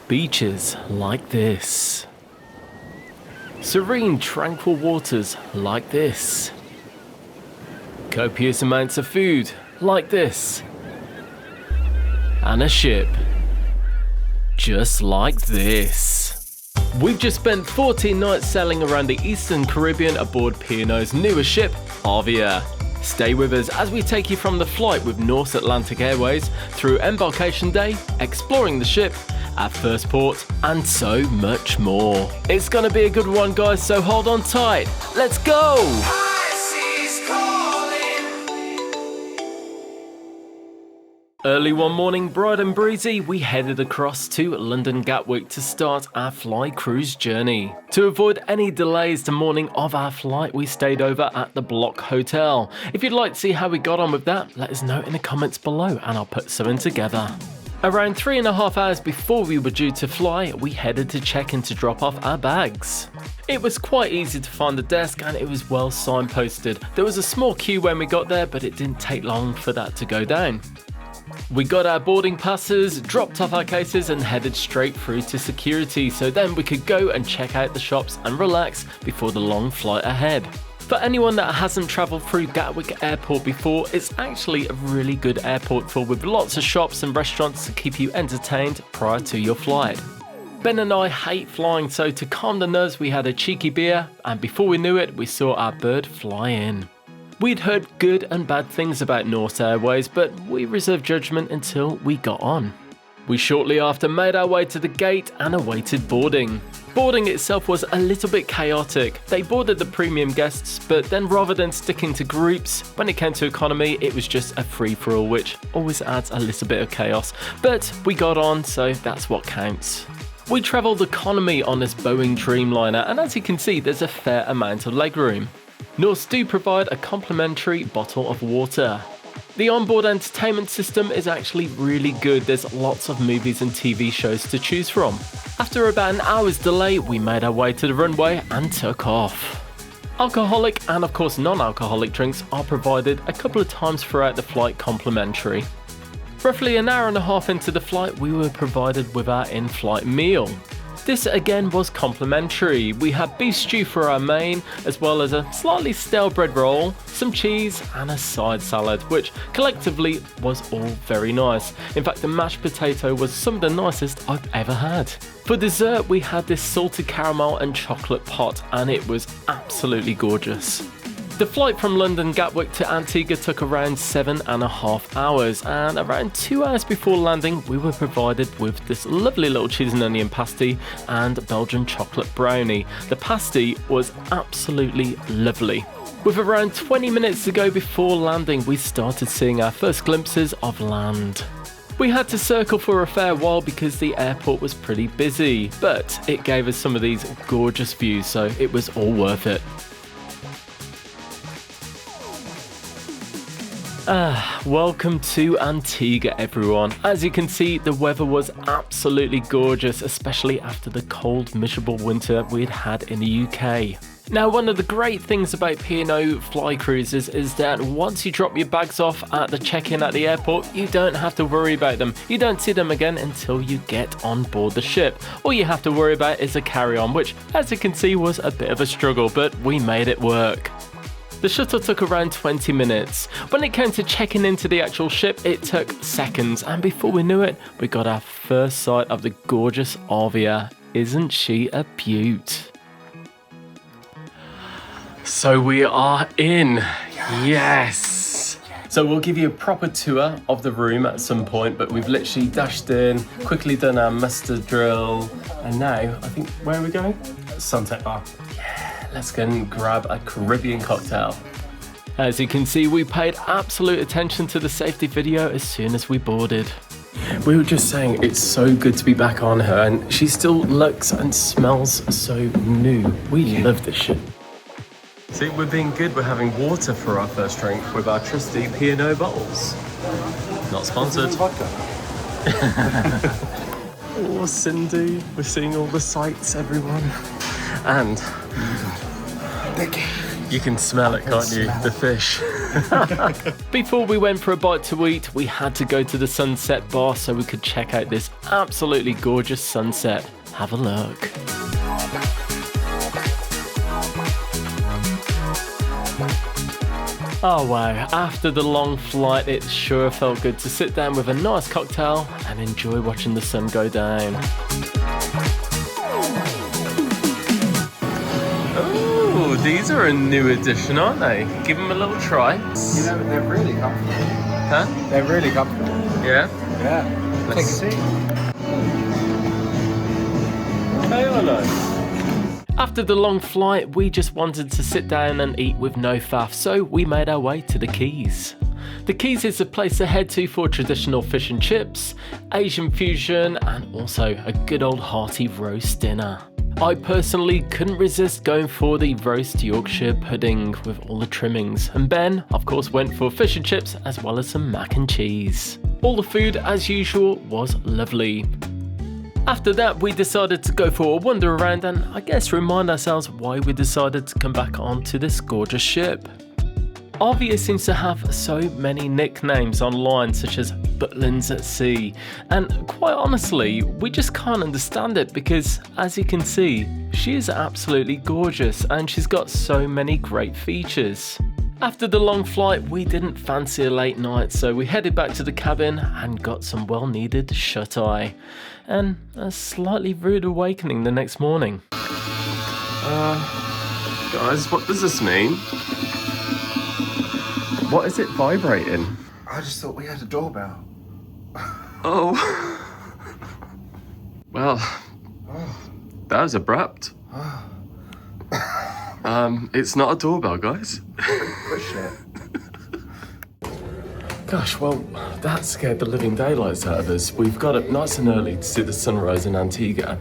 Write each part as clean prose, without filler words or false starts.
Beaches like this. Serene, tranquil waters like this. Copious amounts of food like this. And a ship just like this. We've just spent 14 nights sailing around the Eastern Caribbean aboard P&O's newest ship, Arvia. Stay with us as we take you from the flight with North Atlantic Airways through Embarkation Day, exploring the ship, our first port, and so much more. It's gonna be a good one, guys, so hold on tight. Let's go! Early one morning, bright and breezy, we headed across to London Gatwick to start our fly cruise journey. To avoid any delays the morning of our flight, we stayed over at the Block Hotel. If you'd like to see how we got on with that, let us know in the comments below and I'll put something together. Around 3.5 hours before we were due to fly, we headed to check-in to drop off our bags. It was quite easy to find the desk and it was well signposted. There was a small queue when we got there, but it didn't take long for that to go down. We got our boarding passes, dropped off our cases and headed straight through to security so then we could go and check out the shops and relax before the long flight ahead. For anyone that hasn't travelled through Gatwick Airport before, it's actually a really good airport full with lots of shops and restaurants to keep you entertained prior to your flight. Ben and I hate flying, so to calm the nerves we had a cheeky beer and before we knew it we saw our bird fly in. We'd heard good and bad things about North Airways, but we reserved judgment until we got on. We shortly after made our way to the gate and awaited boarding. Boarding itself was a little bit chaotic. They boarded the premium guests, but then rather than sticking to groups, when it came to economy, it was just a free-for-all, which always adds a little bit of chaos. But we got on, so that's what counts. We travelled economy on this Boeing Dreamliner, and as you can see, there's a fair amount of legroom. Norths do provide a complimentary bottle of water. The onboard entertainment system is actually really good. There's lots of movies and TV shows to choose from. After about an hour's delay, we made our way to the runway and took off. Alcoholic and of course non-alcoholic drinks are provided a couple of times throughout the flight complimentary. Roughly an hour and a half into the flight, we were provided with our in-flight meal. This again was complimentary. We had beef stew for our main, as well as a slightly stale bread roll, some cheese and a side salad, which collectively was all very nice. In fact, the mashed potato was some of the nicest I've ever had. For dessert, we had this salted caramel and chocolate pot, and it was absolutely gorgeous. The flight from London Gatwick to Antigua took around 7.5 hours, and around 2 hours before landing we were provided with this lovely little cheese and onion pasty and Belgian chocolate brownie. The pasty was absolutely lovely. With around 20 minutes to go before landing, we started seeing our first glimpses of land. We had to circle for a fair while because the airport was pretty busy, but it gave us some of these gorgeous views, so it was all worth it. Welcome to Antigua, everyone. As you can see, the weather was absolutely gorgeous, especially after the cold, miserable winter we'd had in the UK. Now, one of the great things about P&O fly cruises is that once you drop your bags off at the check-in at the airport, you don't have to worry about them. You don't see them again until you get on board the ship. All you have to worry about is a carry-on, which, as you can see, was a bit of a struggle, but we made it work. The shuttle took around 20 minutes. When it came to checking into the actual ship, it took seconds, and before we knew it, we got our first sight of the gorgeous Arvia. Isn't she a beaut? So we are in. Yes! So we'll give you a proper tour of the room at some point, but we've literally dashed in, quickly done our muster drill, and now, I think, where are we going? Sunset bar. Let's go and grab a Caribbean cocktail. As you can see, we paid absolute attention to the safety video as soon as we boarded. We were just saying it's so good to be back on her, and she still looks and smells so new. We love this shit. See, we're being good. We're having water for our first drink with our trusty P&O bottles. Not sponsored. Vodka. Oh, Sindhu. We're seeing all the sights, everyone. And you can smell it, can't you? The fish. Before we went for a bite to eat, we had to go to the sunset bar so we could check out this absolutely gorgeous sunset. Have a look. Oh wow, after the long flight it sure felt good to sit down with a nice cocktail and enjoy watching the sun go down. Oh, these are a new addition, aren't they? Give them a little try. You know, they're really comfortable. Huh? They're really comfortable. Yeah? Yeah. Take a seat. Okay, or no? After the long flight, we just wanted to sit down and eat with no faff, so we made our way to the Keys. The Keys is a place to head to for traditional fish and chips, Asian fusion, and also a good old hearty roast dinner. I personally couldn't resist going for the roast Yorkshire pudding with all the trimmings, and Ben, of course, went for fish and chips as well as some mac and cheese. All the food, as usual, was lovely. After that, we decided to go for a wander around and I guess remind ourselves why we decided to come back onto this gorgeous ship. Arvia seems to have so many nicknames online, such as Butlins at sea, and quite honestly, we just can't understand it because, as you can see, she is absolutely gorgeous and she's got so many great features. After the long flight, we didn't fancy a late night, so we headed back to the cabin and got some well-needed shut-eye, and a slightly rude awakening the next morning. Guys, what does this mean? What is it vibrating? I just thought we had a doorbell. Oh. Well, that was abrupt. It's not a doorbell, guys. Push it. Gosh, well, that scared the living daylights out of us. We've got up nice and early to see the sunrise in Antigua,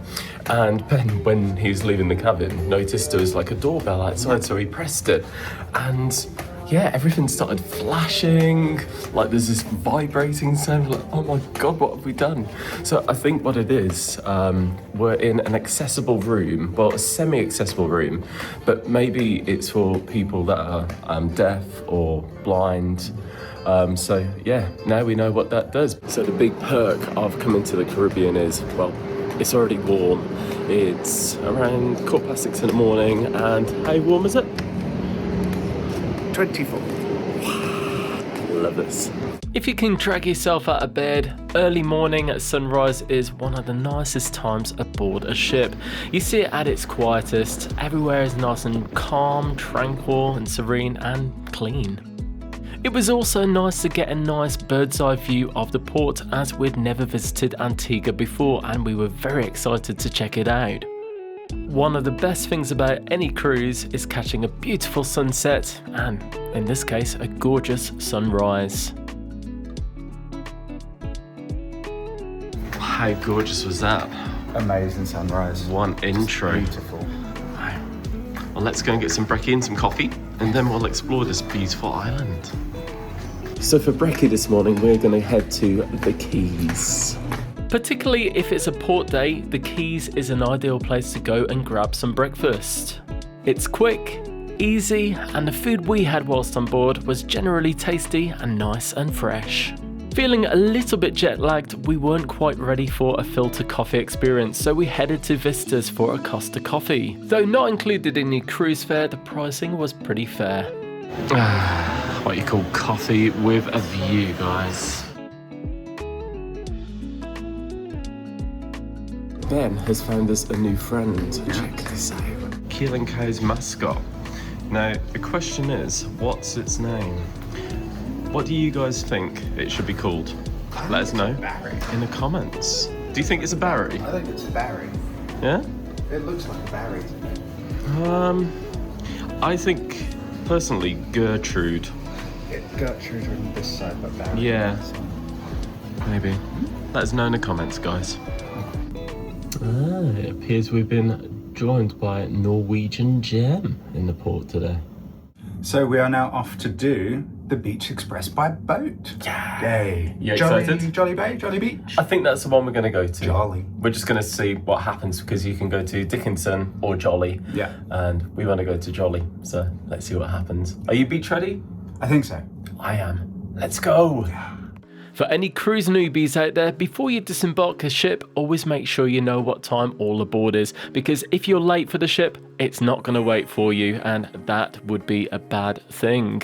and Ben, when he was leaving the cabin, noticed there was like a doorbell outside, so he pressed it, and yeah, everything started flashing, like there's this vibrating sound, like, oh my God, what have we done? So I think what it is, we're in an accessible room, well, a semi-accessible room, but maybe it's for people that are deaf or blind. So yeah, now we know what that does. So the big perk of coming to the Caribbean is, well, it's already warm. It's around 6:15 in the morning, and how warm is it? 24. Love this. If you can drag yourself out of bed, early morning at sunrise is one of the nicest times aboard a ship. You see it at its quietest. Everywhere is nice and calm, tranquil and serene and clean. It was also nice to get a nice bird's eye view of the port, as we'd never visited Antigua before and we were very excited to check it out. One of the best things about any cruise is catching a beautiful sunset and, in this case, a gorgeous sunrise. How gorgeous was that? Amazing sunrise. One intro. Beautiful. Wow. Well, let's go and get some brekkie and some coffee, and then we'll explore this beautiful island. So for brekkie this morning, we're going to head to the Keys. Particularly if it's a port day, the Keys is an ideal place to go and grab some breakfast. It's quick, easy, and the food we had whilst on board was generally tasty and nice and fresh. Feeling a little bit jet lagged, we weren't quite ready for a filter coffee experience, so we headed to Vistas for a Costa coffee. Though not included in the cruise fare, the pricing was pretty fair. What you call coffee with a view, guys. Ben has found us a new friend. Check this out. Keel & Co's mascot. Now, the question is, what's its name? What do you guys think it should be called? Let us know in the comments. Do you think it's a Barry? I think it's a Barry. Yeah? It looks like a Barry to me. I think, personally, Gertrude. Gertrude on this side, but Barry Yeah. on that side. Maybe. Let us know in the comments, guys. It appears we've been joined by Norwegian Gem in the port today. So we are now off to do the Beach Express by boat. Yeah. Yay. You Jolly, excited? Jolly Bay, Jolly Beach. I think that's the one we're going to go to. Jolly. We're just going to see what happens because you can go to Dickinson or Jolly. Yeah. And we want to go to Jolly. So let's see what happens. Are you beach ready? I think so. I am. Let's go. For any cruise newbies out there, before you disembark a ship, always make sure you know what time all aboard is, because if you're late for the ship, it's not going to wait for you, and that would be a bad thing.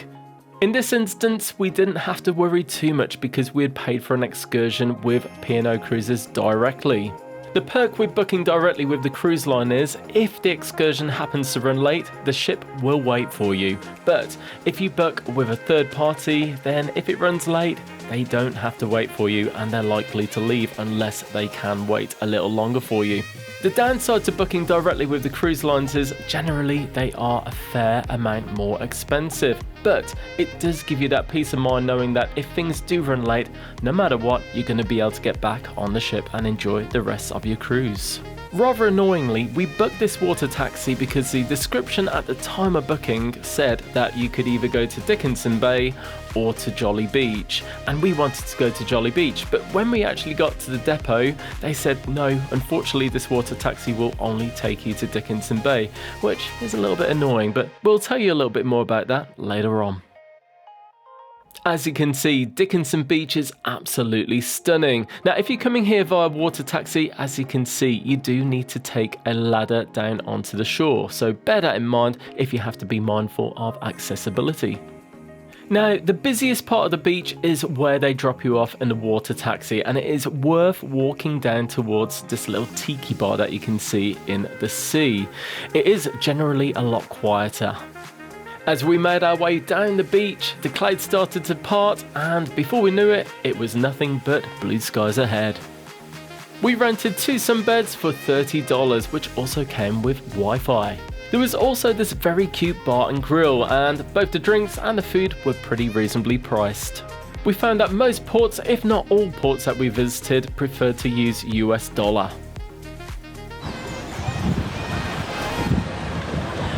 In this instance, we didn't have to worry too much because we had paid for an excursion with P&O Cruises directly. The perk with booking directly with the cruise line is, if the excursion happens to run late, the ship will wait for you. But if you book with a third party, then if it runs late, they don't have to wait for you and they're likely to leave unless they can wait a little longer for you. The downside to booking directly with the cruise lines is generally they are a fair amount more expensive, but it does give you that peace of mind knowing that if things do run late, no matter what, you're going to be able to get back on the ship and enjoy the rest of your cruise. Rather annoyingly, we booked this water taxi because the description at the time of booking said that you could either go to Dickinson Bay or to Jolly Beach, and we wanted to go to Jolly Beach, but when we actually got to the depot, they said no, unfortunately this water taxi will only take you to Dickinson Bay, which is a little bit annoying, but we'll tell you a little bit more about that later on. As you can see, Dickinson Beach is absolutely stunning. Now, if you're coming here via water taxi, as you can see, you do need to take a ladder down onto the shore, so bear that in mind if you have to be mindful of accessibility. Now, the busiest part of the beach is where they drop you off in the water taxi, and it is worth walking down towards this little tiki bar that you can see in the sea. It is generally a lot quieter. As we made our way down the beach, the clouds started to part, and before we knew it, it was nothing but blue skies ahead. We rented 2 sunbeds for $30, which also came with Wi-Fi. There was also this very cute bar and grill, and both the drinks and the food were pretty reasonably priced. We found that most ports, if not all ports that we visited, preferred to use US dollar.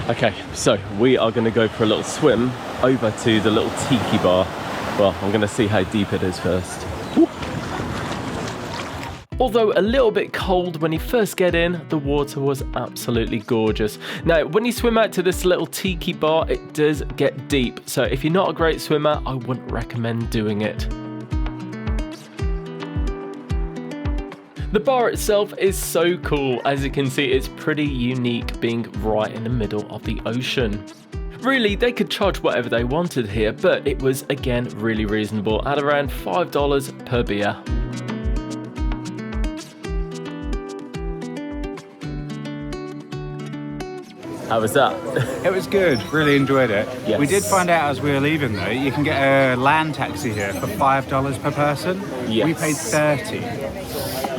Okay, so we are going to go for a little swim over to the little tiki bar. Well, I'm going to see how deep it is first. Woo. Although a little bit cold when you first get in, the water was absolutely gorgeous. Now, when you swim out to this little tiki bar, it does get deep. So if you're not a great swimmer, I wouldn't recommend doing it. The bar itself is so cool. As you can see, it's pretty unique being right in the middle of the ocean. Really, they could charge whatever they wanted here, but it was again really reasonable at around $5 per beer. How was that? It was good, really enjoyed it. Yes. We did find out as we were leaving though, you can get a land taxi here for $5 per person. Yes. We paid $30.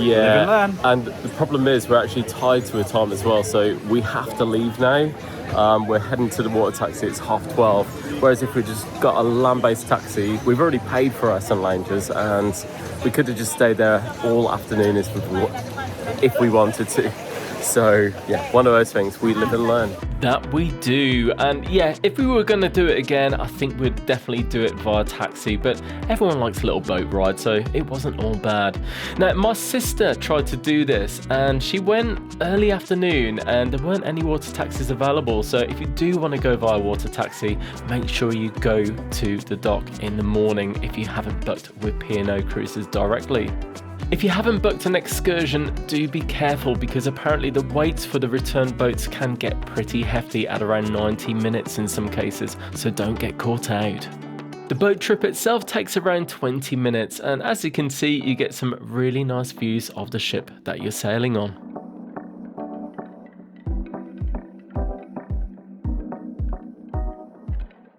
Yeah, and the problem is we're actually tied to a time as well, so we have to leave now. We're heading to the water taxi, it's 12:30, whereas if we just got a land-based taxi, we've already paid for our sun lounges and we could have just stayed there all afternoon if we wanted to. So yeah, one of those things, we live and learn. That we do, and yeah, if we were going to do it again, I think we'd definitely do it via taxi, but everyone likes a little boat ride, so it wasn't all bad. Now, my sister tried to do this, and she went early afternoon, and there weren't any water taxis available, so if you do want to go via water taxi, make sure you go to the dock in the morning if you haven't booked with P&O Cruises directly. If you haven't booked an excursion, do be careful because apparently the waits for the return boats can get pretty hefty at around 90 minutes in some cases, so don't get caught out. The boat trip itself takes around 20 minutes, and as you can see, you get some really nice views of the ship that you're sailing on.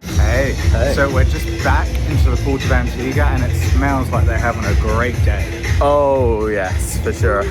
Hey, so we're just back into the port of Antigua and it smells like they're having a great day. Oh yes, for sure.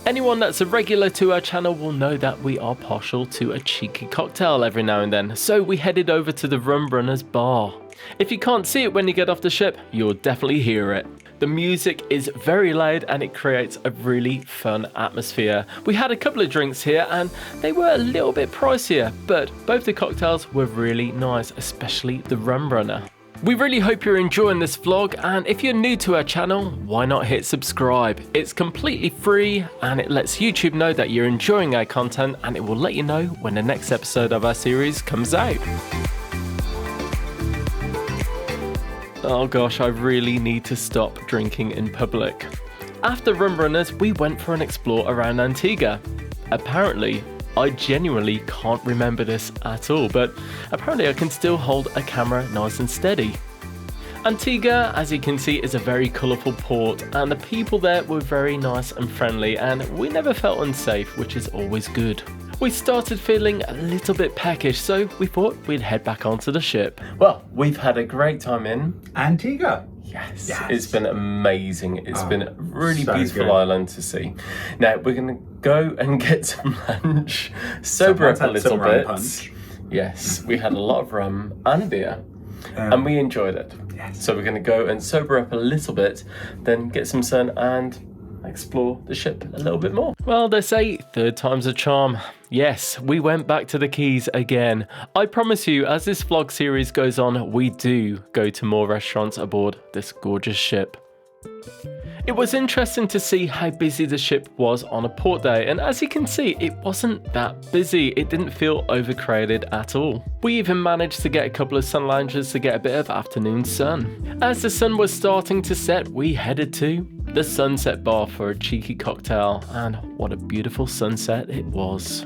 Anyone that's a regular to our channel will know that we are partial to a cheeky cocktail every now and then, so we headed over to the Rum Runners bar. If you can't see it when you get off the ship, you'll definitely hear it. The music is very loud and it creates a really fun atmosphere. We had a couple of drinks here and they were a little bit pricier, but both the cocktails were really nice, especially the Rum Runner. We really hope you're enjoying this vlog, and if you're new to our channel, why not hit subscribe? It's completely free and it lets YouTube know that you're enjoying our content, and it will let you know when the next episode of our series comes out. Oh gosh, I really need to stop drinking in public. After Rum Runners, we went for an explore around Antigua. Apparently, I genuinely can't remember this at all, but apparently I can still hold a camera nice and steady. Antigua, as you can see, is a very colourful port, and the people there were very nice and friendly, and we never felt unsafe, which is always good. We started feeling a little bit peckish, so we thought we'd head back onto the ship. Well, we've had a great time in Antigua. Yes. It's been amazing. It's been a really so beautiful good. island to see. Now, we're going to go and get some lunch, sober up a little bit. Punch. Yes, we had a lot of rum and beer, and we enjoyed it. Yes. So we're going to go and sober up a little bit, then get some sun and explore the ship a little bit more. Well, they say third time's a charm. Yes, we went back to the Keys again. I promise you, as this vlog series goes on, we do go to more restaurants aboard this gorgeous ship. It was interesting to see how busy the ship was on a port day, and as you can see, it wasn't that busy. It didn't feel overcrowded at all. We even managed to get a couple of sun lounges to get a bit of afternoon sun. As the sun was starting to set, we headed to the Sunset Bar for a cheeky cocktail, and what a beautiful sunset it was.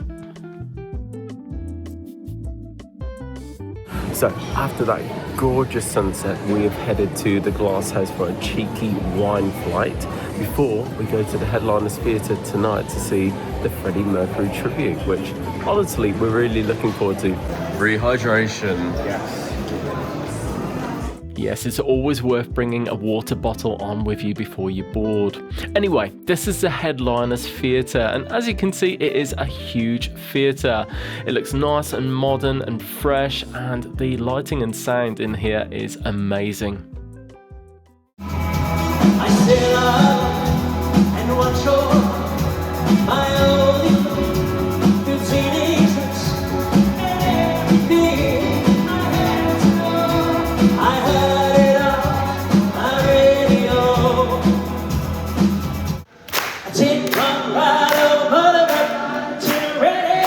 So after that gorgeous sunset, we have headed to the Glass House for a cheeky wine flight before we go to the Headliners Theatre tonight to see the Freddie Mercury tribute, which honestly we're really looking forward to. Rehydration. Yes, it's always worth bringing a water bottle on with you before you board. Anyway, this is the Headliners Theatre, and as you can see, it is a huge theatre. It looks nice and modern and fresh, and the lighting and sound in here is amazing. I sail up and watch over my only 15 acres and everything I had to know. I heard it on my radio. I take one ride over the road to ready,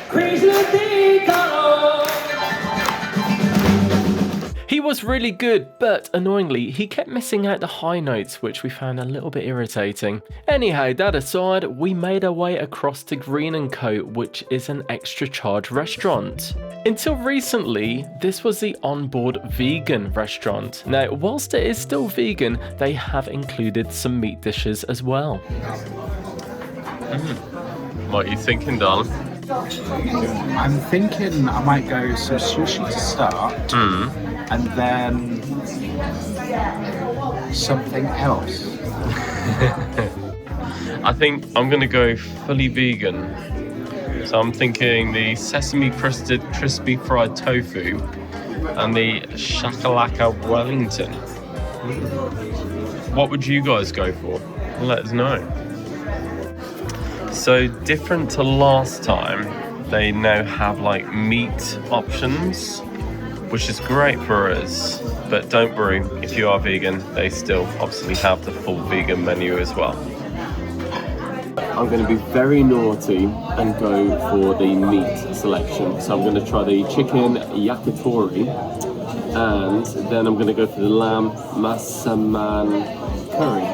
crazy thing on. He was really good, but annoyingly, he kept missing out the high notes, which we found a little bit irritating. Anyhow, that aside, we made our way across to Green & Co, which is an extra charge restaurant. Until recently, this was the onboard vegan restaurant. Now, whilst it is still vegan, they have included some meat dishes as well. What are you thinking, darling? I'm thinking I might go some sushi to start, and then something else. I think I'm gonna go fully vegan. So I'm thinking the sesame crusted crispy fried tofu and the shakalaka Wellington. What would you guys go for? Let us know. So different to last time, they now have like meat options, which is great for us. But don't worry, if you are vegan, they still obviously have the full vegan menu as well. I'm going to be very naughty and go for the meat selection. So I'm going to try the chicken yakitori, and then I'm going to go for the lamb massaman curry.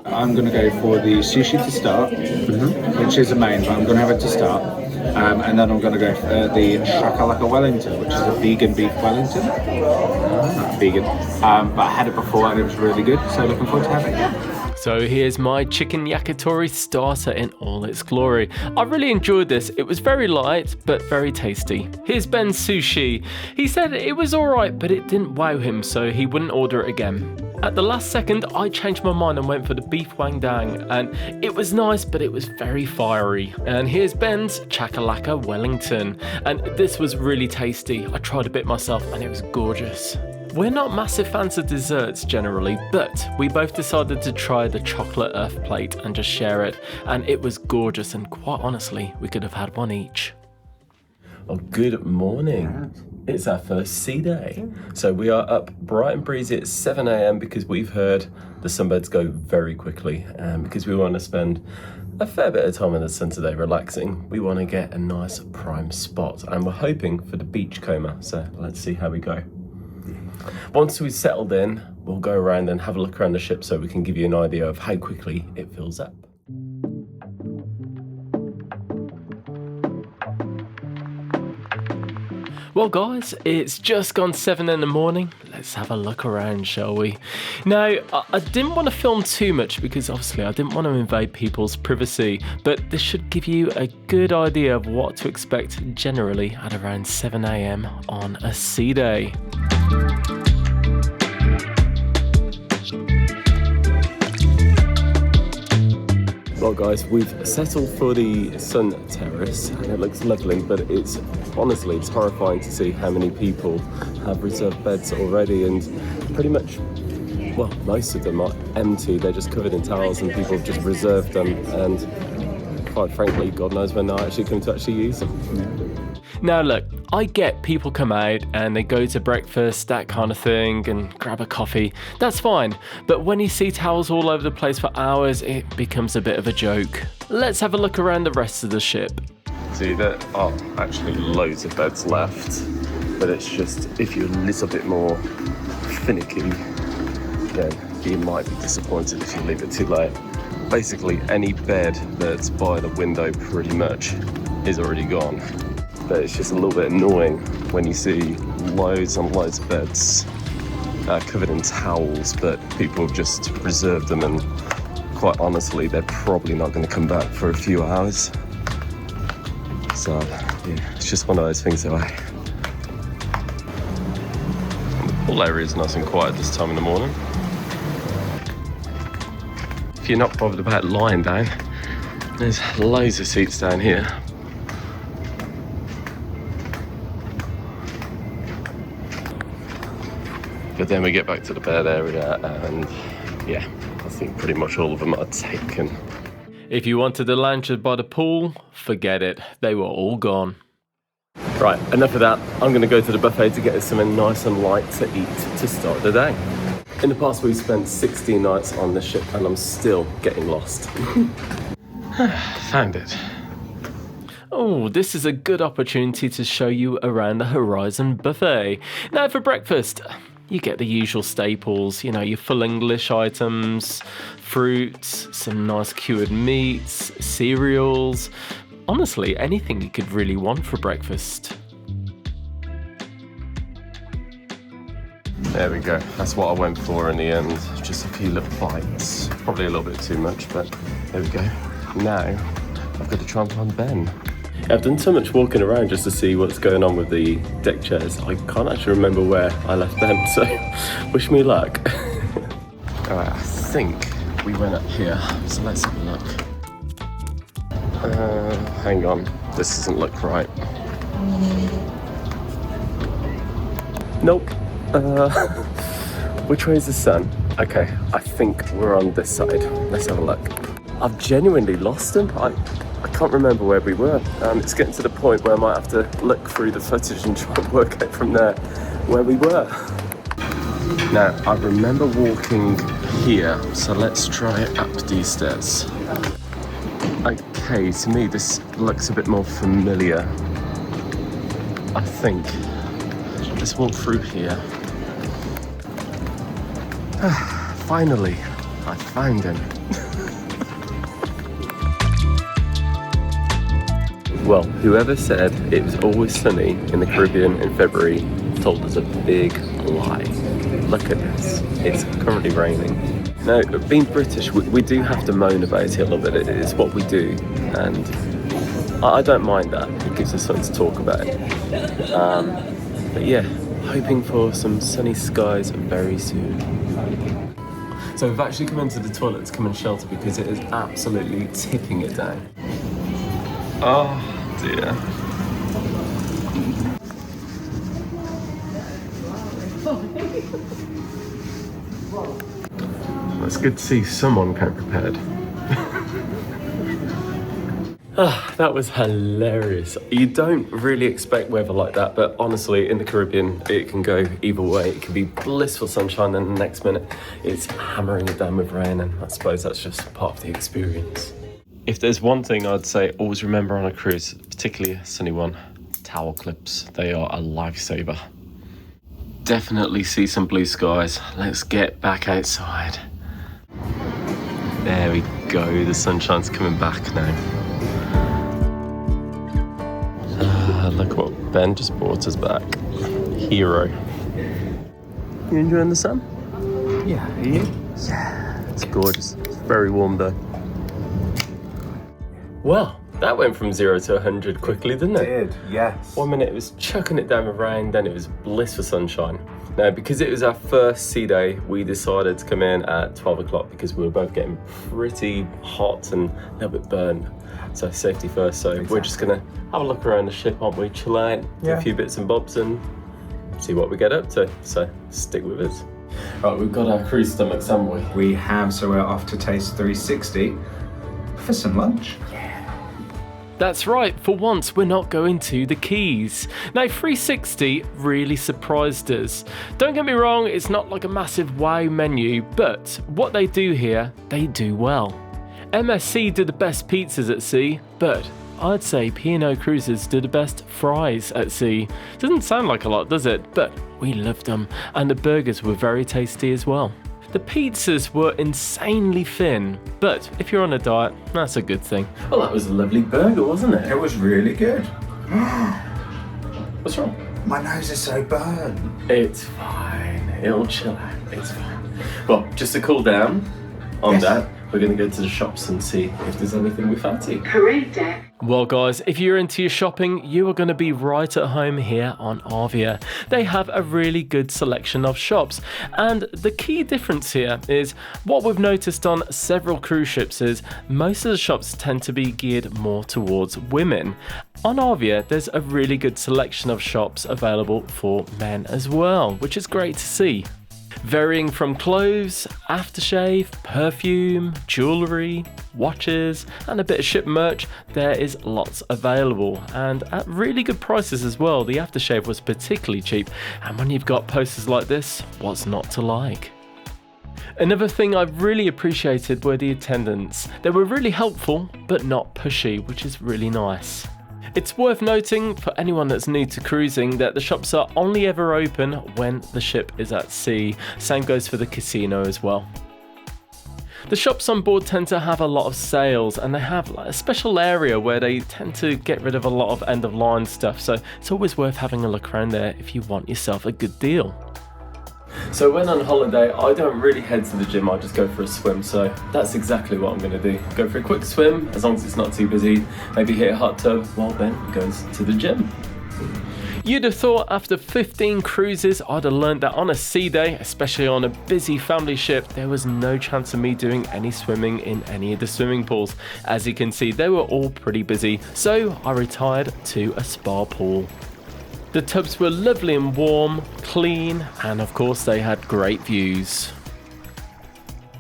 I'm going to go for the sushi to start, which is a main, but I'm going to have it to start. And then I'm going to go for the shakalaka Wellington, which is a vegan beef Wellington. Not vegan, but I had it before and it was really good, so looking forward to having it. So here's my chicken yakitori starter in all its glory. I really enjoyed this. It was very light, but very tasty. Here's Ben's sushi. He said it was alright, but it didn't wow him, so he wouldn't order it again. At the last second, I changed my mind and went for the beef wang dang, and it was nice, but it was very fiery. And here's Ben's chakalaka Wellington, and this was really tasty. I tried a bit myself, and it was gorgeous. We're not massive fans of desserts generally, but we both decided to try the chocolate earth plate and just share it, and it was gorgeous, and quite honestly, we could have had one each. Oh, good morning. It's our first sea day. So we are up bright and breezy at 7 a.m. because we've heard the sunbeds go very quickly, and because we want to spend a fair bit of time in the sun today relaxing. We want to get a nice prime spot, and we're hoping for the beach coma, so let's see how we go. Once we've settled in, we'll go around and have a look around the ship so we can give you an idea of how quickly it fills up. Well guys, it's just gone 7 in the morning. Let's have a look around, shall we? Now, I didn't want to film too much because obviously I didn't want to invade people's privacy, but this should give you a good idea of what to expect generally at around 7 AM on a sea day. Well guys, we've settled for the sun terrace and it looks lovely, but it's honestly, it's horrifying to see how many people have reserved beds already, and pretty much, well, most of them are empty. They're just covered in towels and people have just reserved them, and quite frankly, God knows when they're actually going to actually use them. Now look, I get people come out and they go to breakfast, that kind of thing, and grab a coffee. That's fine, but when you see towels all over the place for hours, it becomes a bit of a joke. Let's have a look around the rest of the ship. See, there are actually loads of beds left, but it's just, if you're a little bit more finicky, then you might be disappointed if you leave it too late. Basically, any bed that's by the window pretty much is already gone. But it's just a little bit annoying when you see loads and loads of beds covered in towels, but people have just reserved them, and quite honestly, they're probably not going to come back for a few hours. So, yeah, it's just one of those things that the pool area is nice and quiet this time in the morning. If you're not bothered about lying down, there's loads of seats down here. But then we get back to the bed area and yeah, I think pretty much all of them are taken. If you wanted a lounge by the pool, forget it. They were all gone. Right, enough of that. I'm going to go to the buffet to get us something nice and light to eat to start the day. In the past, we've spent 16 nights on this ship and I'm still getting lost. Found it. Oh, this is a good opportunity to show you around the Horizon Buffet. Now for breakfast, you get the usual staples, you know, your full English items, fruits, some nice cured meats, cereals. Honestly, anything you could really want for breakfast. There we go. That's what I went for in the end. Just a few little bites. Probably a little bit too much, but there we go. Now, I've got to try and find Ben. I've done so much walking around just to see what's going on with the deck chairs. I can't actually remember where I left them, so wish me luck. Alright, I think we went up here, so let's have a look. Hang on, this doesn't look right. Nope. Which way is the sun? Okay, I think we're on this side. Let's have a look. I've genuinely lost them. I can't remember where we were. It's getting to the point where I might have to look through the footage and try and work out from there where we were. Now, I remember walking here, so let's try up these stairs. Okay, to me this looks a bit more familiar. I think. Let's walk through here. Finally, I found him. Well, whoever said it was always sunny in the Caribbean in February told us a big lie. Look at this, it's currently raining. Now, being British, we do have to moan about it a little bit. It's what we do, and I don't mind that. It gives us something to talk about. But yeah, hoping for some sunny skies very soon. So we've actually come into the toilet to come and shelter because it is absolutely tipping it down. Oh dear. It's good to see someone came prepared. That was hilarious. You don't really expect weather like that, but honestly, in the Caribbean, it can go either way. It can be blissful sunshine, and the next minute, it's hammering it down with rain, and I suppose that's just part of the experience. If there's one thing I'd say always remember on a cruise, particularly a sunny one, towel clips. They are a lifesaver. definitely see some blue skies. Let's get back outside. There we go, the sunshine's coming back now. Look what Ben just brought us back. Hero. You enjoying the sun? Yeah, are you? Yeah, it's gorgeous. It's very warm though. Well, that went from 0 to 100 quickly, didn't it? It did, yes. 1 minute it was chucking it down with rain, then it was bliss for sunshine. Now, because it was our first sea day, we decided to come in at 12 o'clock because we were both getting pretty hot and a little bit burned. So safety first, so exactly. We're just gonna have a look around the ship, aren't we? Chill out, do a few bits and bobs and see what we get up to. So stick with us. Right, we've got our cruise stomachs, haven't we? We have, so we're off to Taste 360 for some lunch. That's right, for once we're not going to the Keys. Now 360 really surprised us. Don't get me wrong, it's not like a massive wow menu, but what they do here, they do well. MSC do the best pizzas at sea, but I'd say P&O Cruises do the best fries at sea. Doesn't sound like a lot, does it? But we loved them, and the burgers were very tasty as well. The pizzas were insanely thin, but if you're on a diet, that's a good thing. Well, that was a lovely burger, wasn't it? It was really good. What's wrong? My nose is so burned. It's fine. It'll chill out. It's fine. Well, just to cool down on that, we're going to go to the shops and see if there's anything we fancy. Correct. Well guys, if you're into your shopping, you are going to be right at home here on Arvia. They have a really good selection of shops, and the key difference here is what we've noticed on several cruise ships is most of the shops tend to be geared more towards women. On Arvia, there's a really good selection of shops available for men as well, which is great to see. Varying from clothes, aftershave, perfume, jewellery, watches and a bit of ship merch, there is lots available and at really good prices as well. The aftershave was particularly cheap, and when you've got posters like this, what's not to like? Another thing I really appreciated were the attendants. They were really helpful but not pushy, which is really nice. It's worth noting for anyone that's new to cruising that the shops are only ever open when the ship is at sea. Same goes for the casino as well. The shops on board tend to have a lot of sales, and they have a special area where they tend to get rid of a lot of end of line stuff, so it's always worth having a look around there if you want yourself a good deal. So when on holiday, I don't really head to the gym, I just go for a swim, so that's exactly what I'm going to do. Go for a quick swim, as long as it's not too busy, maybe hit a hot tub while Ben goes to the gym. You'd have thought after 15 cruises, I'd have learned that on a sea day, especially on a busy family ship, there was no chance of me doing any swimming in any of the swimming pools. As you can see, they were all pretty busy, so I retired to a spa pool. The tubs were lovely and warm, clean, and of course they had great views.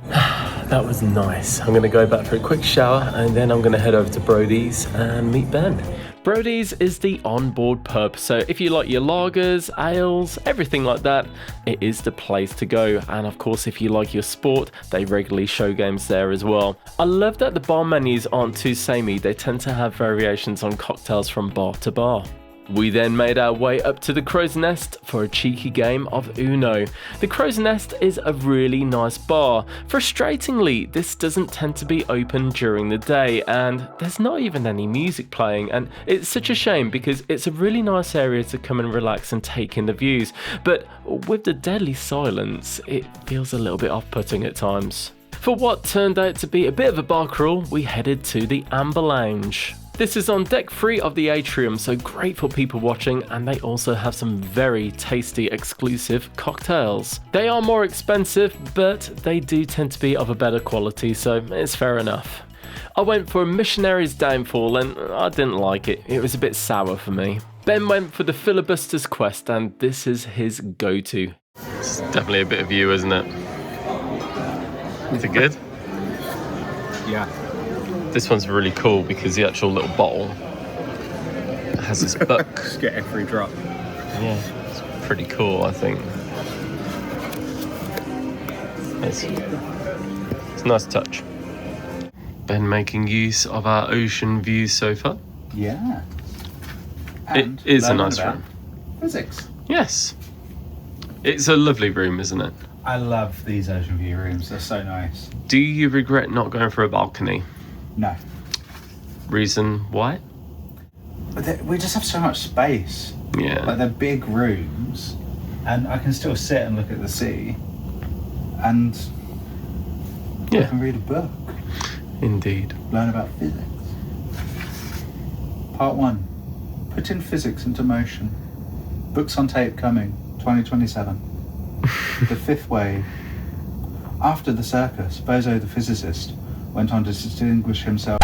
That was nice. I'm going to go back for a quick shower and then I'm going to head over to Brody's and meet Ben. Brody's is the onboard pub, so if you like your lagers, ales, everything like that, it is the place to go. And of course, if you like your sport, they regularly show games there as well. I love that the bar menus aren't too samey, they tend to have variations on cocktails from bar to bar. We then made our way up to the Crow's Nest for a cheeky game of Uno. The Crow's Nest is a really nice bar. Frustratingly, this doesn't tend to be open during the day and there's not even any music playing, and it's such a shame because it's a really nice area to come and relax and take in the views, but with the deadly silence, it feels a little bit off-putting at times. For what turned out to be a bit of a bar crawl, we headed to the Amber Lounge. This is on deck 3 of the atrium, so great for people watching, and they also have some very tasty exclusive cocktails. They are more expensive, but they do tend to be of a better quality, so it's fair enough. I went for a Missionary's Downfall and I didn't like it. It was a bit sour for me. Ben went for the Filibuster's Quest, and this is his go-to. It's definitely a bit of you, isn't it? Is it good? Yeah. This one's really cool because the actual little bottle has this book. Just get every drop. Yeah, it's pretty cool, I think. It's a nice touch. Ben making use of our ocean view sofa. Yeah. And it is a nice room. Physics. Yes. It's a lovely room, isn't it? I love these ocean view rooms. They're so nice. Do you regret not going for a balcony? No. Reason why? But we just have so much space. Yeah. Like they're big rooms, and I can still sit and look at the sea, and I can read a book. Indeed. Learn about physics. Part 1. Putting physics into motion. Books on tape coming, 2027. The fifth wave. After the circus, Bozo the physicist went on to distinguish himself.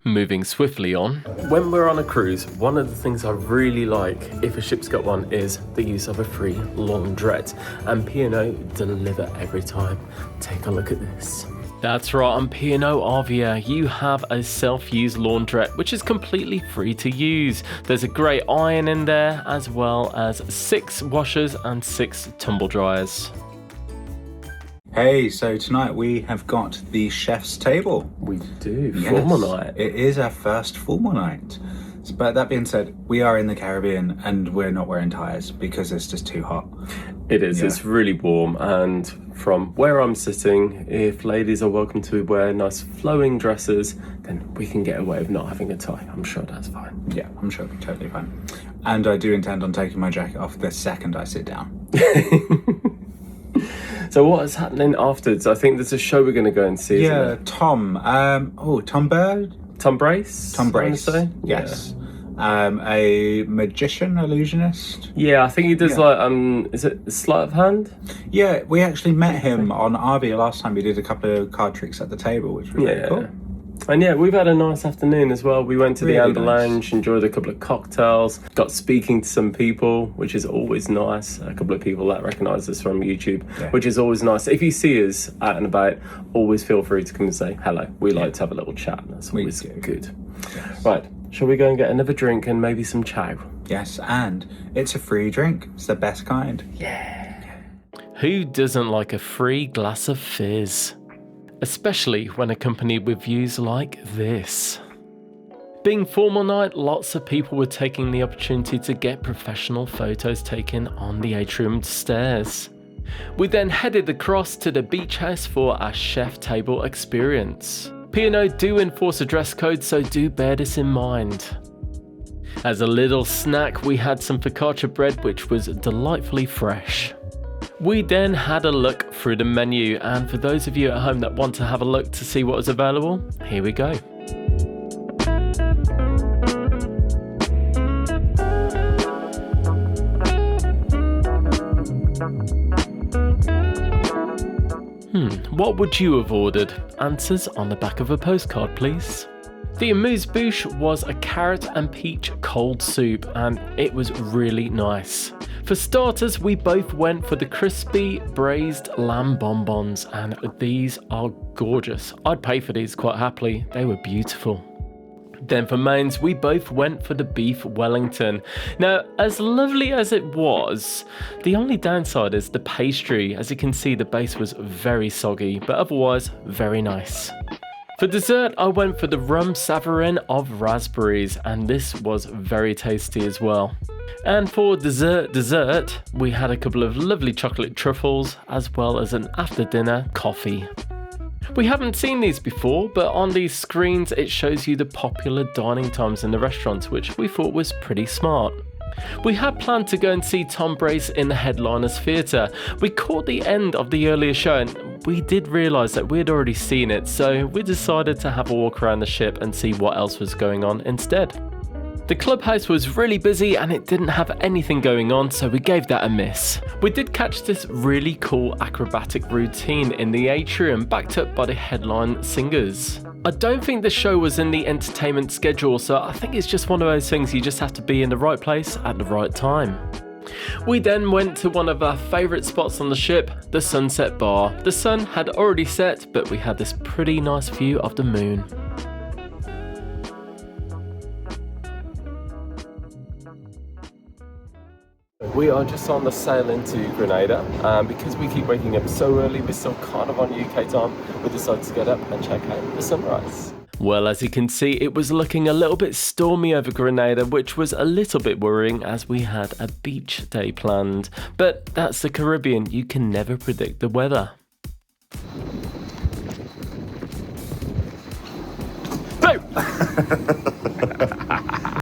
Moving swiftly on. When we're on a cruise, one of the things I really like, if a ship's got one, is the use of a free laundrette. And P&O deliver every time. Take a look at this. That's right, on P&O Arvia, you have a self-use laundrette, which is completely free to use. There's a great iron in there, as well as 6 washers and 6 tumble dryers. Hey, so tonight we have got the chef's table. We do, Yes, formal night. It is our first formal night. But that being said, we are in the Caribbean and we're not wearing tyres because it's just too hot. It is, Yeah. It's really warm, and from where I'm sitting, if ladies are welcome to wear nice flowing dresses, then we can get away with not having a tie. I'm sure that's fine. Yeah, I'm sure it'll be totally fine. And I do intend on taking my jacket off the second I sit down. So what is happening afterwards? I think there's a show we're going to go and see, Yeah, isn't Tom. Tom Bird? Tom Brace? Tom I wanna Brace. say? Yes. A magician, illusionist. Yeah, I think he does Yeah. like, is it Sleight of Hand? Yeah, we actually met him on Arvia last time. We did a couple of card tricks at the table, which was really cool. And yeah, we've had a nice afternoon as well. We went to the Really Amber nice. Lounge, enjoyed a couple of cocktails, got speaking to some people, which is always nice. A couple of people that recognise us from YouTube, Yeah. which is always nice. If you see us out and about, always feel free to come and say hello. We like to have a little chat. That's always do. good. Yes. Right, shall we go and get another drink and maybe some chow? Yes, and it's a free drink. It's the best kind. Who doesn't like a free glass of fizz? Especially when accompanied with views like this. Being formal night, lots of people were taking the opportunity to get professional photos taken on the atrium stairs. We then headed across to the beach house for our chef table experience. P&O do enforce a dress code, so do bear this in mind. As a little snack, we had some focaccia bread, which was delightfully fresh. We then had a look through the menu, and for those of you at home that want to have a look to see what is available, here we go. What would you have ordered? Answers on the back of a postcard, please. The amuse-bouche was a carrot and peach cold soup, and it was really nice. For starters, we both went for the crispy braised lamb bonbons, and these are gorgeous. I'd pay for these quite happily. They were beautiful. Then for mains, we both went for the beef Wellington. Now, as lovely as it was, the only downside is the pastry. As you can see, the base was very soggy, but otherwise very nice. For dessert, I went for the rum savarin of raspberries, and this was very tasty as well. And for dessert, we had a couple of lovely chocolate truffles, as well as an after dinner coffee. We haven't seen these before, but on these screens it shows you the popular dining times in the restaurants, which we thought was pretty smart. We had planned to go and see Tom Brace in the Headliners Theatre. We caught the end of the earlier show and we did realise that we had already seen it, so we decided to have a walk around the ship and see what else was going on instead. The clubhouse was really busy and it didn't have anything going on, so we gave that a miss. We did catch this really cool acrobatic routine in the atrium, backed up by the headline singers. I don't think the show was in the entertainment schedule, so I think it's just one of those things you just have to be in the right place at the right time. We then went to one of our favourite spots on the ship, the Sunset Bar. The sun had already set, but we had this pretty nice view of the moon. We are just on the sail into Grenada, and because we keep waking up so early, we're still kind of on UK time, we decided to get up and check out the sunrise. Well, as you can see, it was looking a little bit stormy over Grenada, which was a little bit worrying as we had a beach day planned. But that's the Caribbean, you can never predict the weather.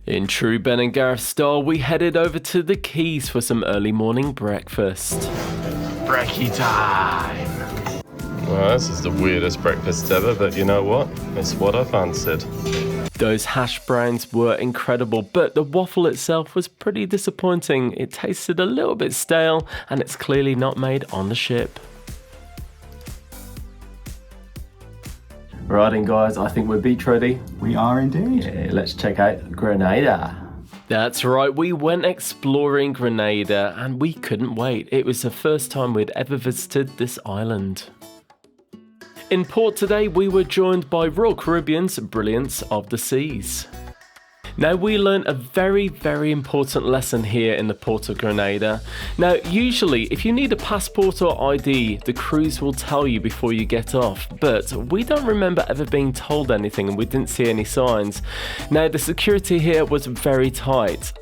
In true Ben and Gareth style, we headed over to the Keys for some early morning breakfast. Brekkie time! Well, this is the weirdest breakfast ever, but you know what? It's what I fancied. Those hash browns were incredible, but the waffle itself was pretty disappointing. It tasted a little bit stale, and it's clearly not made on the ship. Right then guys, I think we're beach ready. We are indeed. Yeah, let's check out Grenada. That's right, we went exploring Grenada and we couldn't wait. It was the first time we'd ever visited this island. In port today, we were joined by Royal Caribbean's Brilliance of the Seas. Now, we learned a very, very important lesson here in the port of Grenada. Now, usually, if you need a passport or ID, the cruise will tell you before you get off, but we don't remember ever being told anything and we didn't see any signs. Now, the security here was very tight.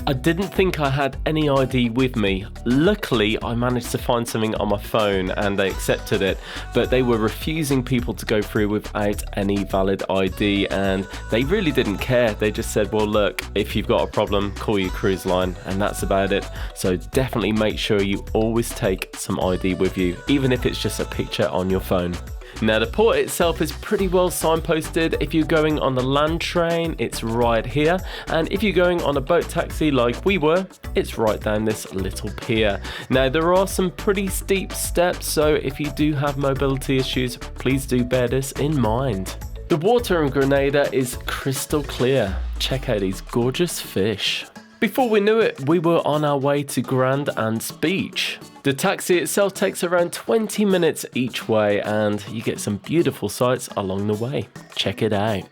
I didn't think I had any ID with me. Luckily, I managed to find something on my phone and they accepted it, but they were refusing people to go through without any valid ID and they really didn't care. They just said, well, look, if you've got a problem, call your cruise line, and that's about it. So definitely make sure you always take some ID with you, even if it's just a picture on your phone. Now, the port itself is pretty well signposted. If you're going on the land train, it's right here. And if you're going on a boat taxi like we were, it's right down this little pier. Now, there are some pretty steep steps, so if you do have mobility issues, please do bear this in mind. The water in Grenada is crystal clear. Check out these gorgeous fish. Before we knew it, we were on our way to Grand Anse Beach. The taxi itself takes around 20 minutes each way and you get some beautiful sights along the way. Check it out.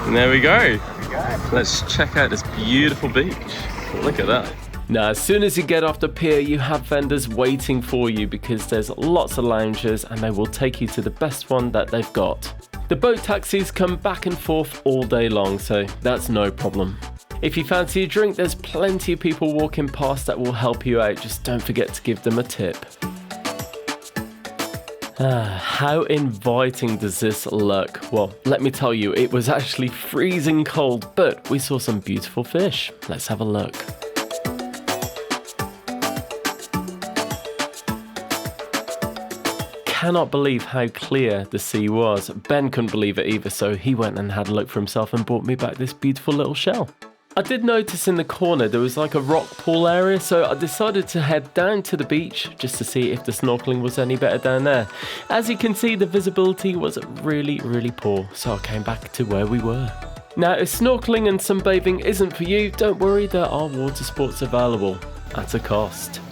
And there we go. Let's check out this beautiful beach. Look at that. Now, as soon as you get off the pier, you have vendors waiting for you because there's lots of lounges and they will take you to the best one that they've got. The boat taxis come back and forth all day long, so that's no problem. If you fancy a drink, there's plenty of people walking past that will help you out. Just don't forget to give them a tip. How inviting does this look? Well, let me tell you, it was actually freezing cold, but we saw some beautiful fish. Let's have a look. Cannot believe how clear the sea was. Ben couldn't believe it either, so he went and had a look for himself and brought me back this beautiful little shell. I did notice in the corner there was like a rock pool area, so I decided to head down to the beach just to see if the snorkeling was any better down there. As you can see, the visibility was really, really poor, so I came back to where we were. Now, if snorkeling and sunbathing isn't for you, don't worry, there are water sports available at a cost.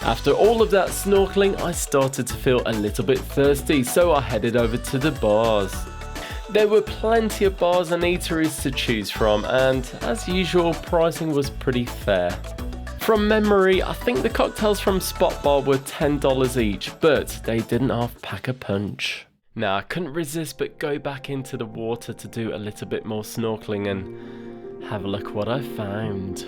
After all of that snorkeling, I started to feel a little bit thirsty, so I headed over to the bars. There were plenty of bars and eateries to choose from, and as usual, pricing was pretty fair. From memory, I think the cocktails from Spot Bar were $10 each, but they didn't half pack a punch. Now, I couldn't resist but go back into the water to do a little bit more snorkeling and have a look what I found.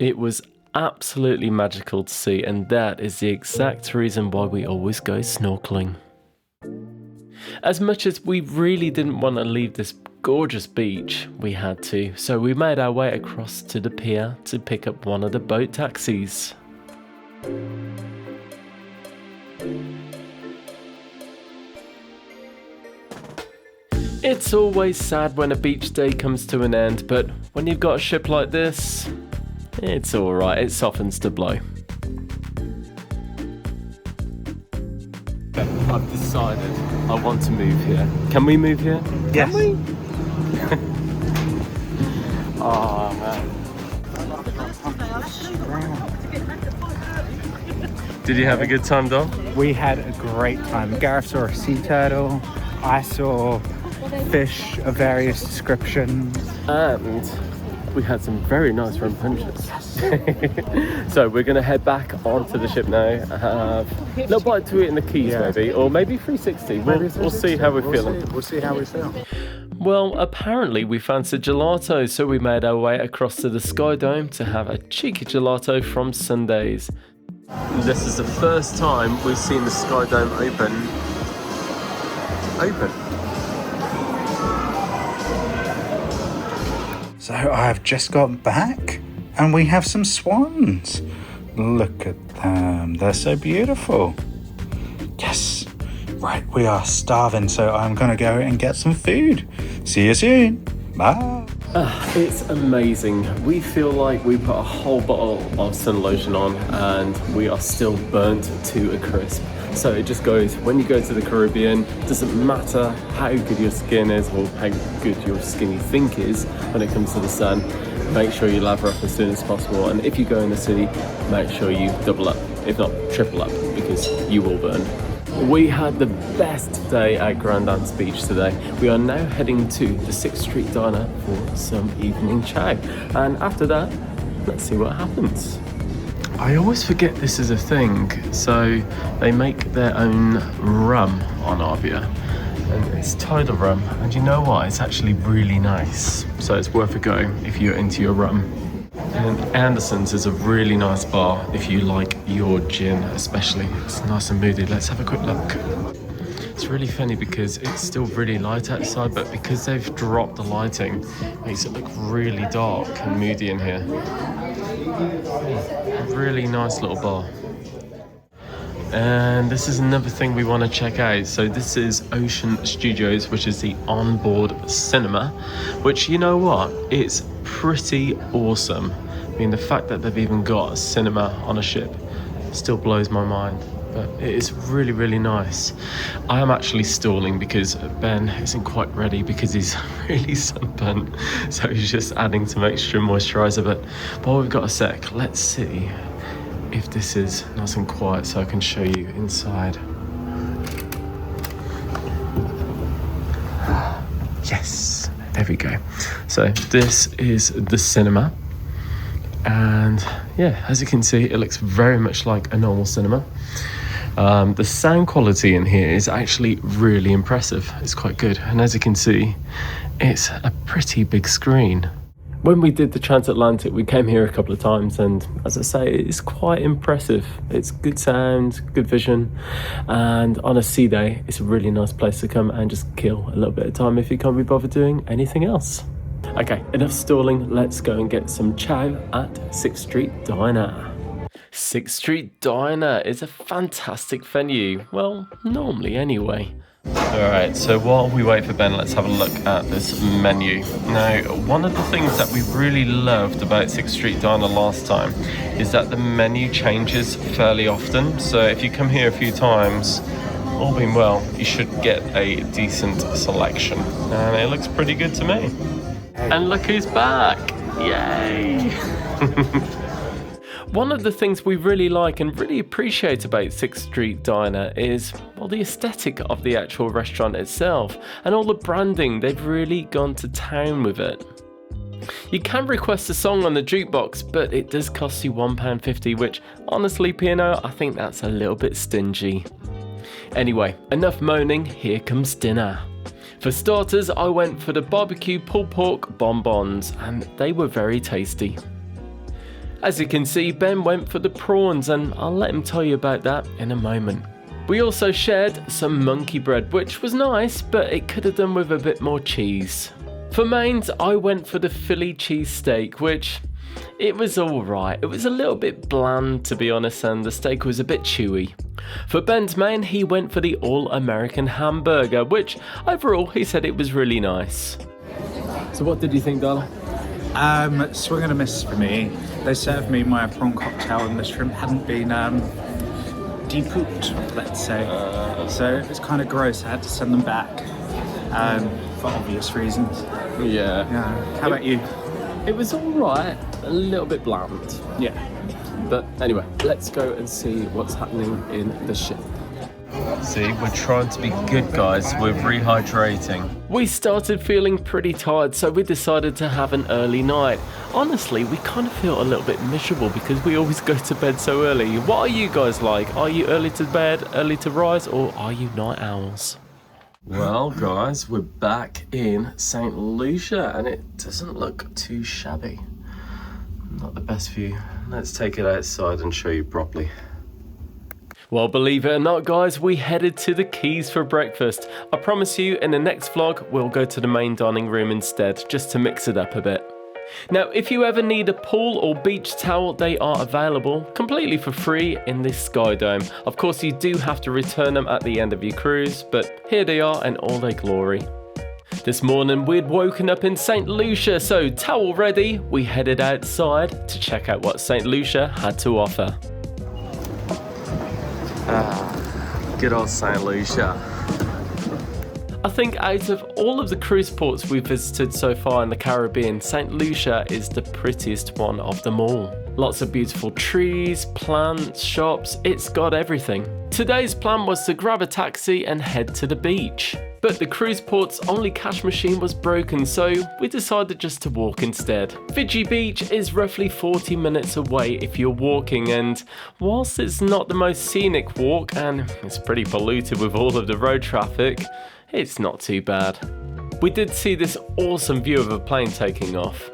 It was absolutely magical to see, and that is the exact reason why we always go snorkeling. As much as we really didn't want to leave this gorgeous beach, we had to, so we made our way across to the pier to pick up one of the boat taxis. It's always sad when a beach day comes to an end, but when you've got a ship like this, it's alright, it softens the blow. I've decided I want to move here. Can we move here? Yes. Can we? Oh man. Did you have a good time, Dom? We had a great time. Gareth saw a sea turtle. I saw fish of various descriptions. And we had some very nice rum punches. So we're going to head back onto the ship now. Have a little bite to eat in the Keys maybe, or maybe 360. We'll see how we're feeling. We'll see how we feel. Well, apparently we fancied gelato, so we made our way across to the Sky Dome to have a cheeky gelato from Sundays. This is the first time we've seen the Sky Dome open. So I've just got back and we have some swans. Look at them, they're so beautiful. Yes, right, we are starving, so I'm gonna go and get some food. See you soon, bye. It's amazing. We feel like we put a whole bottle of sun lotion on and we are still burnt to a crisp. So it just goes, when you go to the Caribbean, it doesn't matter how good your skin is or how good your skin you think is when it comes to the sun, make sure you lather up as soon as possible. And if you go in the city, make sure you double up, if not triple up, because you will burn. We had the best day at Grand Anse Beach today. We are now heading to the 6th Street Diner for some evening chow. And after that, let's see what happens. I always forget this is a thing. So they make their own rum on Arvia. And it's tidal rum. And you know what? It's actually really nice. So it's worth a go if you're into your rum. And Anderson's is a really nice bar if you like your gin especially. It's nice and moody. Let's have a quick look. It's really funny because it's still really light outside, but because they've dropped the lighting, it makes it look really dark and moody in here. A really nice little bar. And this is another thing we want to check out. So this is Ocean Studios, which is the onboard cinema, which, you know what, it's pretty awesome. I mean, the fact that they've even got a cinema on a ship still blows my mind, but it is really, really nice. I am actually stalling because Ben isn't quite ready because he's really sunburnt, so he's just adding some extra moisturizer. But while we've got a sec, let's see if this is nice and quiet so I can show you inside. Yes, there we go. So this is the cinema, and yeah, as you can see, it looks very much like a normal cinema. The sound quality in here is actually really impressive. It's quite good, and as you can see, it's a pretty big screen. When we did the transatlantic, we came here a couple of times, and as I say, it's quite impressive. It's good sound, good vision, and on a sea day, it's a really nice place to come and just kill a little bit of time if you can't be bothered doing anything else. Okay, enough stalling, let's go and get some chow at 6th Street Diner. 6th Street Diner is a fantastic venue. Well, normally anyway. Alright, so while we wait for Ben, let's have a look at this menu. Now, one of the things that we really loved about 6th Street Diner last time is that the menu changes fairly often. So if you come here a few times, all being well, you should get a decent selection. And it looks pretty good to me. And look who's back! Yay! One of the things we really like and really appreciate about 6th Street Diner is, well, the aesthetic of the actual restaurant itself and all the branding. They've really gone to town with it. You can request a song on the jukebox, but it does cost you £1.50, which honestly, P&O, I think that's a little bit stingy. Anyway, enough moaning, here comes dinner. For starters, I went for the barbecue pulled pork bonbons, and they were very tasty. As you can see, Ben went for the prawns, and I'll let him tell you about that in a moment. We also shared some monkey bread, which was nice, but it could have done with a bit more cheese. For mains, I went for the Philly cheesesteak, which it was alright. It was a little bit bland, to be honest, and the steak was a bit chewy. For Ben's main, he went for the all-American hamburger, which overall he said it was really nice. So what did you think, darling? Swing and a miss for me. They served me my prawn cocktail and the shrimp hadn't been decooked, let's say. So it was kind of gross. I had to send them back for obvious reasons. Yeah. How about you? It was alright, a little bit bland. Yeah. But anyway, let's go and see what's happening in the ship. See, we're trying to be good guys, we're rehydrating. We started feeling pretty tired, so we decided to have an early night. Honestly, we kind of feel a little bit miserable because we always go to bed so early. What are you guys like? Are you early to bed, early to rise, or are you night owls? Well, guys, we're back in St. Lucia, and it doesn't look too shabby. Not the best view. Let's take it outside and show you properly. Well, believe it or not, guys, we headed to the Keys for breakfast. I promise you, in the next vlog, we'll go to the main dining room instead, just to mix it up a bit. Now, if you ever need a pool or beach towel, they are available completely for free in this Sky Dome. Of course, you do have to return them at the end of your cruise, but here they are in all their glory. This morning, we'd woken up in St. Lucia, so towel ready, we headed outside to check out what St. Lucia had to offer. Good old St. Lucia. I think out of all of the cruise ports we've visited so far in the Caribbean, St. Lucia is the prettiest one of them all. Lots of beautiful trees, plants, shops, it's got everything. Today's plan was to grab a taxi and head to the beach. But the cruise port's only cash machine was broken, so we decided just to walk instead. Vigie Beach is roughly 40 minutes away if you're walking, and whilst it's not the most scenic walk and it's pretty polluted with all of the road traffic, it's not too bad. We did see this awesome view of a plane taking off.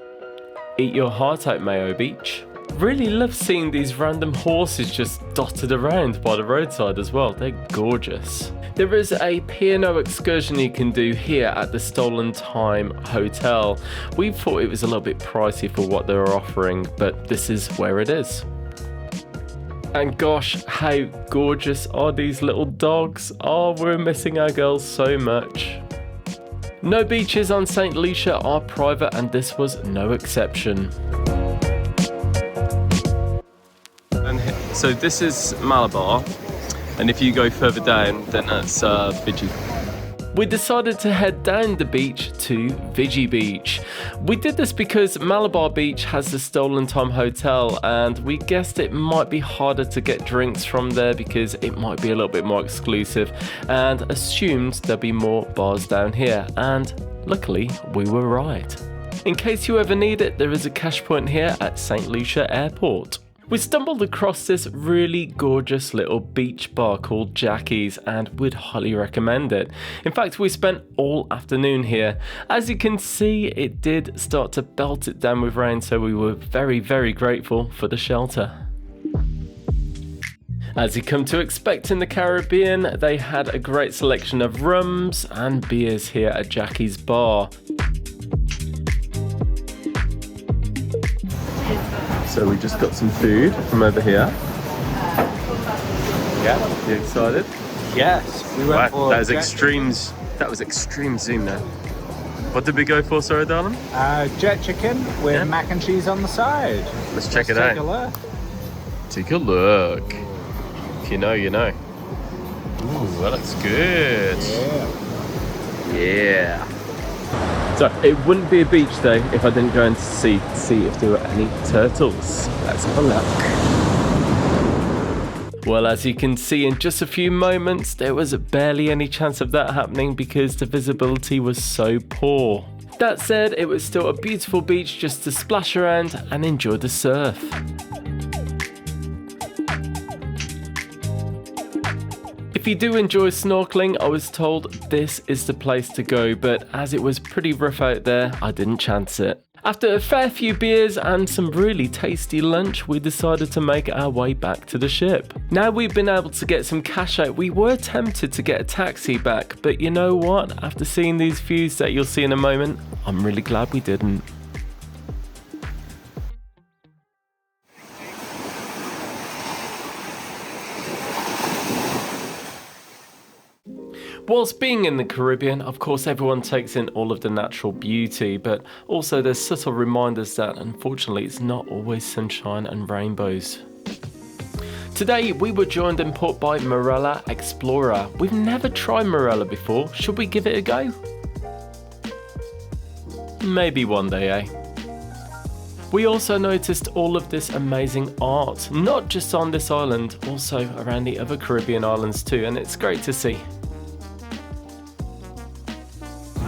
Eat your heart out, Mayo Beach. Really love seeing these random horses just dotted around by the roadside as well. They're gorgeous. There is a P&O excursion you can do here at the Stolen Time Hotel. We thought it was a little bit pricey for what they were offering, but this is where it is. And gosh, how gorgeous are these little dogs? Oh, we're missing our girls so much. No beaches on St. Lucia are private, and this was no exception. So this is Malabar, and if you go further down, then that's Vigie. We decided to head down the beach to Vigie Beach. We did this because Malabar Beach has the Stolen Time Hotel, and we guessed it might be harder to get drinks from there because it might be a little bit more exclusive, and assumed there'd be more bars down here, and luckily we were right. In case you ever need it, there is a cash point here at St. Lucia Airport. We stumbled across this really gorgeous little beach bar called Jackie's, and would highly recommend it. In fact, we spent all afternoon here. As you can see, it did start to belt it down with rain, so we were very, very grateful for the shelter. As you come to expect in the Caribbean, they had a great selection of rums and beers here at Jackie's bar. So we just got some food from over here. Yeah, you excited? Yes, we went for that was extreme zoom there. What did we go for, sorry, darling? jet chicken with mac and cheese on the side. Let's check it out. Take a look. Take a look. If you know, you know. Ooh, that looks good. Yeah. So it wouldn't be a beach day if I didn't go and see if there were any turtles. Let's have a look. Well, as you can see in just a few moments, there was barely any chance of that happening because the visibility was so poor. That said, it was still a beautiful beach just to splash around and enjoy the surf. If you do enjoy snorkeling, I was told this is the place to go, but as it was pretty rough out there, I didn't chance it. After a fair few beers and some really tasty lunch, we decided to make our way back to the ship. Now we've been able to get some cash out, we were tempted to get a taxi back, but you know what? After seeing these views that you'll see in a moment, I'm really glad we didn't. Whilst being in the Caribbean, of course everyone takes in all of the natural beauty, but also there's subtle reminders that unfortunately it's not always sunshine and rainbows. Today we were joined in port by Marella Explorer. We've never tried Marella before, should we give it a go? Maybe one day, eh? We also noticed all of this amazing art, not just on this island, also around the other Caribbean islands too, and it's great to see.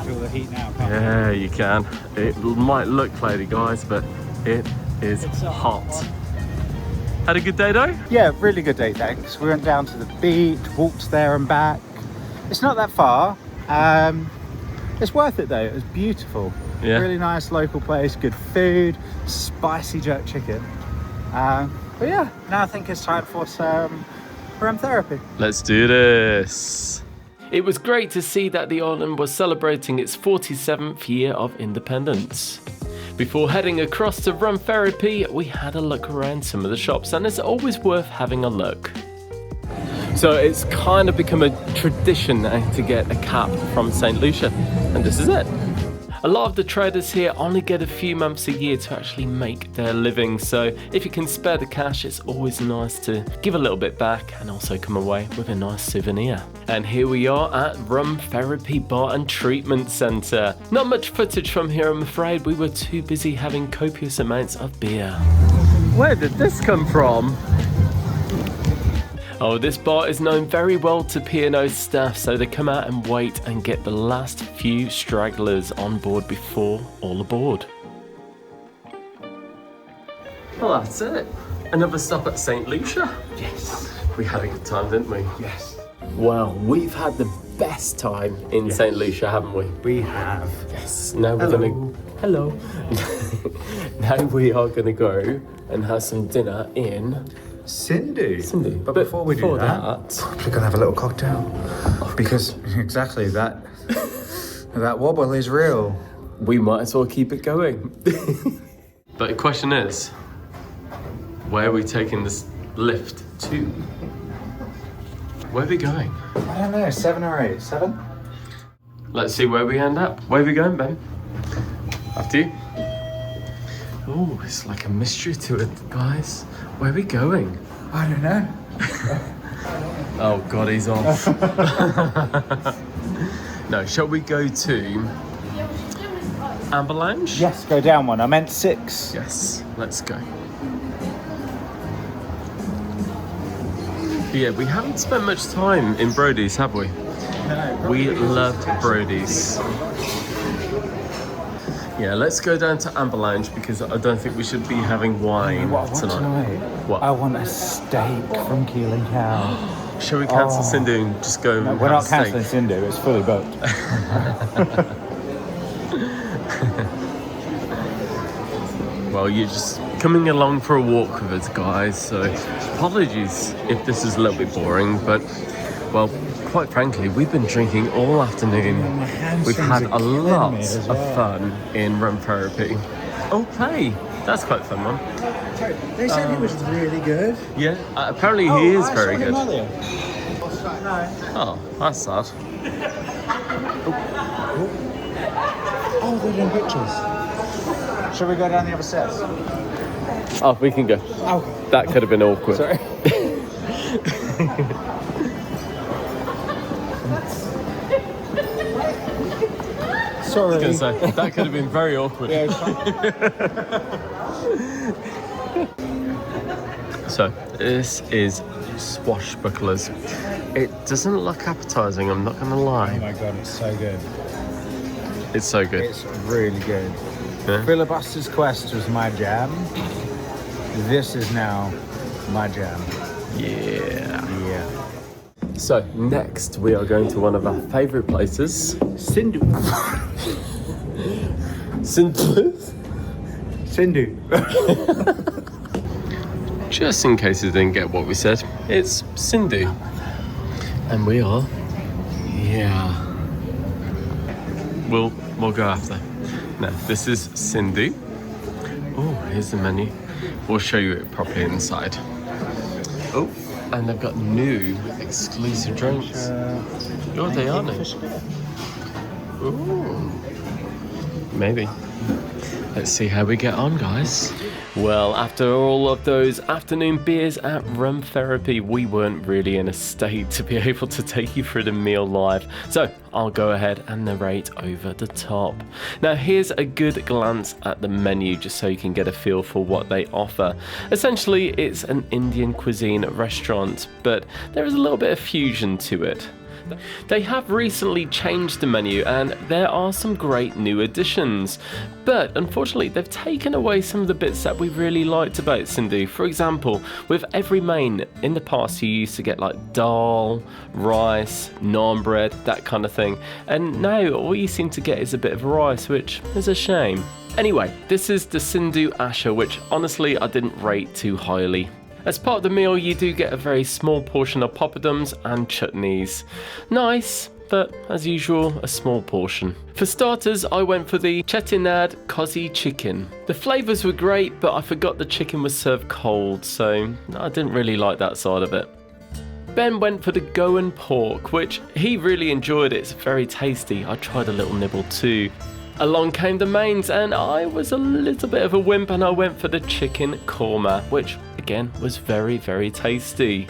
Feel the heat now, can't Yeah, you can. It might look cloudy, guys, but it is hot. Had a good day though? Yeah, really good day, thanks. We went down to the beach, walked there and back. It's not that far. It's worth it though, it was beautiful. Yeah. Really nice local place, good food, spicy jerk chicken. But yeah, now I think it's time for some rum therapy. Let's do this. It was great to see that the island was celebrating its 47th year of independence. Before heading across to rum therapy, we had a look around some of the shops, and it's always worth having a look. So it's kind of become a tradition now to get a cap from St. Lucia, and this is it. A lot of the traders here only get a few months a year to actually make their living, so if you can spare the cash, it's always nice to give a little bit back and also come away with a nice souvenir. And here we are at Rum Therapy Bar and Treatment Centre. Not much footage from here, I'm afraid. We were too busy having copious amounts of beer. Where did this come from? Oh, this bar is known very well to P&O staff, so they come out and wait and get the last few stragglers on board before all aboard. Well, that's it. Another stop at St. Lucia. Yes. We had a good time, didn't we? Yes. Well, we've had the best time in St. Lucia, haven't we? We have. Yes. Now we're gonna... Hello. Now we are gonna go and have some dinner in... Sindhu. But before we do that, we're gonna have a little cocktail. Because exactly that wobble is real. We might as well keep it going. But the question is, where are we taking this lift to? Where are we going? I don't know, 7 or 8? 7? Let's see where we end up. Where are we going, Ben? After you. Oh, it's like a mystery to it, guys. Where are we going? I don't know. Oh God, he's off. No, shall we go to Amber Lounge? Yes, go down one. I meant 6. Yes, let's go. But yeah, we haven't spent much time in Brody's, have we? No. We loved Brody's. Yeah, let's go down to Amber Lounge because I don't think we should be having wine tonight. What? I want a steak from Keel and Cow. Shall we cancel Sindhu and just go? No, and we're have not a steak? cancelling Sindhu, it's fully booked. Well, you're just coming along for a walk with us, guys, so apologies if this is a little bit boring, but, well, quite frankly, we've been drinking all afternoon. We've had a lot of fun in rum therapy. Oh, hey, that's quite a fun one. They said he was really good. Yeah, apparently he is very good. No. Oh, that's sad. Oh, they're doing pictures. Shall we go down the other stairs? Oh, we can go. Oh. That could have been awkward. Sorry. Sorry. I was gonna say, that could have been very awkward. Yeah, it's fine. So, this is Swashbucklers. It doesn't look appetizing, I'm not gonna Oh lie. my god, it's so good. It's so good. It's really good. Yeah? Filibuster's Quest was my jam. This is now my jam. Yeah. Yeah. So, next we are going to one of our favourite places. Sindhu. Sindhu. Sindhu. Just in case you didn't get what we said, it's Sindhu. And we are, yeah. We'll go after. Now, this is Sindhu. Oh, here's the menu. We'll show you it properly inside. Oh, and they've got new exclusive drinks. Oh, they are new. Ooh. Maybe. Let's see how we get on, guys. Well, after all of those afternoon beers at Rum Therapy, we weren't really in a state to be able to take you through the meal live. So I'll go ahead and narrate over the top. Now, here's a good glance at the menu just so you can get a feel for what they offer. Essentially, it's an Indian cuisine restaurant, but there is a little bit of fusion to it. They have recently changed the menu and there are some great new additions, but unfortunately they've taken away some of the bits that we really liked about Sindhu. For example, with every main, in the past you used to get like dal, rice, naan bread, that kind of thing, and now all you seem to get is a bit of rice, which is a shame. Anyway, this is the Sindhu Asha, which honestly I didn't rate too highly. As part of the meal, you do get a very small portion of poppadoms and chutneys. Nice, but as usual, a small portion. For starters, I went for the Chettinad Kozi chicken. The flavours were great, but I forgot the chicken was served cold, so I didn't really like that side of it. Ben went for the Goan pork, which he really enjoyed. It's very tasty. I tried a little nibble too. Along came the mains and I was a little bit of a wimp and I went for the chicken korma, which again was very, very tasty.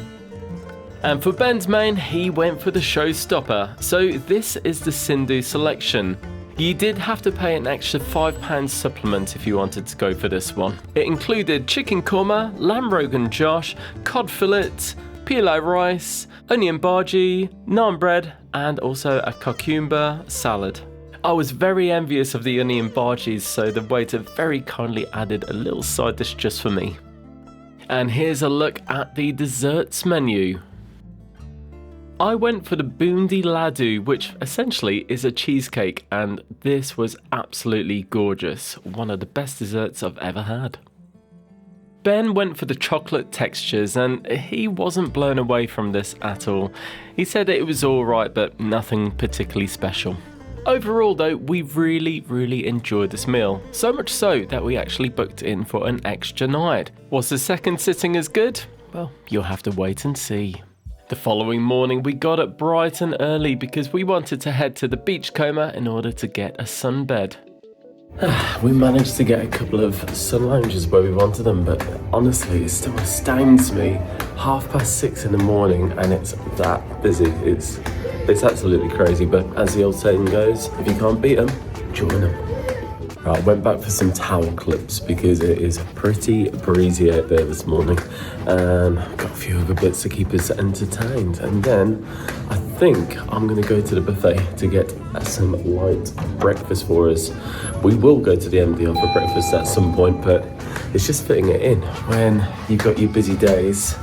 And for Ben's main, he went for the showstopper. So this is the Sindhu selection. You did have to pay an extra £5 supplement if you wanted to go for this one. It included chicken korma, lamb rogan josh, cod fillet, pilau rice, onion bhaji, naan bread, and also a cucumber salad. I was very envious of the onion bhajis, so the waiter very kindly added a little side dish just for me. And here's a look at the desserts menu. I went for the bundi laddu, which essentially is a cheesecake, and this was absolutely gorgeous. One of the best desserts I've ever had. Ben went for the chocolate textures and he wasn't blown away from this at all. He said it was alright, but nothing particularly special. Overall though, we really enjoyed this meal, so much so that we actually booked in for an extra night. Was the second sitting as good? Well, you'll have to wait and see. The following morning we got up bright and early because we wanted to head to the beachcomber in order to get a sunbed. We managed to get a couple of sun lounges where we wanted them, but honestly it still astounds me. 6:30 in the morning and it's that busy. It's absolutely crazy, but as the old saying goes, if you can't beat them, join them. Right, I went back for some towel clips because it is pretty breezy out there this morning and I've got a few other bits to keep us entertained, and then I think I'm going to go to the buffet to get some light breakfast for us. We will go to the MDR for breakfast at some point, but it's just fitting it in when you've got your busy days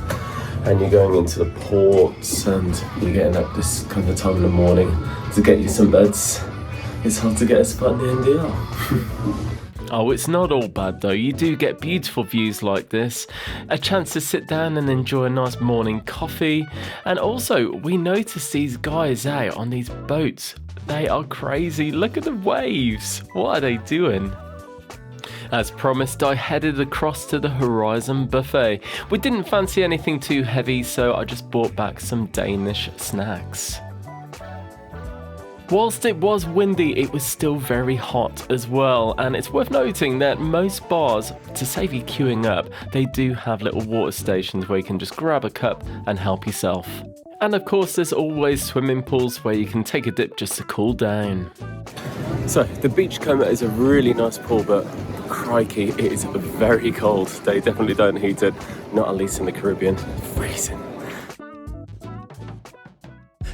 and you're going into the ports and you're getting up this kind of time in the morning to get you some beds. It's hard to get a spot in the NDR. Oh, it's not all bad though. You do get beautiful views like this, a chance to sit down and enjoy a nice morning coffee, and also we noticed these guys out on these boats. They are crazy. Look at the waves. What are they doing? As promised, I headed across to the Horizon buffet. We didn't fancy anything too heavy, so I just brought back some Danish snacks. Whilst it was windy, it was still very hot as well, and it's worth noting that most bars, to save you queuing up, they do have little water stations where you can just grab a cup and help yourself. And of course there's always swimming pools where you can take a dip just to cool down. So the beachcomber is a really nice pool, but crikey, it is very cold. They definitely don't heat it, not at least in the Caribbean. Freezing.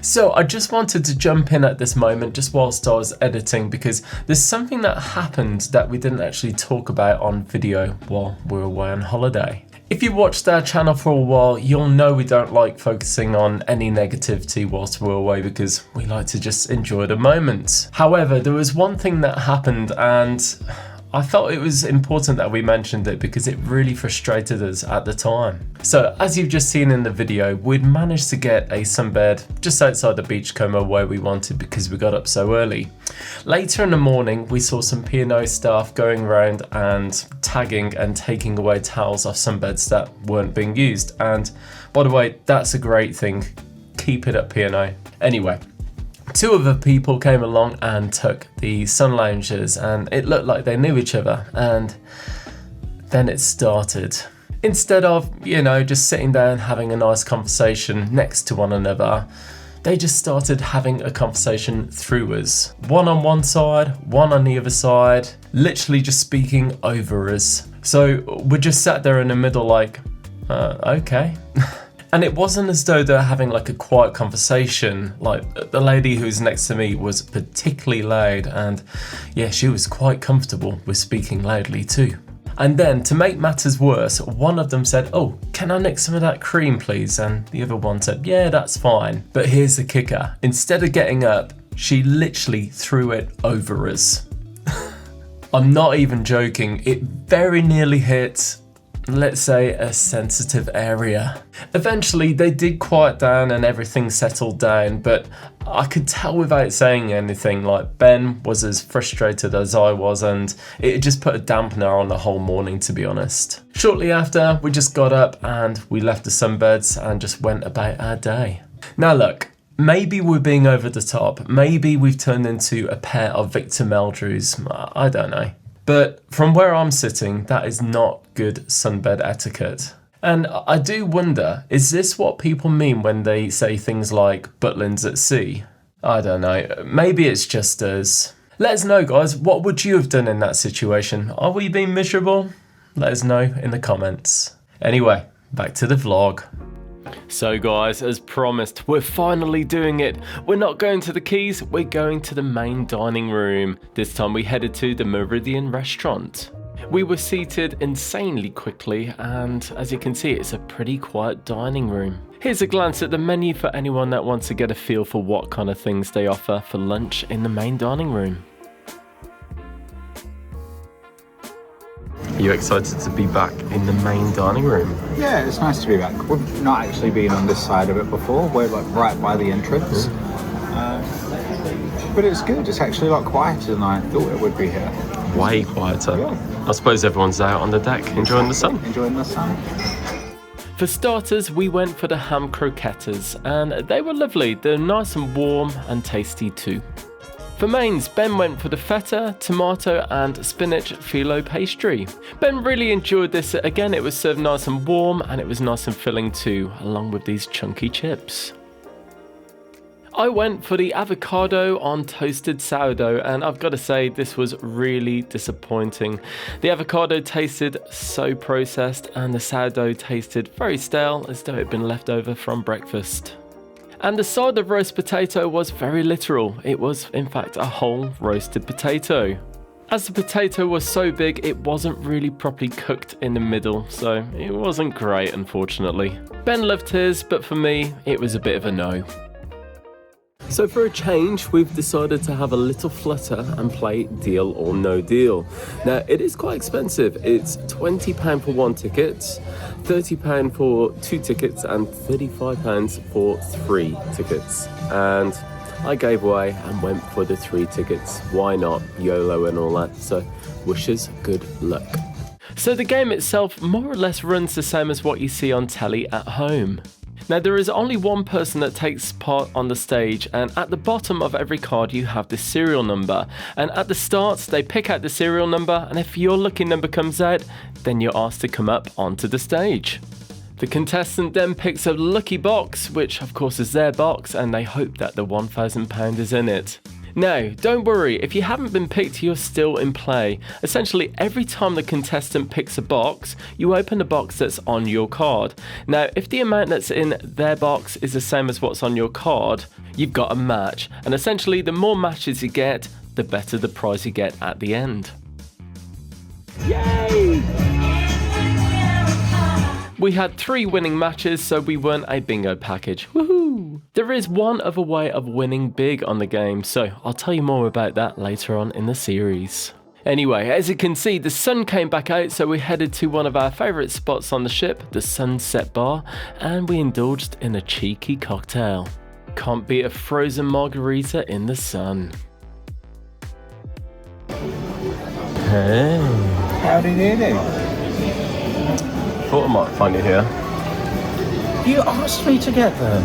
So I just wanted to jump in at this moment just whilst I was editing, because there's something that happened that we didn't actually talk about on video while we were away on holiday. If you watched our channel for a while, you'll know we don't like focusing on any negativity whilst we're away because we like to just enjoy the moment. However, there was one thing that happened and I felt it was important that we mentioned it because it really frustrated us at the time. So as you've just seen in the video, we'd managed to get a sunbed just outside the beachcomber where we wanted because we got up so early. Later in the morning, we saw some P&O staff going around and tagging and taking away towels off sunbeds that weren't being used. And by the way, that's a great thing. Keep it up, P&O. Anyway, 2 other people came along and took the sun loungers, and it looked like they knew each other, and then it started. Instead of, just sitting down having a nice conversation next to one another, they just started having a conversation through us. One on one side, one on the other side, literally just speaking over us. So we just sat there in the middle like, okay. And it wasn't as though they were having like a quiet conversation. Like the lady who's next to me was particularly loud, and yeah, she was quite comfortable with speaking loudly too. And then to make matters worse, one of them said, "Oh, can I nick some of that cream please?" And the other one said, "Yeah, that's fine." But here's the kicker. Instead of getting up, she literally threw it over us. I'm not even joking. It very nearly hit, let's say, a sensitive area. Eventually they did quiet down and everything settled down, but I could tell without saying anything, like Ben was as frustrated as I was, and it just put a dampener on the whole morning, to be honest. Shortly after, we just got up and we left the sunbeds and just went about our day. Now look, maybe we're being over the top, maybe we've turned into a pair of Victor Meldrews, I don't know. But from where I'm sitting, that is not good sunbed etiquette. And I do wonder, is this what people mean when they say things like Butlins at sea? I don't know, maybe it's just us. Let us know, guys, what would you have done in that situation? Are we being miserable? Let us know in the comments. Anyway, back to the vlog. So guys, as promised, we're finally doing it. We're not going to the quays, we're going to the main dining room. This time we headed to the Meridian restaurant. We were seated insanely quickly, and as you can see, it's a pretty quiet dining room. Here's a glance at the menu for anyone that wants to get a feel for what kind of things they offer for lunch in the main dining room. Are you excited to be back in the main dining room? Yeah, it's nice to be back. We've not actually been on this side of it before. We're like right by the entrance. But it's good. It's actually a lot quieter than I thought it would be here. Way quieter. Yeah. I suppose everyone's out on the deck enjoying the sun. Enjoying the sun. For starters, we went for the ham croquettes, and they were lovely. They're nice and warm and tasty too. For mains, Ben went for the feta, tomato and spinach phyllo pastry. Ben really enjoyed this. Again, it was served nice and warm, and it was nice and filling too, along with these chunky chips. I went for the avocado on toasted sourdough, and I've got to say this was really disappointing. The avocado tasted so processed and the sourdough tasted very stale, as though it had been left over from breakfast. And the side of roast potato was very literal. It was in fact a whole roasted potato. As the potato was so big, it wasn't really properly cooked in the middle, so it wasn't great, unfortunately. Ben loved his, but for me, it was a bit of a no. So for a change, we've decided to have a little flutter and play Deal or No Deal. Now, it is quite expensive. It's £20 for 1 ticket, £30 for 2 tickets, and £35 for 3 tickets. And I gave away and went for the 3 tickets. Why not? YOLO and all that. So wish us good luck. So the game itself more or less runs the same as what you see on telly at home. Now, there is only one person that takes part on the stage, and at the bottom of every card you have the serial number, and at the start they pick out the serial number, and if your lucky number comes out, then you're asked to come up onto the stage. The contestant then picks a lucky box, which of course is their box, and they hope that the £1,000 is in it. Now, don't worry, if you haven't been picked, you're still in play. Essentially, every time the contestant picks a box, you open the box that's on your card. Now, if the amount that's in their box is the same as what's on your card, you've got a match. And essentially, the more matches you get, the better the prize you get at the end. Yay! We had 3 winning matches, so we won a bingo package. Woohoo! There is one other way of winning big on the game, so I'll tell you more about that later on in the series. Anyway, as you can see, the sun came back out, so we headed to one of our favourite spots on the ship, the Sunset Bar, and we indulged in a cheeky cocktail. Can't beat a frozen margarita in the sun. Hey. Howdy doody. Thought I might find you here. You asked me to get them.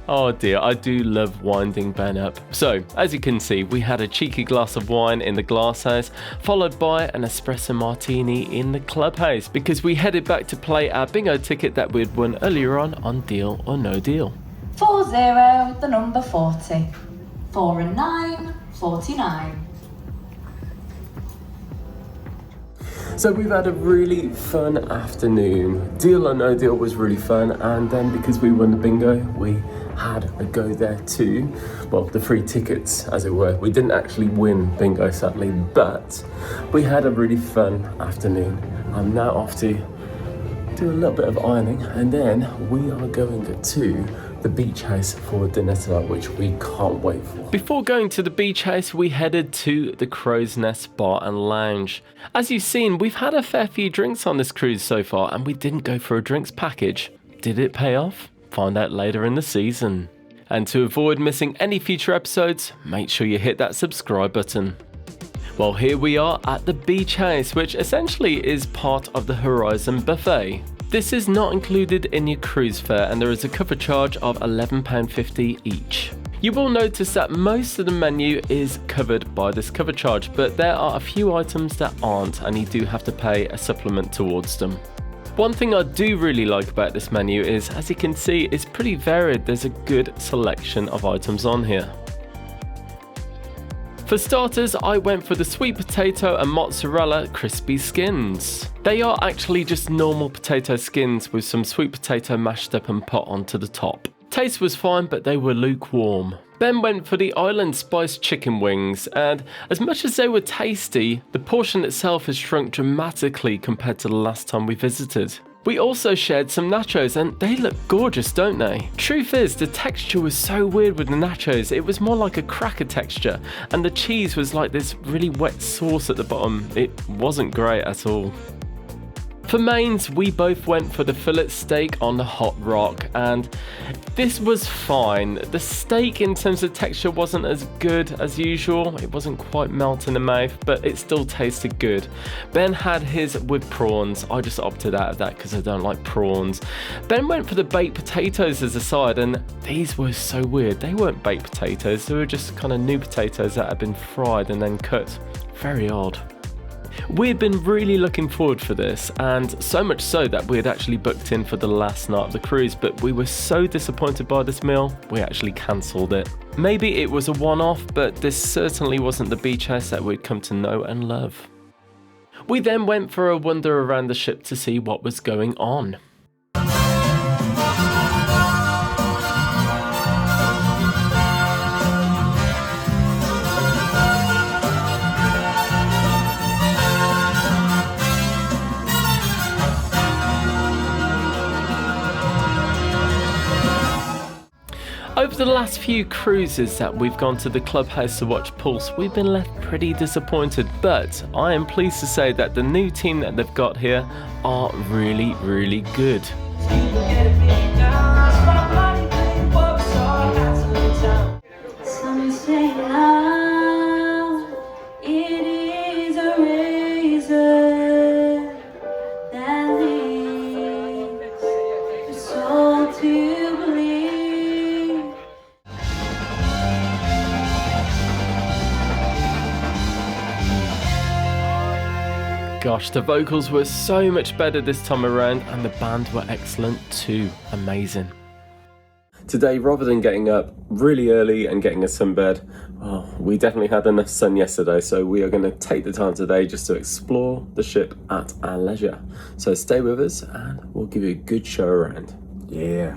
Oh dear, I do love winding Ben up. So, as you can see, we had a cheeky glass of wine in the glass house, followed by an espresso martini in the clubhouse, because we headed back to play our bingo ticket that we'd won earlier on Deal or No Deal. 40, the number 40. 4 and 9, 49. So we've had a really fun afternoon. Deal or No Deal was really fun, and then because we won the bingo, we had a go there too. Well, the free tickets, as it were. We didn't actually win bingo, sadly, but we had a really fun afternoon. I'm now off to do a little bit of ironing, and then we are going to the beach house for dinner tonight, which we can't wait for. Before going to the beach house, we headed to the Crow's Nest Bar and Lounge. As you've seen, we've had a fair few drinks on this cruise so far, and we didn't go for a drinks package. Did it pay off? Find out later in the season. And to avoid missing any future episodes, make sure you hit that subscribe button. Well, here we are at the beach house, which essentially is part of the Horizon Buffet. This is not included in your cruise fare, and there is a cover charge of £11.50 each. You will notice that most of the menu is covered by this cover charge, but there are a few items that aren't, and you do have to pay a supplement towards them. One thing I do really like about this menu is, as you can see, it's pretty varied. There's a good selection of items on here. For starters, I went for the sweet potato and mozzarella crispy skins. They are actually just normal potato skins with some sweet potato mashed up and put onto the top. Taste was fine, but they were lukewarm. Ben went for the island spiced chicken wings, and as much as they were tasty, the portion itself has shrunk dramatically compared to the last time we visited. We also shared some nachos, and they look gorgeous, don't they? Truth is, the texture was so weird with the nachos. It was more like a cracker texture, and the cheese was like this really wet sauce at the bottom. It wasn't great at all. For mains, we both went for the fillet steak on the hot rock, and this was fine. The steak in terms of texture wasn't as good as usual. It wasn't quite melt in the mouth, but it still tasted good. Ben had his with prawns. I just opted out of that because I don't like prawns. Ben went for the baked potatoes as a side, and these were so weird. They weren't baked potatoes. They were just kind of new potatoes that had been fried and then cut. Very odd. We'd been really looking forward for this, and so much so that we had actually booked in for the last night of the cruise, but we were so disappointed by this meal, we actually cancelled it. Maybe it was a one-off, but this certainly wasn't the beach house that we'd come to know and love. We then went for a wander around the ship to see what was going on. Over the last few cruises that we've gone to the clubhouse to watch Pulse, we've been left pretty disappointed, but I am pleased to say that the new team that they've got here are really, really good. Gosh, the vocals were so much better this time around, and the band were excellent too. Amazing. Today, rather than getting up really early and getting a sunbed, well, we definitely had enough sun yesterday, so we are going to take the time today just to explore the ship at our leisure. So stay with us and we'll give you a good show around. Yeah.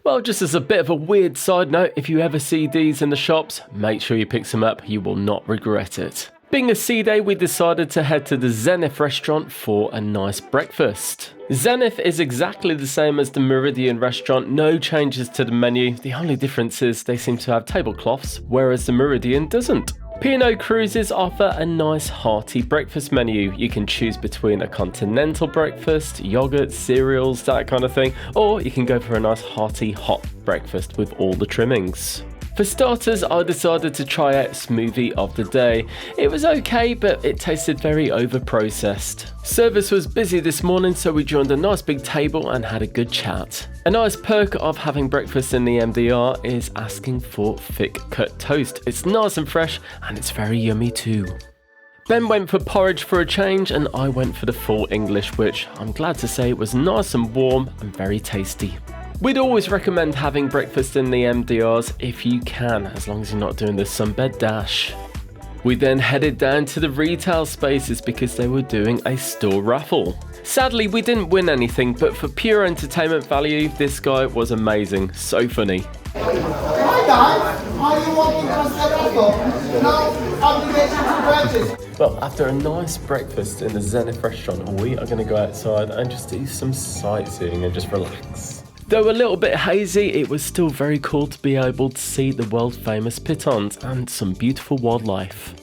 Well, just as a bit of a weird side note, if you ever see these in the shops, make sure you pick some up. You will not regret it. Being a sea day, we decided to head to the Zenith restaurant for a nice breakfast. Zenith is exactly the same as the Meridian restaurant, no changes to the menu. The only difference is they seem to have tablecloths, whereas the Meridian doesn't. P&O Cruises offer a nice hearty breakfast menu. You can choose between a continental breakfast, yogurt, cereals, that kind of thing, or you can go for a nice hearty hot breakfast with all the trimmings. For starters, I decided to try out smoothie of the day. It was okay, but it tasted very over-processed. Service was busy this morning, so we joined a nice big table and had a good chat. A nice perk of having breakfast in the MDR is asking for thick cut toast. It's nice and fresh, and it's very yummy too. Ben went for porridge for a change, and I went for the full English, which I'm glad to say was nice and warm and very tasty. We'd always recommend having breakfast in the MDRs if you can, as long as you're not doing the sunbed dash. We then headed down to the retail spaces because they were doing a store raffle. Sadly, we didn't win anything, but for pure entertainment value, this guy was amazing, so funny. Hi guys, are you wanting to set up? No obligation to purchase. Well, after a nice breakfast in the Zenith restaurant, we are going to go outside and just do some sightseeing and just relax. Though a little bit hazy, it was still very cool to be able to see the world famous pitons and some beautiful wildlife.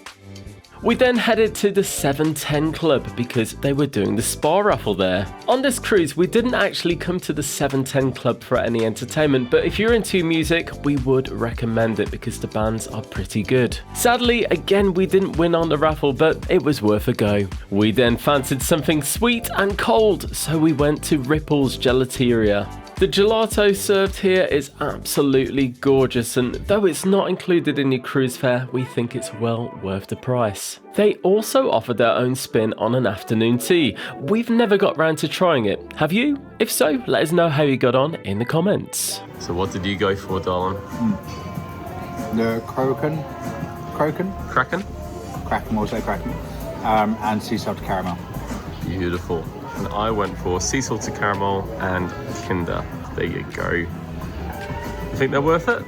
We then headed to the 710 Club because they were doing the spa raffle there. On this cruise, we didn't actually come to the 710 Club for any entertainment, but if you're into music, we would recommend it because the bands are pretty good. Sadly, again, we didn't win on the raffle, but it was worth a go. We then fancied something sweet and cold, so we went to Ripple's Gelateria. The gelato served here is absolutely gorgeous, and though it's not included in your cruise fare, we think it's well worth the price. They also offer their own spin on an afternoon tea. We've never got round to trying it. Have you? If so, let us know how you got on in the comments. So what did you go for, darling? The Kraken, Kraken? we'll say Kraken, and sea salt caramel. Beautiful. And I went for sea salted caramel and Kinder. There you go. You think they're worth it?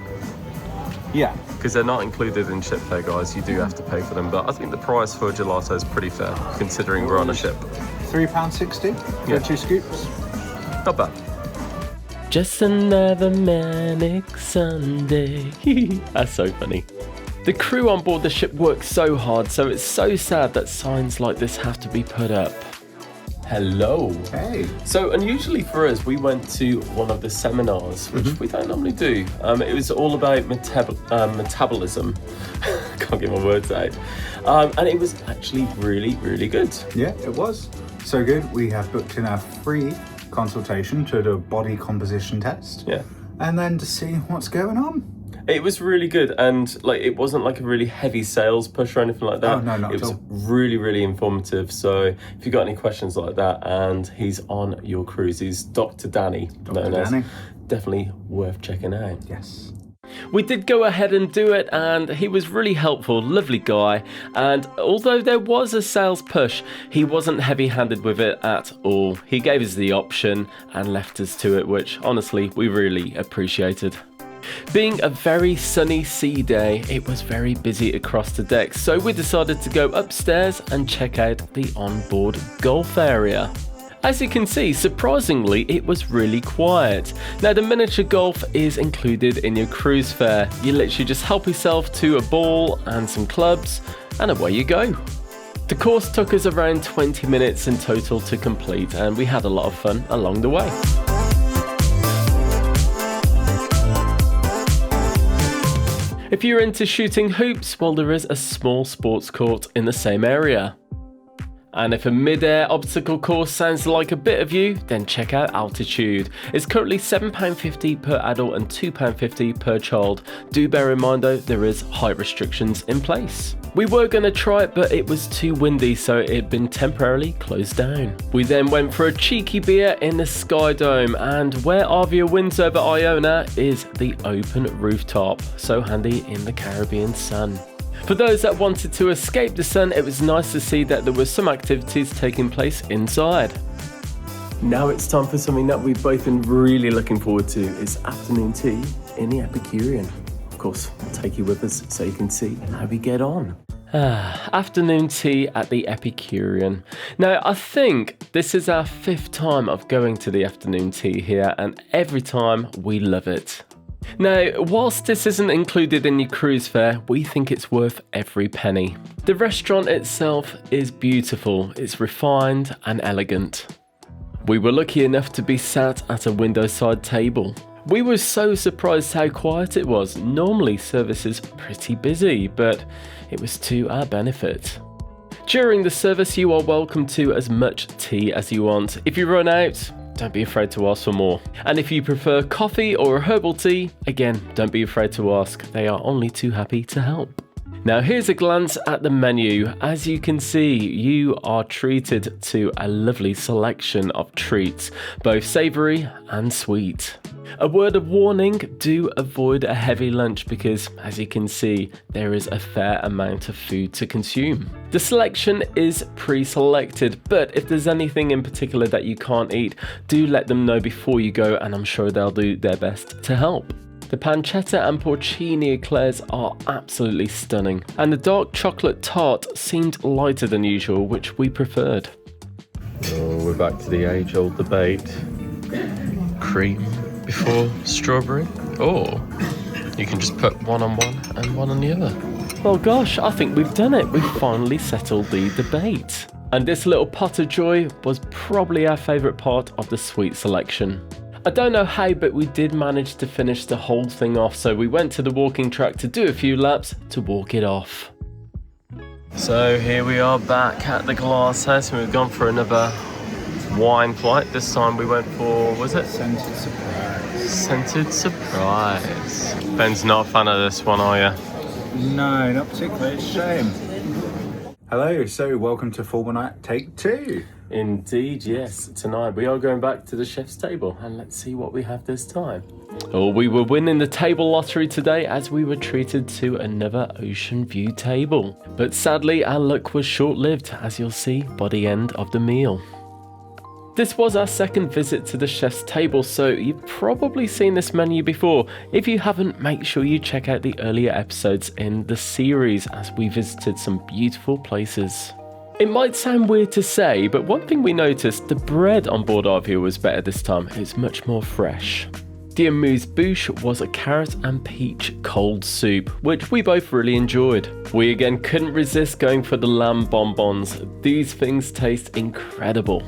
Yeah. Because they're not included in ship fare, guys. You do have to pay for them. But I think the price for a gelato is pretty fair, considering we're on a ship. £3.60 for Yeah. 2 scoops. Not bad. Just another manic Sunday. That's so funny. The crew on board the ship works so hard, so it's so sad that signs like this have to be put up. Hello. Hey. So unusually for us, we went to one of the seminars, which we don't normally do. It was all about metabolism. Can't get my words out. And it was actually really, really good. Yeah, it was. So good, we have booked in a free consultation to do a body composition test. Yeah. And then to see what's going on. It was really good, and like it wasn't like a really heavy sales push or anything like that. Oh, no, not it at was all. really, really informative. So if you've got any questions like that, and he's on your cruise, he's Dr. Danny, known as. Definitely worth checking out. Yes. We did go ahead and do it, and he was really helpful, lovely guy. And although there was a sales push, he wasn't heavy-handed with it at all. He gave us the option and left us to it, which honestly we really appreciated. Being a very sunny sea day, it was very busy across the decks, so we decided to go upstairs and check out the onboard golf area. As you can see, surprisingly, it was really quiet. Now, the miniature golf is included in your cruise fare. You literally just help yourself to a ball and some clubs, and away you go. The course took us around 20 minutes in total to complete, and we had a lot of fun along the way. If you're into shooting hoops, well, there is a small sports court in the same area. And if a mid-air obstacle course sounds like a bit of you, then check out Altitude. It's currently £7.50 per adult and £2.50 per child. Do bear in mind though, there is height restrictions in place. We were going to try it, but it was too windy, so it had been temporarily closed down. We then went for a cheeky beer in the Sky Dome, and where Arvia wins over Iona is the open rooftop. So handy in the Caribbean sun. For those that wanted to escape the sun, it was nice to see that there were some activities taking place inside. Now it's time for something that we've both been really looking forward to. It's afternoon tea in the Epicurean. Of course, we'll take you with us so you can see how we get on. Afternoon tea at the Epicurean. Now, I think this is our 5th time of going to the afternoon tea here, and every time we love it. Now, whilst this isn't included in your cruise fare, we think it's worth every penny. The restaurant itself is beautiful, it's refined and elegant. We were lucky enough to be sat at a window-side table. We were so surprised how quiet it was. Normally service is pretty busy, but it was to our benefit. During the service you are welcome to as much tea as you want. If you run out, don't be afraid to ask for more. And if you prefer coffee or a herbal tea, again, don't be afraid to ask. They are only too happy to help. Now here's a glance at the menu. As you can see, you are treated to a lovely selection of treats, both savoury and sweet. A word of warning, do avoid a heavy lunch because, as you can see, there is a fair amount of food to consume. The selection is pre-selected, but if there's anything in particular that you can't eat, do let them know before you go and I'm sure they'll do their best to help. The pancetta and porcini eclairs are absolutely stunning, and the dark chocolate tart seemed lighter than usual, which we preferred. Oh, we're back to the age-old debate. Cream before strawberry? Or you can just put one on one and one on the other. Well gosh, I think we've done it. We've finally settled the debate. And this little pot of joy was probably our favourite part of the sweet selection. I don't know how, but we did manage to finish the whole thing off, so we went to the walking track to do a few laps to walk it off. So here we are back at the glass house, and we've gone for another wine flight. This time we went for, was it? Scented surprise. Scented surprise. Ben's not a fan of this one, are you? No, not particularly. It's a shame. Hello, so welcome to Formal Night Take 2. Indeed, yes. Tonight we are going back to the chef's table and let's see what we have this time. Oh, we were winning the table lottery today as we were treated to another ocean view table. But sadly our luck was short-lived, as you'll see by the end of the meal. This was our second visit to the chef's table, so you've probably seen this menu before. If you haven't, make sure you check out the earlier episodes in the series as we visited some beautiful places. It might sound weird to say, but one thing we noticed, the bread on board Arvia was better this time. It's much more fresh. The amuse-bouche was a carrot and peach cold soup, which we both really enjoyed. We again couldn't resist going for the lamb bonbons. These things taste incredible.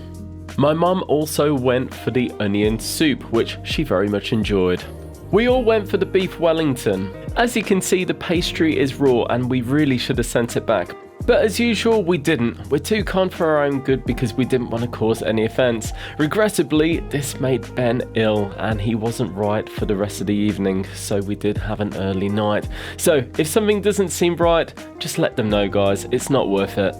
My mum also went for the onion soup, which she very much enjoyed. We all went for the beef Wellington. As you can see, the pastry is raw and we really should have sent it back. But as usual, we didn't. We're too kind for our own good because we didn't want to cause any offence. Regrettably, this made Ben ill and he wasn't right for the rest of the evening, so we did have an early night. So if something doesn't seem right, just let them know, guys. It's not worth it.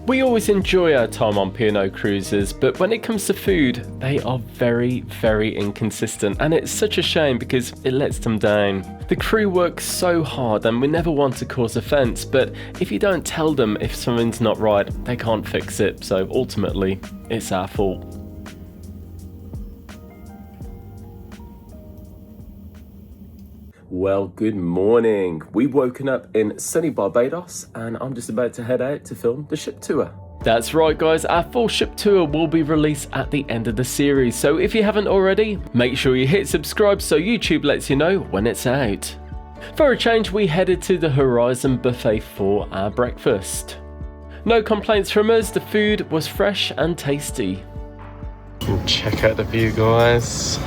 We always enjoy our time on P&O cruises, but when it comes to food, they are very, very inconsistent, and it's such a shame because it lets them down. The crew works so hard and we never want to cause offence, but if you don't tell them if something's not right, they can't fix it, so ultimately, it's our fault. Well, good morning. We've woken up in sunny Barbados and I'm just about to head out to film the ship tour. That's right, guys, our full ship tour will be released at the end of the series, so if you haven't already, make sure you hit subscribe so YouTube lets you know when it's out. For a change, we headed to the Horizon Buffet for our breakfast. No complaints from us, the food was fresh and tasty. Check out the view, guys.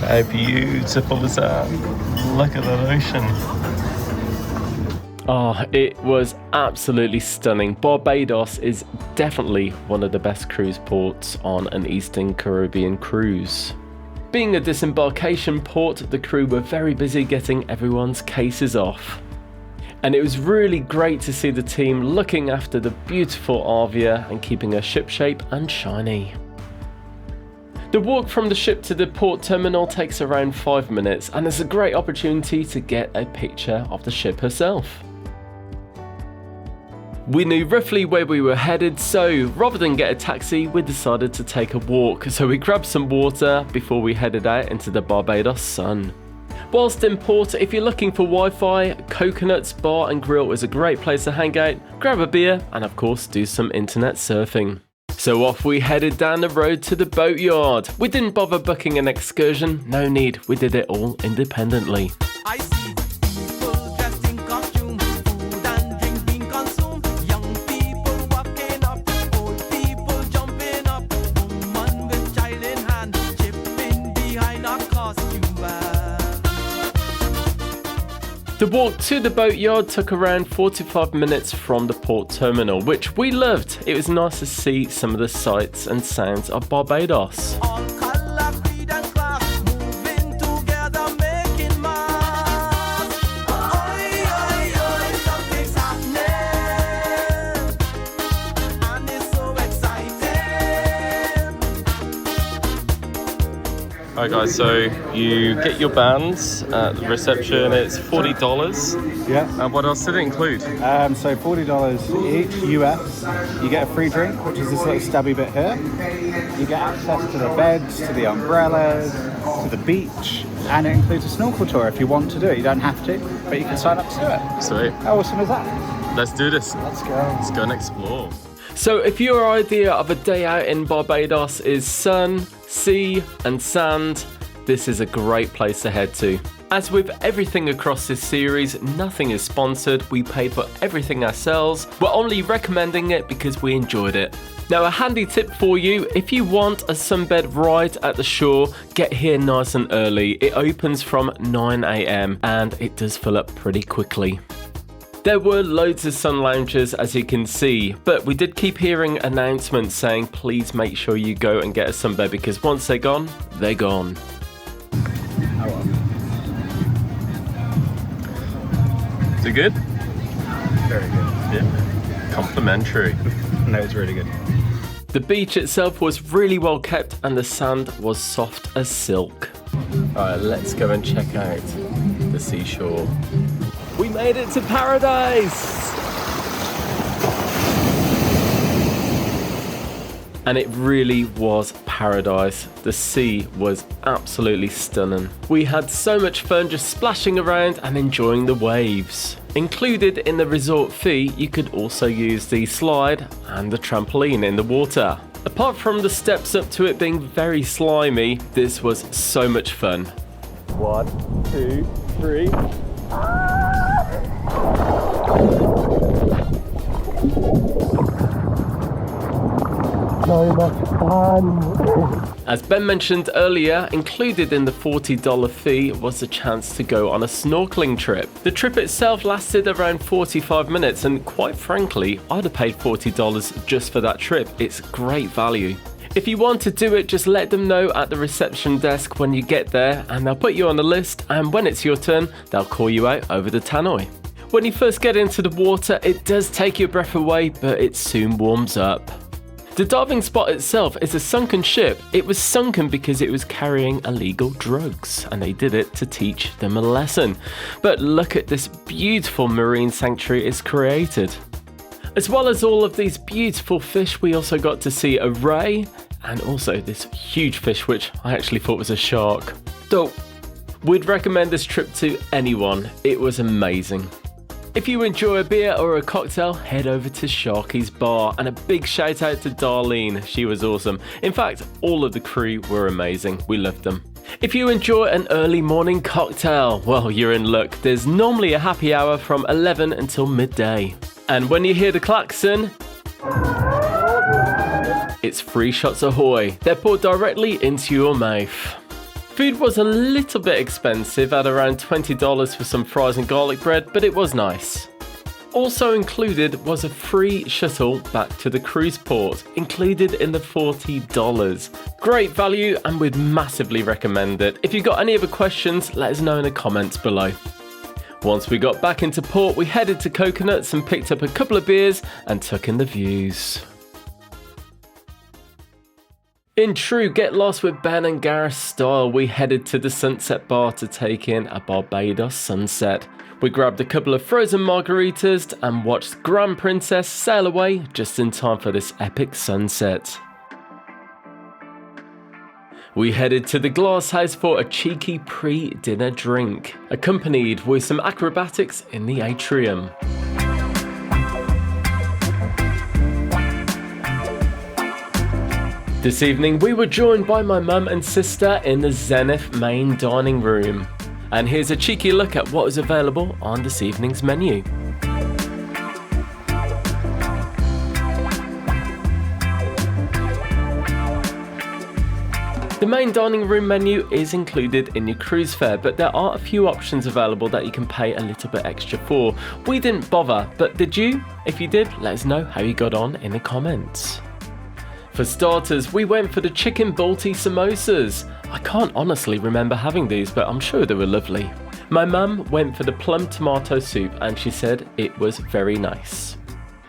How beautiful is that? Look at that ocean. Oh, it was absolutely stunning. Barbados is definitely one of the best cruise ports on an Eastern Caribbean cruise. Being a disembarkation port, the crew were very busy getting everyone's cases off. And it was really great to see the team looking after the beautiful Arvia and keeping her shipshape and shiny. The walk from the ship to the port terminal takes around 5 minutes, and it's a great opportunity to get a picture of the ship herself. We knew roughly where we were headed, so rather than get a taxi, we decided to take a walk. So we grabbed some water before we headed out into the Barbados sun. Whilst in port, if you're looking for Wi-Fi, Coconuts Bar and Grill is a great place to hang out, grab a beer, and of course do some internet surfing. So off we headed down the road to the Boatyard. We didn't bother booking an excursion, no need, we did it all independently. I see people dressed in costume, food and drinks being consumed, young people walking up, old people jumping up, woman with child in hand, chipping behind a costume van. The walk to the Boatyard took around 45 minutes from the port terminal, which we loved. It was nice to see some of the sights and sounds of Barbados. All color, creed and class, moving together, making mass. Oi, oi, oi, something's happening, and it's so exciting. Alright guys, so you get your bands at the reception, it's $40. Yeah. And what else did it include? So $40 each US. You get a free drink, which is this little stubby bit here. You get access to the beds, to the umbrellas, to the beach, and it includes a snorkel tour if you want to do it. You don't have to, but you can sign up to do it. Sweet. How awesome is that? Let's do this. Let's go. Let's go and explore. So if your idea of a day out in Barbados is sun, sea and sand, this is a great place to head to. As with everything across this series, nothing is sponsored, we pay for everything ourselves, we're only recommending it because we enjoyed it. Now a handy tip for you, if you want a sunbed right at the shore, get here nice and early. It opens from 9 AM and it does fill up pretty quickly. There were loads of sun lounges as you can see, but we did keep hearing announcements saying please make sure you go and get a sunbed because once they're gone, they're gone. Is it good? Very good. Yeah. Complimentary. No, it's really good. The beach itself was really well kept and the sand was soft as silk. Alright, let's go and check out the seashore. We made it to paradise! And it really was paradise. The sea was absolutely stunning. We had so much fun just splashing around and enjoying the waves. Included in the resort fee, you could also use the slide and the trampoline in the water. Apart from the steps up to it being very slimy, this was so much fun. 1, 2, 3. So much fun! As Ben mentioned earlier, included in the $40 fee was a chance to go on a snorkeling trip. The trip itself lasted around 45 minutes and quite frankly, I'd have paid $40 just for that trip. It's great value. If you want to do it, just let them know at the reception desk when you get there and they'll put you on the list, and when it's your turn, they'll call you out over the tannoy. When you first get into the water, it does take your breath away, but it soon warms up. The diving spot itself is a sunken ship. It was sunken because it was carrying illegal drugs, and they did it to teach them a lesson. But look at this beautiful marine sanctuary it's created. As well as all of these beautiful fish, we also got to see a ray and also this huge fish, which I actually thought was a shark. So, we'd recommend this trip to anyone. It was amazing. If you enjoy a beer or a cocktail, head over to Sharky's Bar, and a big shout out to Darlene, she was awesome. In fact, all of the crew were amazing, we loved them. If you enjoy an early morning cocktail, well, you're in luck. There's normally a happy hour from 11 until midday. And when you hear the klaxon, it's free shots ahoy. They're poured directly into your mouth. Food was a little bit expensive at around $20 for some fries and garlic bread, but it was nice. Also included was a free shuttle back to the cruise port, included in the $40. Great value and we'd massively recommend it. If you've got any other questions, let us know in the comments below. Once we got back into port, we headed to Coconuts and picked up a couple of beers and took in the views. In true Get Lost with Ben and Gareth style, we headed to the Sunset Bar to take in a Barbados sunset. We grabbed a couple of frozen margaritas and watched Grand Princess sail away just in time for this epic sunset. We headed to the Glass House for a cheeky pre-dinner drink, accompanied with some acrobatics in the atrium. This evening we were joined by my mum and sister in the Zenith main dining room. And here's a cheeky look at what is available on this evening's menu. The main dining room menu is included in your cruise fare, but there are a few options available that you can pay a little bit extra for. We didn't bother, but did you? If you did, let us know how you got on in the comments. For starters, we went for the chicken balti samosas. I can't honestly remember having these, but I'm sure they were lovely. My mum went for the plum tomato soup and she said it was very nice.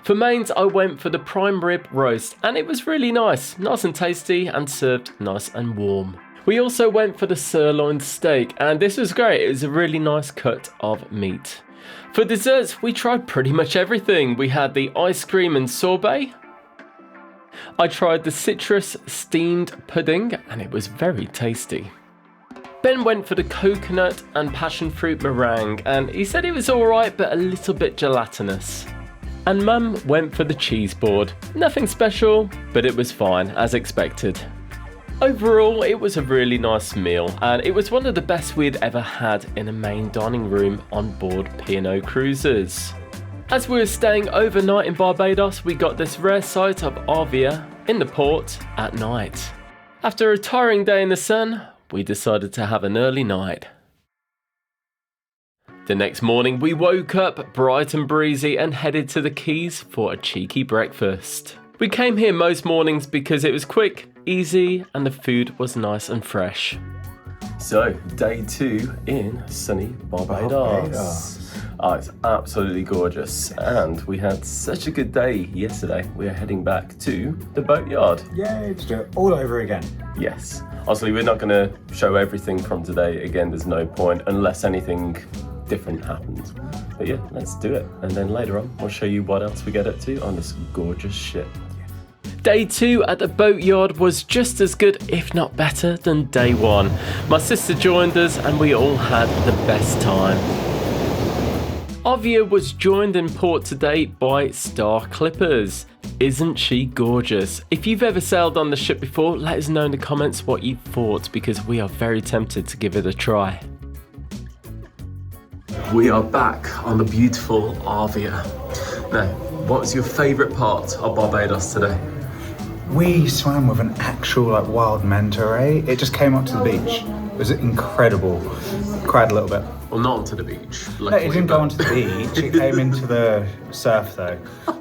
For mains, I went for the prime rib roast and it was really nice and tasty and served nice and warm. We also went for the sirloin steak and this was great, it was a really nice cut of meat. For desserts, we tried pretty much everything. We had the ice cream and sorbet. I tried the citrus steamed pudding and it was very tasty. Ben went for the coconut and passion fruit meringue and he said it was alright but a little bit gelatinous. And Mum went for the cheese board. Nothing special, but it was fine, as expected. Overall, it was a really nice meal, and it was one of the best we'd ever had in a main dining room on board P&O cruises. As we were staying overnight in Barbados, we got this rare sight of Arvia in the port at night. After a tiring day in the sun, we decided to have an early night. The next morning we woke up bright and breezy and headed to the Keys for a cheeky breakfast. We came here most mornings because it was quick, easy and the food was nice and fresh. So, day 2 in sunny Barbados. Oh, it's absolutely gorgeous and we had such a good day yesterday. We are heading back to the Boatyard. Yay, to do it all over again. Yes. Obviously we're not going to show everything from today. Again, there's no point unless anything different happens. But yeah, let's do it. And then later on, we'll show you what else we get up to on this gorgeous ship. Day 2 at the Boatyard was just as good, if not better, than day 1. My sister joined us and we all had the best time. Arvia was joined in port today by Star Clippers. Isn't she gorgeous? If you've ever sailed on the ship before, let us know in the comments what you thought because we are very tempted to give it a try. We are back on the beautiful Arvia. Now, what was your favourite part of Barbados today? We swam with an actual wild manta ray. It just came up to the beach. It was incredible. Cried a little bit. Well, not onto the beach. No, it didn't go onto the beach. It came into the surf though.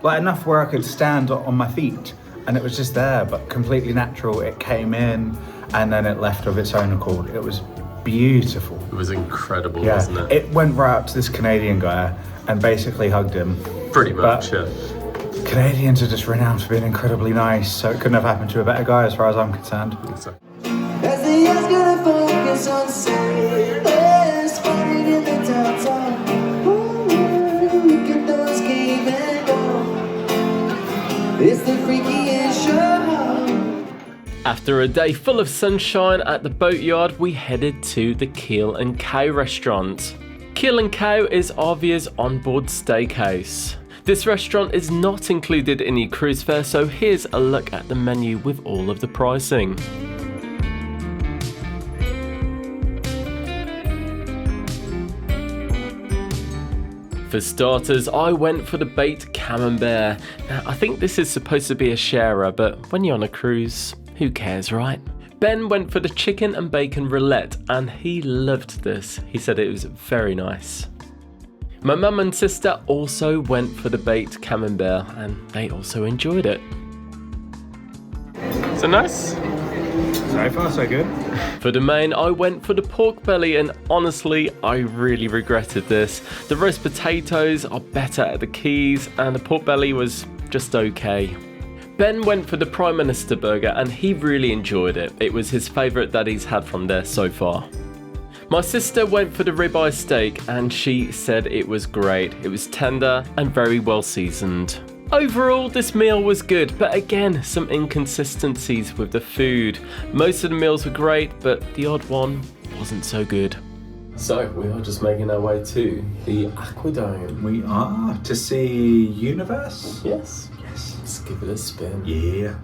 Enough where I could stand on my feet. And it was just there, but completely natural. It came in and then it left of its own accord. It was beautiful. It was incredible, wasn't it? It went right up to this Canadian guy and basically hugged him. Pretty much, yeah. Canadians are just renowned for being incredibly nice, so it couldn't have happened to a better guy as far as I'm concerned. Exactly. As the years gonna focus on sailors fighting in the downtown. Ooh, look at those cavemen go. It's the freakiest show. After a day full of sunshine at the Boatyard, we headed to the Keel and Cow restaurant. Keel and Cow is Arvia's onboard steakhouse. This restaurant is not included in your cruise fare, so here's a look at the menu with all of the pricing. For starters, I went for the baked camembert. Now, I think this is supposed to be a sharer, but when you're on a cruise, who cares, right? Ben went for the chicken and bacon roulette, and he loved this. He said it was very nice. My mum and sister also went for the baked camembert, and they also enjoyed it. So nice. So far, so good. For the main, I went for the pork belly, and honestly, I really regretted this. The roast potatoes are better at the Keys, and the pork belly was just okay. Ben went for the Prime Minister burger, and he really enjoyed it. It was his favourite that he's had from there so far. My sister went for the ribeye steak, and she said it was great. It was tender and very well seasoned. Overall, this meal was good, but again, some inconsistencies with the food. Most of the meals were great, but the odd one wasn't so good. So, we are just making our way to the Aquadome. We are to see Universe? Yes. Let's give it a spin. Yeah.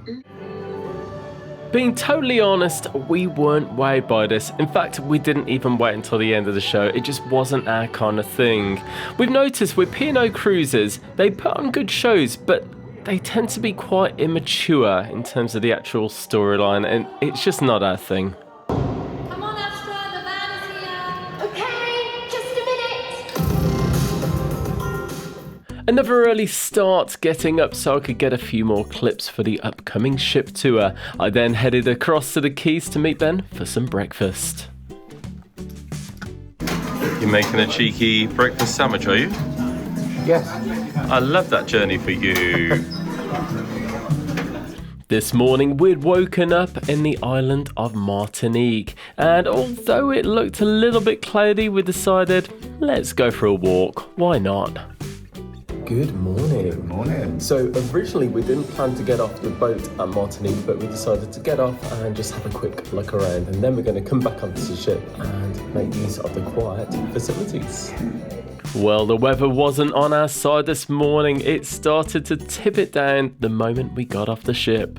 Being totally honest, we weren't wowed by this. In fact, we didn't even wait until the end of the show. It just wasn't our kind of thing. We've noticed with P&O cruises, they put on good shows, but they tend to be quite immature in terms of the actual storyline, and it's just not our thing. Come on, Astra, the van is here. Okay, just a minute. Another early start getting up so I could get a few more clips for the upcoming ship tour. I then headed across to the quays to meet Ben for some breakfast. You're making a cheeky breakfast sandwich, are you? Yes. I love that journey for you. This morning we'd woken up in the island of Martinique, and although it looked a little bit cloudy, we decided, let's go for a walk. Why not? Good morning. Good morning. So originally we didn't plan to get off the boat at Martinique, but we decided to get off and just have a quick look around, and then we're going to come back onto the ship and make use of the quiet facilities. Well, the weather wasn't on our side this morning. It started to tip it down the moment we got off the ship.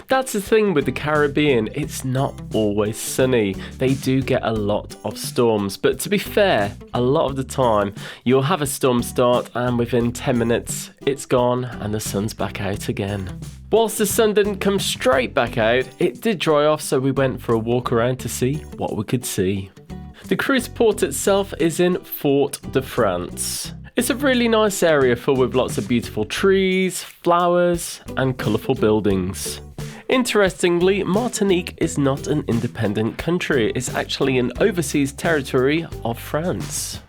That's the thing with the Caribbean, it's not always sunny. They do get a lot of storms, but to be fair, a lot of the time you'll have a storm start and within 10 minutes it's gone and the sun's back out again. Whilst the sun didn't come straight back out, it did dry off, so we went for a walk around to see what we could see. The cruise port itself is in Fort-de-France. It's a really nice area full with lots of beautiful trees, flowers and colourful buildings. Interestingly, Martinique is not an independent country, it's actually an overseas territory of France.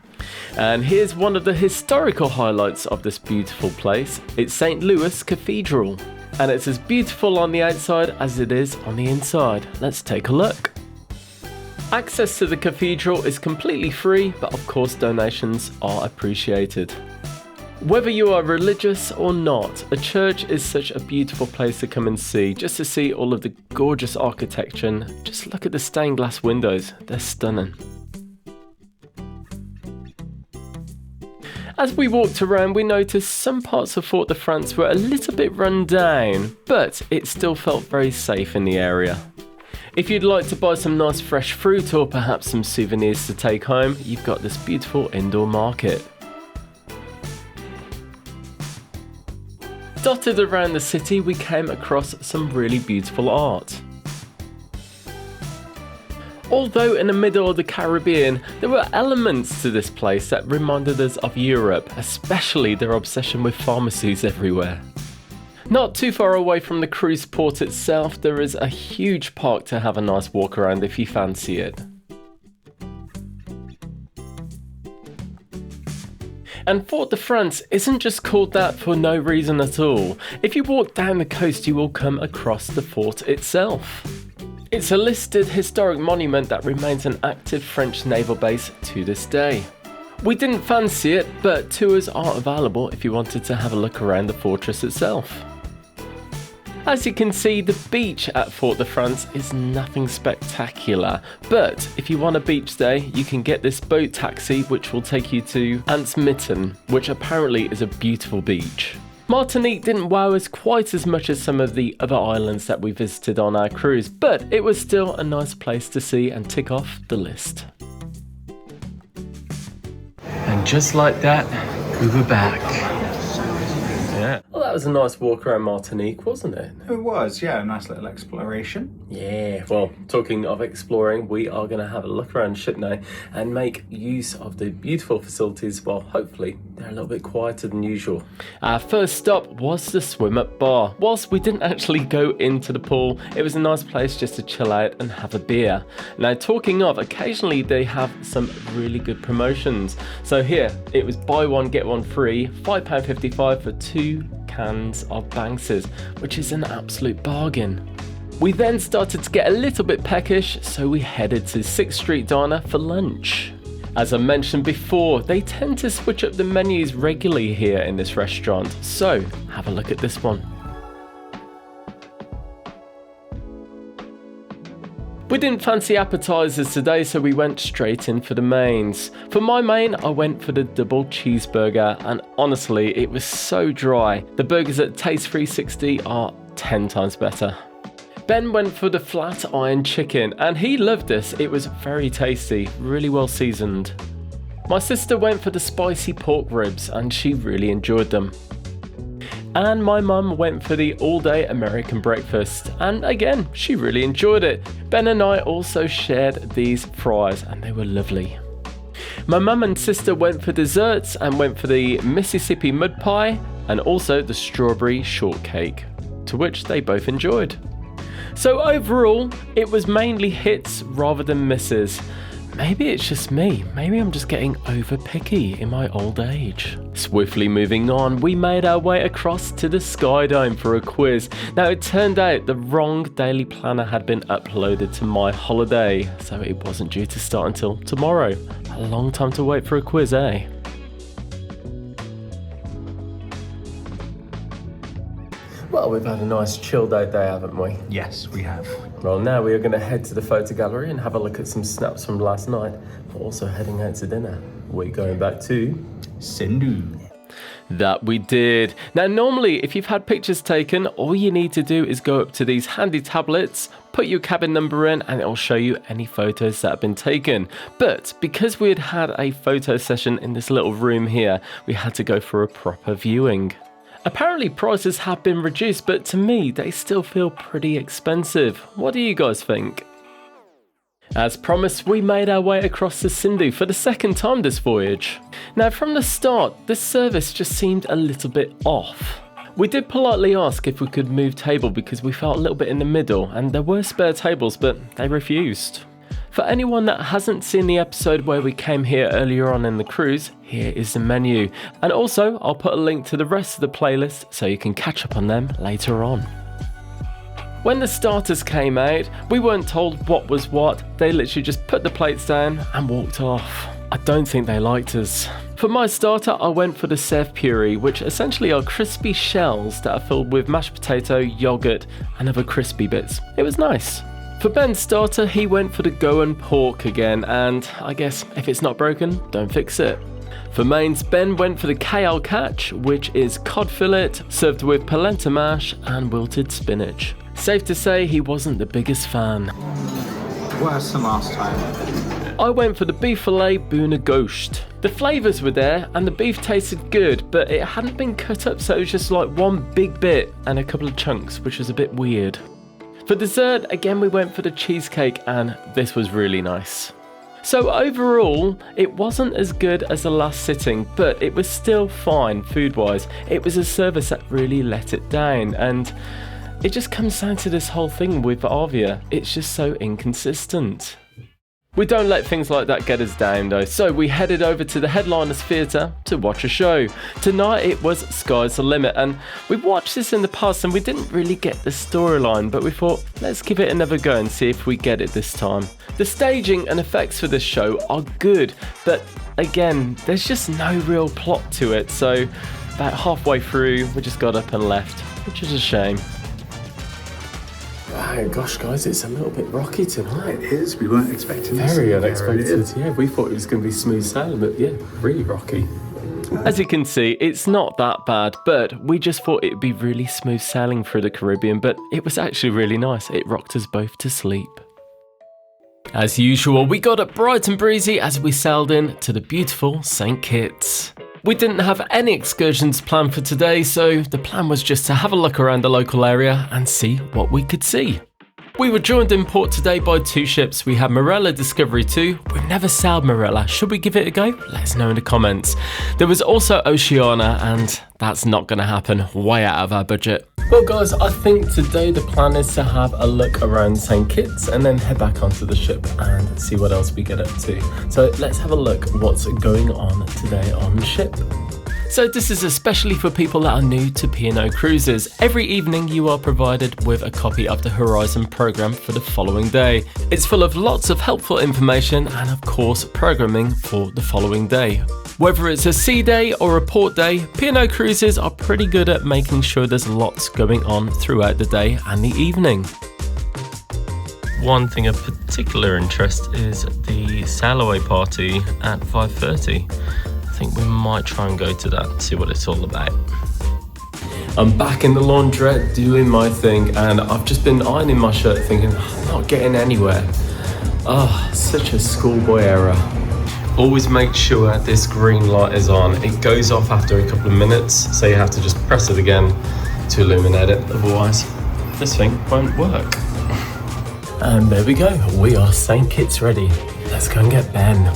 And here's one of the historical highlights of this beautiful place. It's St. Louis Cathedral, and it's as beautiful on the outside as it is on the inside. Let's take a look. Access to the cathedral is completely free, but of course donations are appreciated. Whether you are religious or not, a church is such a beautiful place to come and see, just to see all of the gorgeous architecture, and just look at the stained glass windows, they're stunning. As we walked around, we noticed some parts of Fort-de-France were a little bit run down, but it still felt very safe in the area. If you'd like to buy some nice fresh fruit or perhaps some souvenirs to take home, you've got this beautiful indoor market. Dotted around the city, we came across some really beautiful art. Although in the middle of the Caribbean, there were elements to this place that reminded us of Europe, especially their obsession with pharmacies everywhere. Not too far away from the cruise port itself, there is a huge park to have a nice walk around if you fancy it. And Fort-de-France isn't just called that for no reason at all. If you walk down the coast, you will come across the fort itself. It's a listed historic monument that remains an active French naval base to this day. We didn't fancy it, but tours are available if you wanted to have a look around the fortress itself. As you can see, the beach at Fort-de-France is nothing spectacular, but if you want a beach day, you can get this boat taxi which will take you to Maarten, which apparently is a beautiful beach. Martinique didn't wow us quite as much as some of the other islands that we visited on our cruise, but it was still a nice place to see and tick off the list. And just like that, we were back. Yeah. Well, that was a nice walk around Martinique, wasn't it? It was, yeah, a nice little exploration. Yeah, well, talking of exploring, we are going to have a look around the ship now and make use of the beautiful facilities. Well, hopefully they're a little bit quieter than usual. Our first stop was the swim-up bar. Whilst we didn't actually go into the pool, it was a nice place just to chill out and have a beer. Now, talking of, occasionally they have some really good promotions. So here, it was buy one, get one free, £5.55 for 2 cans of Bankses, which is an absolute bargain. We then started to get a little bit peckish, so we headed to 6th Street Diner for lunch. As I mentioned before, they tend to switch up the menus regularly here in this restaurant, so have a look at this one. We didn't fancy appetizers today, so we went straight in for the mains. For my main, I went for the double cheeseburger, and honestly, it was so dry. The burgers at Taste 360 are 10 times better. Ben went for the flat iron chicken and he loved this. It was very tasty, really well seasoned. My sister went for the spicy pork ribs and she really enjoyed them. And my mum went for the all-day American breakfast, and again, she really enjoyed it. Ben and I also shared these fries and they were lovely. My mum and sister went for desserts and went for the Mississippi mud pie and also the strawberry shortcake, to which they both enjoyed. So overall, it was mainly hits rather than misses. Maybe it's just me. Maybe I'm just getting over picky in my old age. Swiftly moving on, we made our way across to the Sky Dome for a quiz. Now it turned out the wrong daily planner had been uploaded to my holiday, so it wasn't due to start until tomorrow. A long time to wait for a quiz, eh? Well, we've had a nice chilled out day, haven't we? Yes, we have. Well, now we are going to head to the photo gallery and have a look at some snaps from last night. We're also heading out to dinner. We're going back to Sindhu. That we did. Now, normally, if you've had pictures taken, all you need to do is go up to these handy tablets, put your cabin number in, and it'll show you any photos that have been taken. But because we had had a photo session in this little room here, we had to go for a proper viewing. Apparently prices have been reduced, but to me they still feel pretty expensive. What do you guys think? As promised, we made our way across the Sindhu for the second time this voyage. Now from the start, this service just seemed a little bit off. We did politely ask if we could move table because we felt a little bit in the middle and there were spare tables, but they refused. For anyone that hasn't seen the episode where we came here earlier on in the cruise, here is the menu. And also, I'll put a link to the rest of the playlist so you can catch up on them later on. When the starters came out, we weren't told what was what. They literally just put the plates down and walked off. I don't think they liked us. For my starter, I went for the Sev Puri, which essentially are crispy shells that are filled with mashed potato, yogurt, and other crispy bits. It was nice. For Ben's starter, he went for the Goan pork again, and I guess if it's not broken, don't fix it. For mains, Ben went for the KL catch, which is cod fillet, served with polenta mash and wilted spinach. Safe to say he wasn't the biggest fan. Worse than last time. I went for the beef fillet Buna Ghost. The flavours were there and the beef tasted good, but it hadn't been cut up, so it was just like one big bit and a couple of chunks, which was a bit weird. For dessert, again we went for the cheesecake and this was really nice. So overall, it wasn't as good as the last sitting, but it was still fine food-wise. It was a service that really let it down, and it just comes down to this whole thing with Arvia. It's just so inconsistent. We don't let things like that get us down though, so we headed over to the Headliners Theatre to watch a show. Tonight it was Sky's the Limit, and we've watched this in the past and we didn't really get the storyline, but we thought let's give it another go and see if we get it this time. The staging and effects for this show are good, but again, there's just no real plot to it, so about halfway through we just got up and left, which is a shame. Oh gosh guys, it's a little bit rocky tonight. It is, we weren't expecting this. Very unexpected, yeah. We thought it was going to be smooth sailing, but yeah, really rocky. As you can see, it's not that bad, but we just thought it would be really smooth sailing through the Caribbean, but it was actually really nice. It rocked us both to sleep. As usual, we got up bright and breezy as we sailed in to the beautiful St. Kitts. We didn't have any excursions planned for today, so the plan was just to have a look around the local area and see what we could see. We were joined in port today by two ships. We had Marella Discovery 2. We've never sailed Marella. Should we give it a go? Let us know in the comments. There was also Oceana, and that's not going to happen. Way out of our budget. Well guys, I think today the plan is to have a look around St. Kitts and then head back onto the ship and see what else we get up to. So let's have a look what's going on today on the ship. So this is especially for people that are new to P&O Cruises. Every evening you are provided with a copy of the Horizon programme for the following day. It's full of lots of helpful information and of course programming for the following day. Whether it's a sea day or a port day, P&O Cruises are pretty good at making sure there's lots going on throughout the day and the evening. One thing of particular interest is the sail away party at 5:30. I think we might try and go to that and see what it's all about. I'm back in the laundrette doing my thing, and I've just been ironing my shirt thinking, I'm not getting anywhere. Such a schoolboy error. Always make sure this green light is on. It goes off after a couple of minutes, so you have to just press it again to illuminate it, otherwise this thing won't work. And there we go, we are St. Kitts ready. Let's go and get Ben.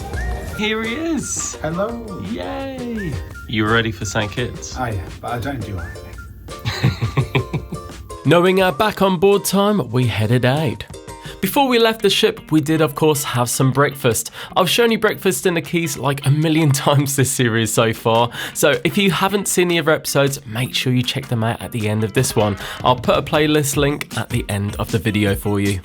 Here he is. Hello. Yay. You ready for St. Kitts? I am, but I don't do anything. Knowing our back on board time, we headed out. Before we left the ship, we did of course have some breakfast. I've shown you breakfast in the Keys like a million times this series so far, so if you haven't seen the other episodes, make sure you check them out at the end of this one. I'll put a playlist link at the end of the video for you.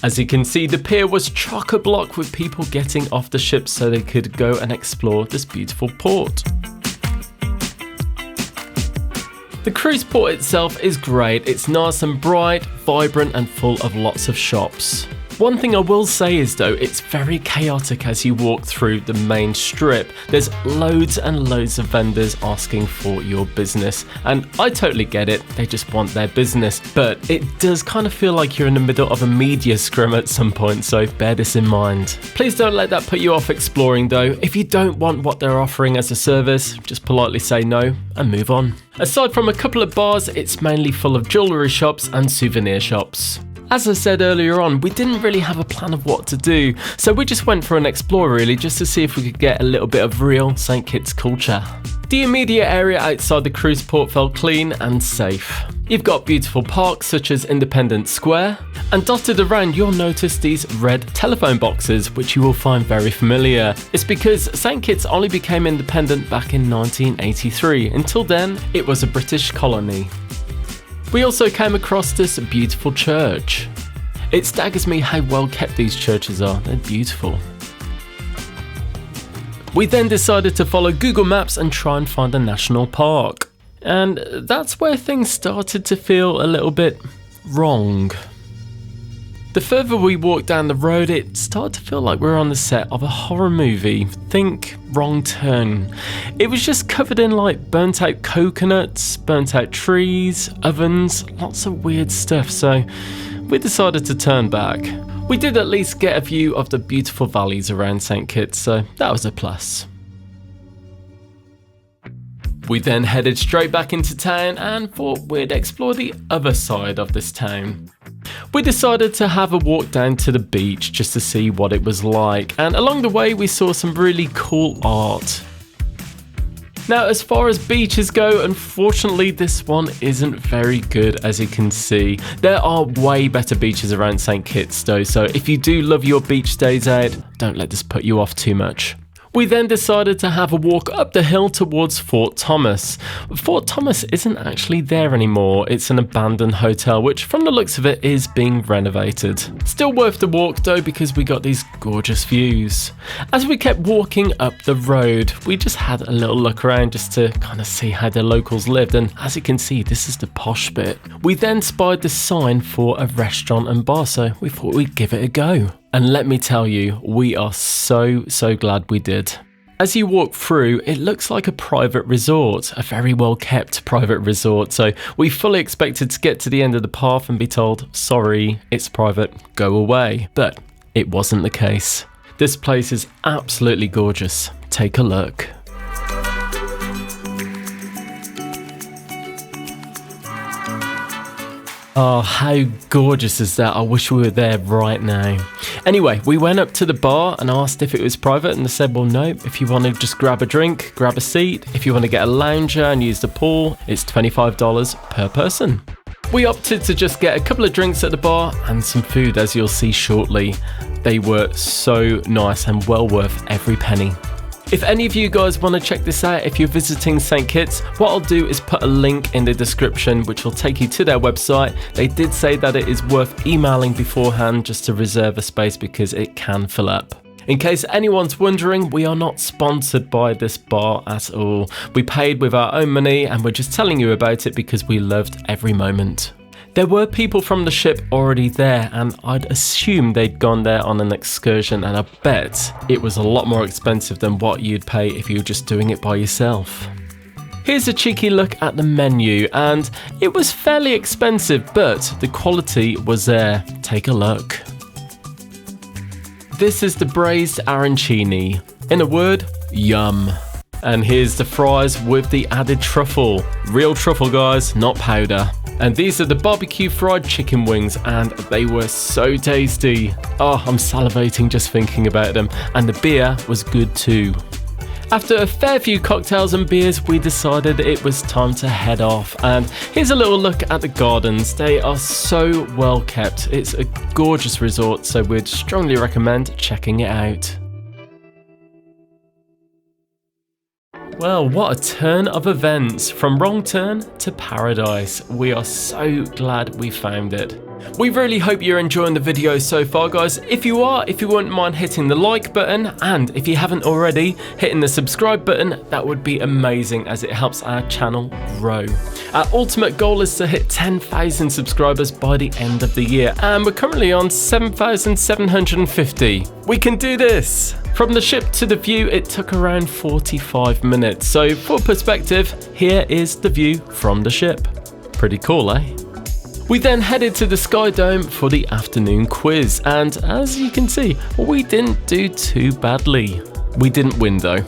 As you can see, the pier was chock-a-block with people getting off the ship so they could go and explore this beautiful port. The cruise port itself is great. It's nice and bright, vibrant and full of lots of shops. One thing I will say is though, it's very chaotic as you walk through the main strip. There's loads and loads of vendors asking for your business, and I totally get it, they just want their business, but it does kind of feel like you're in the middle of a media scrum at some point, so bear this in mind. Please don't let that put you off exploring though. If you don't want what they're offering as a service, just politely say no and move on. Aside from a couple of bars, it's mainly full of jewellery shops and souvenir shops. As I said earlier on, we didn't really have a plan of what to do, so we just went for an explore really, just to see if we could get a little bit of real St. Kitts culture. The immediate area outside the cruise port felt clean and safe. You've got beautiful parks such as Independence Square, and dotted around you'll notice these red telephone boxes, which you will find very familiar. It's because St. Kitts only became independent back in 1983. Until then, it was a British colony. We also came across this beautiful church. It staggers me how well kept these churches are, they're beautiful. We then decided to follow Google Maps and try and find a national park. And that's where things started to feel a little bit wrong. The further we walked down the road, it started to feel like we were on the set of a horror movie. Think Wrong Turn. It was just covered in like burnt out coconuts, burnt out trees, ovens, lots of weird stuff, so we decided to turn back. We did at least get a view of the beautiful valleys around St. Kitts, so that was a plus. We then headed straight back into town and thought we'd explore the other side of this town. We decided to have a walk down to the beach just to see what it was like, and along the way we saw some really cool art. Now, as far as beaches go, unfortunately this one isn't very good, as you can see. There are way better beaches around St. Kitts though, so if you do love your beach days out, don't let this put you off too much. We then decided to have a walk up the hill towards Fort Thomas. Fort Thomas isn't actually there anymore, it's an abandoned hotel which from the looks of it is being renovated. Still worth the walk though, because we got these gorgeous views. As we kept walking up the road, we just had a little look around just to kind of see how the locals lived, and as you can see, this is the posh bit. We then spied the sign for a restaurant and bar, so we thought we'd give it a go. And let me tell you, we are so glad we did. As you walk through, it looks like a private resort, a very well kept private resort, so we fully expected to get to the end of the path and be told, sorry, it's private, go away. But it wasn't the case. This place is absolutely gorgeous. Take a look. Oh, how gorgeous is that? I wish we were there right now. Anyway, we went up to the bar and asked if it was private, and they said, well, no, if you want to just grab a drink, grab a seat. If you want to get a lounger and use the pool, it's $25 per person. We opted to just get a couple of drinks at the bar and some food, as you'll see shortly. They were so nice and well worth every penny. If any of you guys want to check this out, if you're visiting St. Kitts, what I'll do is put a link in the description which will take you to their website. They did say that it is worth emailing beforehand just to reserve a space because it can fill up. In case anyone's wondering, we are not sponsored by this bar at all. We paid with our own money and we're just telling you about it because we loved every moment. There were people from the ship already there, and I'd assume they'd gone there on an excursion, and I bet it was a lot more expensive than what you'd pay if you were just doing it by yourself. Here's a cheeky look at the menu, and it was fairly expensive, but the quality was there. Take a look. This is the braised arancini. In a word, yum. And here's the fries with the added truffle. Real truffle, guys, not powder. And these are the barbecue fried chicken wings, and they were so tasty. Oh, I'm salivating just thinking about them. And the beer was good too. After a fair few cocktails and beers, we decided it was time to head off. And here's a little look at the gardens. They are so well kept. It's a gorgeous resort, so we'd strongly recommend checking it out. Well, what a turn of events. From wrong turn to paradise. We are so glad we found it. We really hope you're enjoying the video so far, guys. If you are, if you wouldn't mind hitting the like button, and if you haven't already, hitting the subscribe button, that would be amazing as it helps our channel grow. Our ultimate goal is to hit 10,000 subscribers by the end of the year, and we're currently on 7,750. We can do this! From the ship to the view, it took around 45 minutes. So for perspective, here is the view from the ship. Pretty cool, eh? We then headed to the Sky Dome for the afternoon quiz, and as you can see, we didn't do too badly. We didn't win though.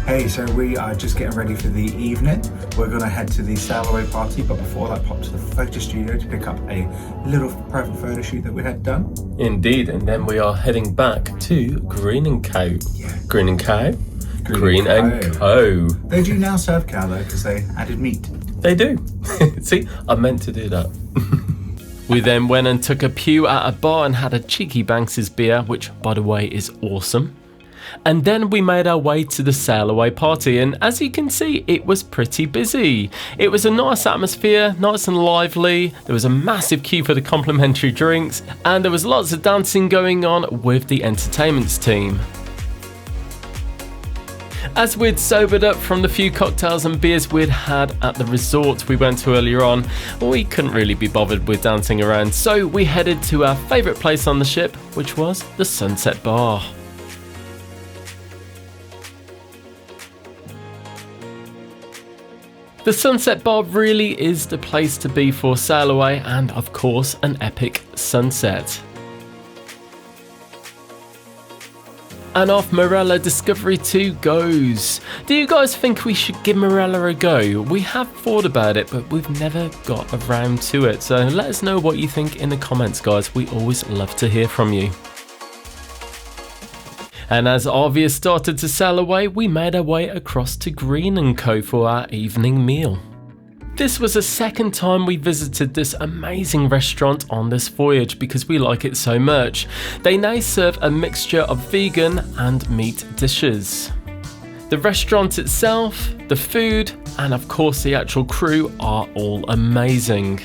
Hey, so we are just getting ready for the evening. We're going to head to the sail away party, but before that, pop to the photo studio to pick up a little private photo shoot that we had done. Indeed, and then we are heading back to Green & Co. Yeah. Green & Co? Green & Co. They do now serve cow though, because they added meat. They do. See, I meant to do that. We then went and took a pew at a bar and had a cheeky Banks's beer, which by the way is awesome. And then we made our way to the sail away party, and as you can see, it was pretty busy. It was a nice atmosphere, nice and lively. There was a massive queue for the complimentary drinks, and there was lots of dancing going on with the entertainments team. As we'd sobered up from the few cocktails and beers we'd had at the resort we went to earlier on, we couldn't really be bothered with dancing around, so we headed to our favourite place on the ship, which was the Sunset Bar. The Sunset Bar really is the place to be for sail away, and of course an epic sunset. And off Morella Discovery 2 goes. Do you guys think we should give Morella a go? We have thought about it, but we've never got around to it. So let us know what you think in the comments, guys. We always love to hear from you. And as Arvia started to sail away, we made our way across to Green & Co for our evening meal. This was the second time we visited this amazing restaurant on this voyage because we like it so much. They now serve a mixture of vegan and meat dishes. The restaurant itself, the food, and of course the actual crew are all amazing.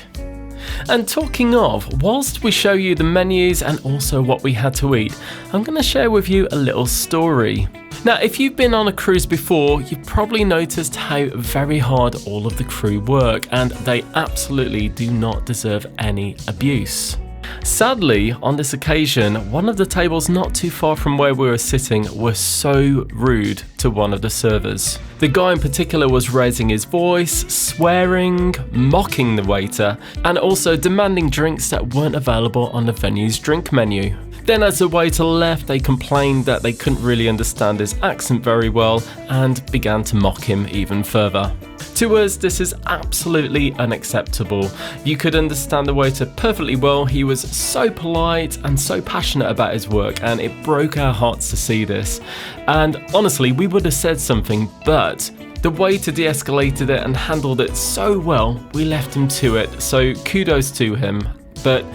And talking of, whilst we show you the menus and also what we had to eat, I'm going to share with you a little story. Now, if you've been on a cruise before, you've probably noticed how very hard all of the crew work, and they absolutely do not deserve any abuse. Sadly, on this occasion, one of the tables not too far from where we were sitting was so rude to one of the servers. The guy in particular was raising his voice, swearing, mocking the waiter, and also demanding drinks that weren't available on the venue's drink menu. Then as the waiter left, they complained that they couldn't really understand his accent very well and began to mock him even further. To us, this is absolutely unacceptable. You could understand the waiter perfectly well. He was so polite and so passionate about his work, and it broke our hearts to see this. And honestly, we would have said something, but the waiter de-escalated it and handled it so well, we left him to it, so kudos to him. But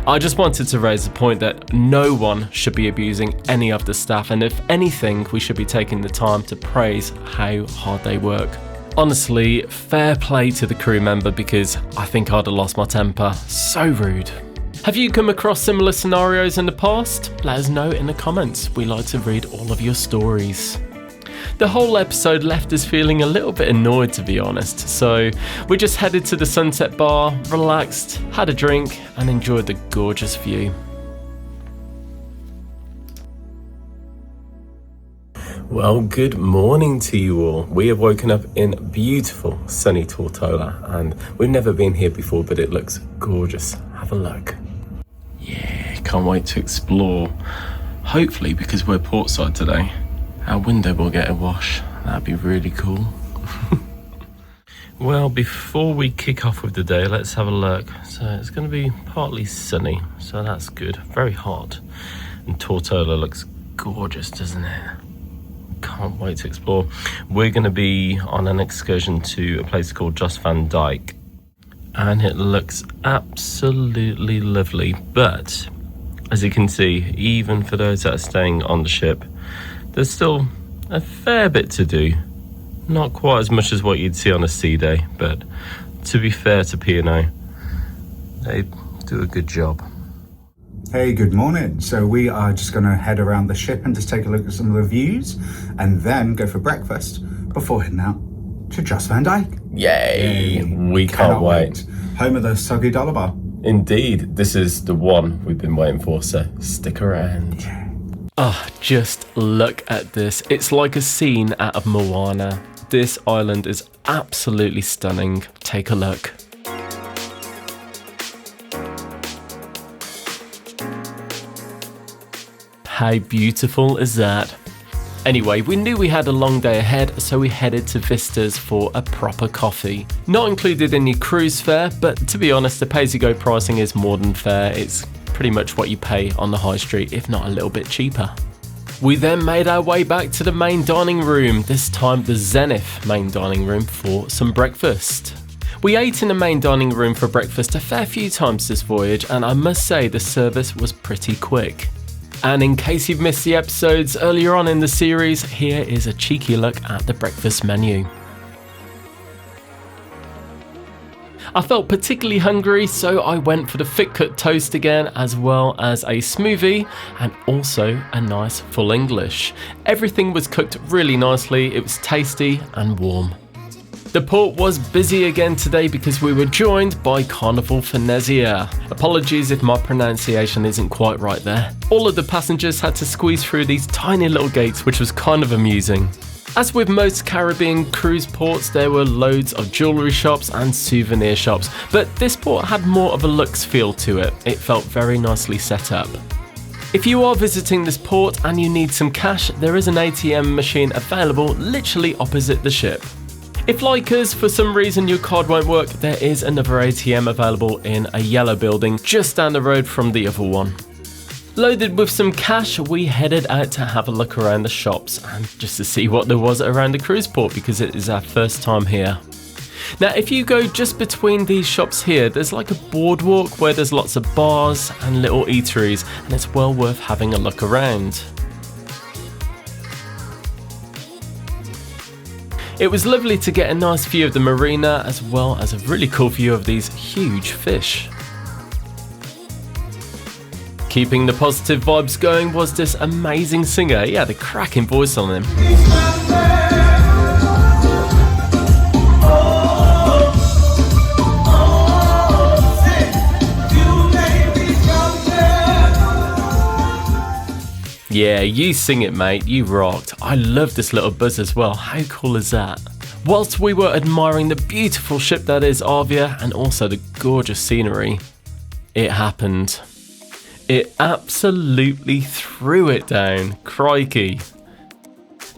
I just wanted to raise the point that no one should be abusing any of the staff, and if anything, we should be taking the time to praise how hard they work. Honestly, fair play to the crew member because I think I'd have lost my temper. So rude. Have you come across similar scenarios in the past? Let us know in the comments. We like to read all of your stories. The whole episode left us feeling a little bit annoyed, to be honest, so we just headed to the Sunset Bar, relaxed, had a drink, and enjoyed the gorgeous view. Well, good morning to you all. We have woken up in beautiful sunny Tortola and we've never been here before, but it looks gorgeous. Have a look. Yeah, can't wait to explore. Hopefully, because we're portside today, our window will get a wash. That'd be really cool. Well, before we kick off with the day, let's have a look. So it's going to be partly sunny, so that's good. Very hot. And Tortola looks gorgeous, doesn't it? Can't wait to explore. We're going to be on an excursion to a place called Jost Van Dyke, and it looks absolutely lovely. But as you can see, even for those that are staying on the ship, there's still a fair bit to do. Not quite as much as what you'd see on a sea day, but to be fair to P&O, they do a good job. Hey, good morning. So we are just going to head around the ship and just take a look at some of the views and then go for breakfast before heading out to Jost Van Dyke. Yay! We can't wait. Home of the soggy dollar bar. Indeed, this is the one we've been waiting for, so stick around. Oh, just look at this. It's like a scene out of Moana. This island is absolutely stunning. Take a look. How beautiful is that? Anyway, we knew we had a long day ahead, so we headed to Vistas for a proper coffee. Not included in your cruise fare, but to be honest, the pay-as-you-go pricing is more than fair. It's pretty much what you pay on the high street, if not a little bit cheaper. We then made our way back to the main dining room, this time the Zenith main dining room, for some breakfast. We ate in the main dining room for breakfast a fair few times this voyage, and I must say the service was pretty quick. And in case you've missed the episodes earlier on in the series, here is a cheeky look at the breakfast menu. I felt particularly hungry, so I went for the thick cut toast again, as well as a smoothie and also a nice full English. Everything was cooked really nicely, it was tasty and warm. The port was busy again today because we were joined by Carnival Venezia. Apologies if my pronunciation isn't quite right there. All of the passengers had to squeeze through these tiny little gates, which was kind of amusing. As with most Caribbean cruise ports, there were loads of jewellery shops and souvenir shops, but this port had more of a luxe feel to it. It felt very nicely set up. If you are visiting this port and you need some cash, there is an ATM machine available literally opposite the ship. If, like us, for some reason your card won't work, there is another ATM available in a yellow building just down the road from the other one. Loaded with some cash, we headed out to have a look around the shops and just to see what there was around the cruise port because it is our first time here. Now, if you go just between these shops here, there's like a boardwalk where there's lots of bars and little eateries, and it's well worth having a look around. It was lovely to get a nice view of the marina as well as a really cool view of these huge fish. Keeping the positive vibes going was this amazing singer. He had a cracking voice on him. Yeah, you sing it, mate. You rocked. I love this little buzz as well. How cool is that? Whilst we were admiring the beautiful ship that is Arvia and also the gorgeous scenery, it happened. It absolutely threw it down. Crikey.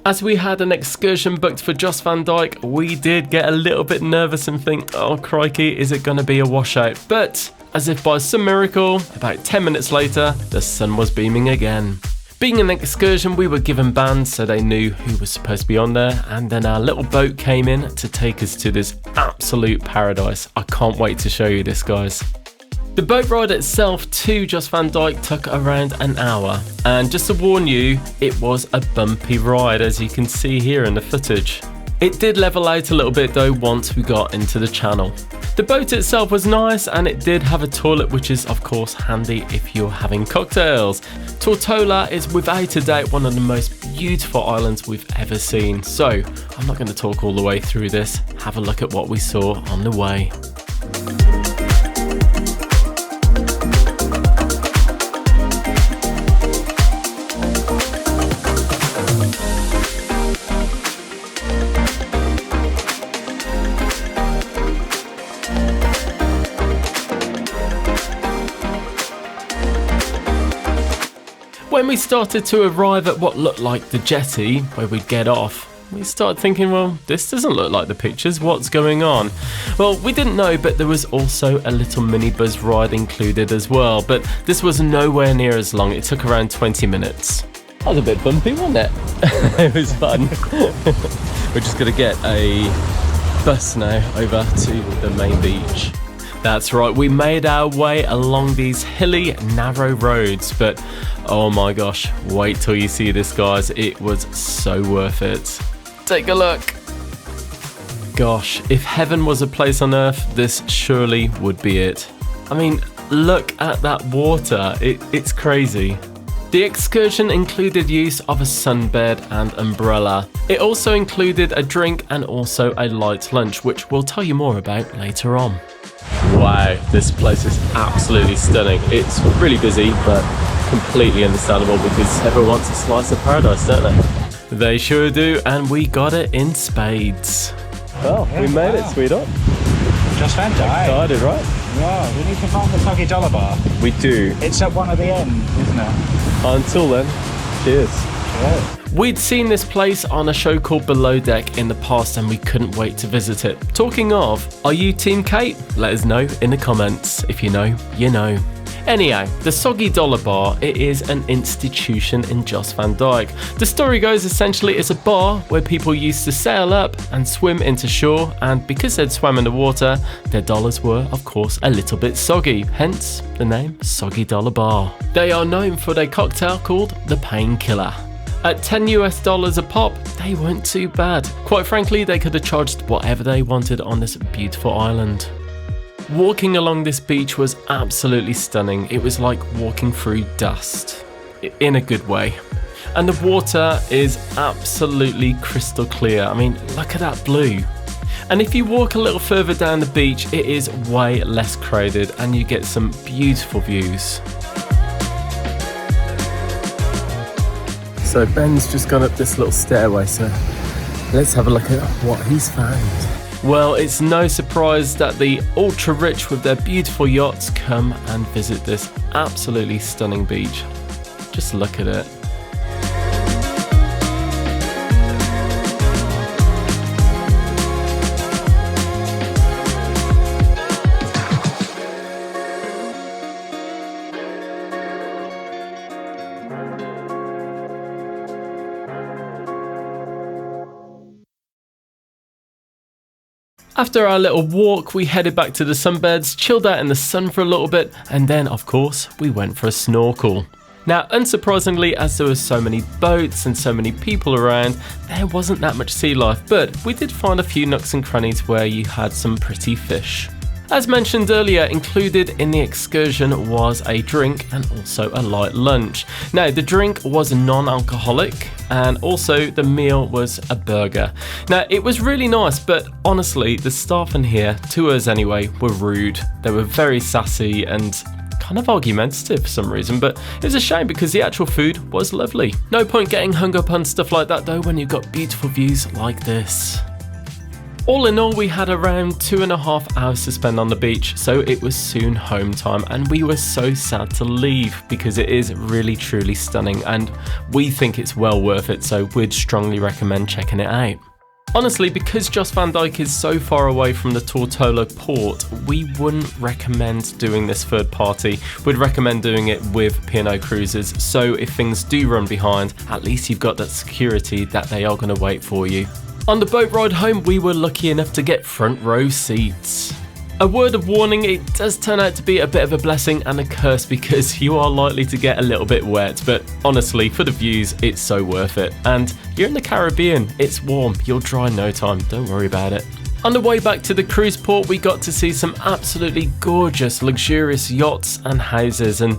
As we had an excursion booked for Jost Van Dyke, we did get a little bit nervous and think, oh crikey, is it going to be a washout? But as if by some miracle, about 10 minutes later, the sun was beaming again. Being an excursion, we were given bands so they knew who was supposed to be on there, and then our little boat came in to take us to this absolute paradise. I can't wait to show you this, guys. The boat ride itself to Jost Van Dyke took around an hour, and just to warn you, it was a bumpy ride as you can see here in the footage. It did level out a little bit though once we got into the channel. The boat itself was nice and it did have a toilet, which is of course handy if you're having cocktails. Tortola is without a doubt one of the most beautiful islands we've ever seen, so I'm not going to talk all the way through this. Have a look at what we saw on the way. When we started to arrive at what looked like the jetty where we'd get off, we started thinking, well, this doesn't look like the pictures, what's going on? Well, we didn't know, but there was also a little minibus ride included as well, but this was nowhere near as long. It took around 20 minutes. That was a bit bumpy, wasn't it? It was fun. We're just gonna get a bus now over to the main beach. That's right, we made our way along these hilly, narrow roads, but oh my gosh, wait till you see this, guys. It was so worth it. Take a look. Gosh, if heaven was a place on earth, this surely would be it. I mean, look at that water. It's crazy. The excursion included use of a sunbed and umbrella. It also included a drink and also a light lunch, which we'll tell you more about later on. Wow, this place is absolutely stunning. It's really busy, but completely understandable because everyone wants a slice of paradise, don't they? They sure do, and we got it in spades. Well, we made it, sweetheart. Jost Van Dyke. Excited, right? Yeah, we need to find the soggy dollar bar. We do. It's at one of the end, isn't it? Until then, cheers. Yeah. We'd seen this place on a show called Below Deck in the past and we couldn't wait to visit it. Talking of, are you Team Kate? Let us know in the comments. If you know, you know. Anyhow, the Soggy Dollar Bar, it is an institution in Jost Van Dyke. The story goes essentially it's a bar where people used to sail up and swim into shore, and because they'd swam in the water, their dollars were, of course, a little bit soggy, hence the name Soggy Dollar Bar. They are known for their cocktail called the Painkiller. At $10 a pop, they weren't too bad. Quite frankly, they could have charged whatever they wanted on this beautiful island. Walking along this beach was absolutely stunning. It was like walking through dust, in a good way. And the water is absolutely crystal clear. I mean, look at that blue. And if you walk a little further down the beach, it is way less crowded and you get some beautiful views. So Ben's just gone up this little stairway, so let's have a look at what he's found. Well, it's no surprise that the ultra rich with their beautiful yachts come and visit this absolutely stunning beach. Just look at it. After our little walk, we headed back to the sunbeds, chilled out in the sun for a little bit, and then, of course, we went for a snorkel. Now, unsurprisingly, as there were so many boats and so many people around, there wasn't that much sea life, but we did find a few nooks and crannies where you had some pretty fish. As mentioned earlier, included in the excursion was a drink and also a light lunch. Now, the drink was non-alcoholic and also the meal was a burger. Now, it was really nice, but honestly, the staff in here, to us anyway, were rude. They were very sassy and kind of argumentative for some reason, but it was a shame because the actual food was lovely. No point getting hung up on stuff like that though when you've got beautiful views like this. All in all, we had around 2.5 hours to spend on the beach, so it was soon home time and we were so sad to leave because it is really truly stunning and we think it's well worth it, so we'd strongly recommend checking it out. Honestly, because Jost Van Dyke is so far away from the Tortola port, we wouldn't recommend doing this third party. We'd recommend doing it with P&O Cruises, so if things do run behind, at least you've got that security that they are going to wait for you. On the boat ride home, we were lucky enough to get front row seats. A word of warning, it does turn out to be a bit of a blessing and a curse because you are likely to get a little bit wet, but honestly, for the views, it's so worth it. And you're in the Caribbean, it's warm, you'll dry in no time, don't worry about it. On the way back to the cruise port, we got to see some absolutely gorgeous, luxurious yachts and houses, and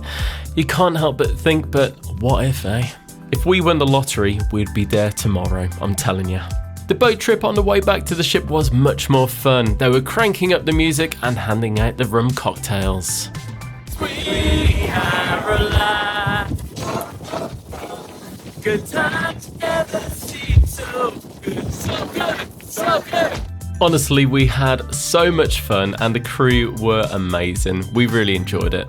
you can't help but think, but what if, eh? If we won the lottery, we'd be there tomorrow, I'm telling you. The boat trip on the way back to the ship was much more fun. They were cranking up the music and handing out the rum cocktails. We have a life. Good time together seems so good, so good, so good. Honestly, we had so much fun and the crew were amazing. We really enjoyed it.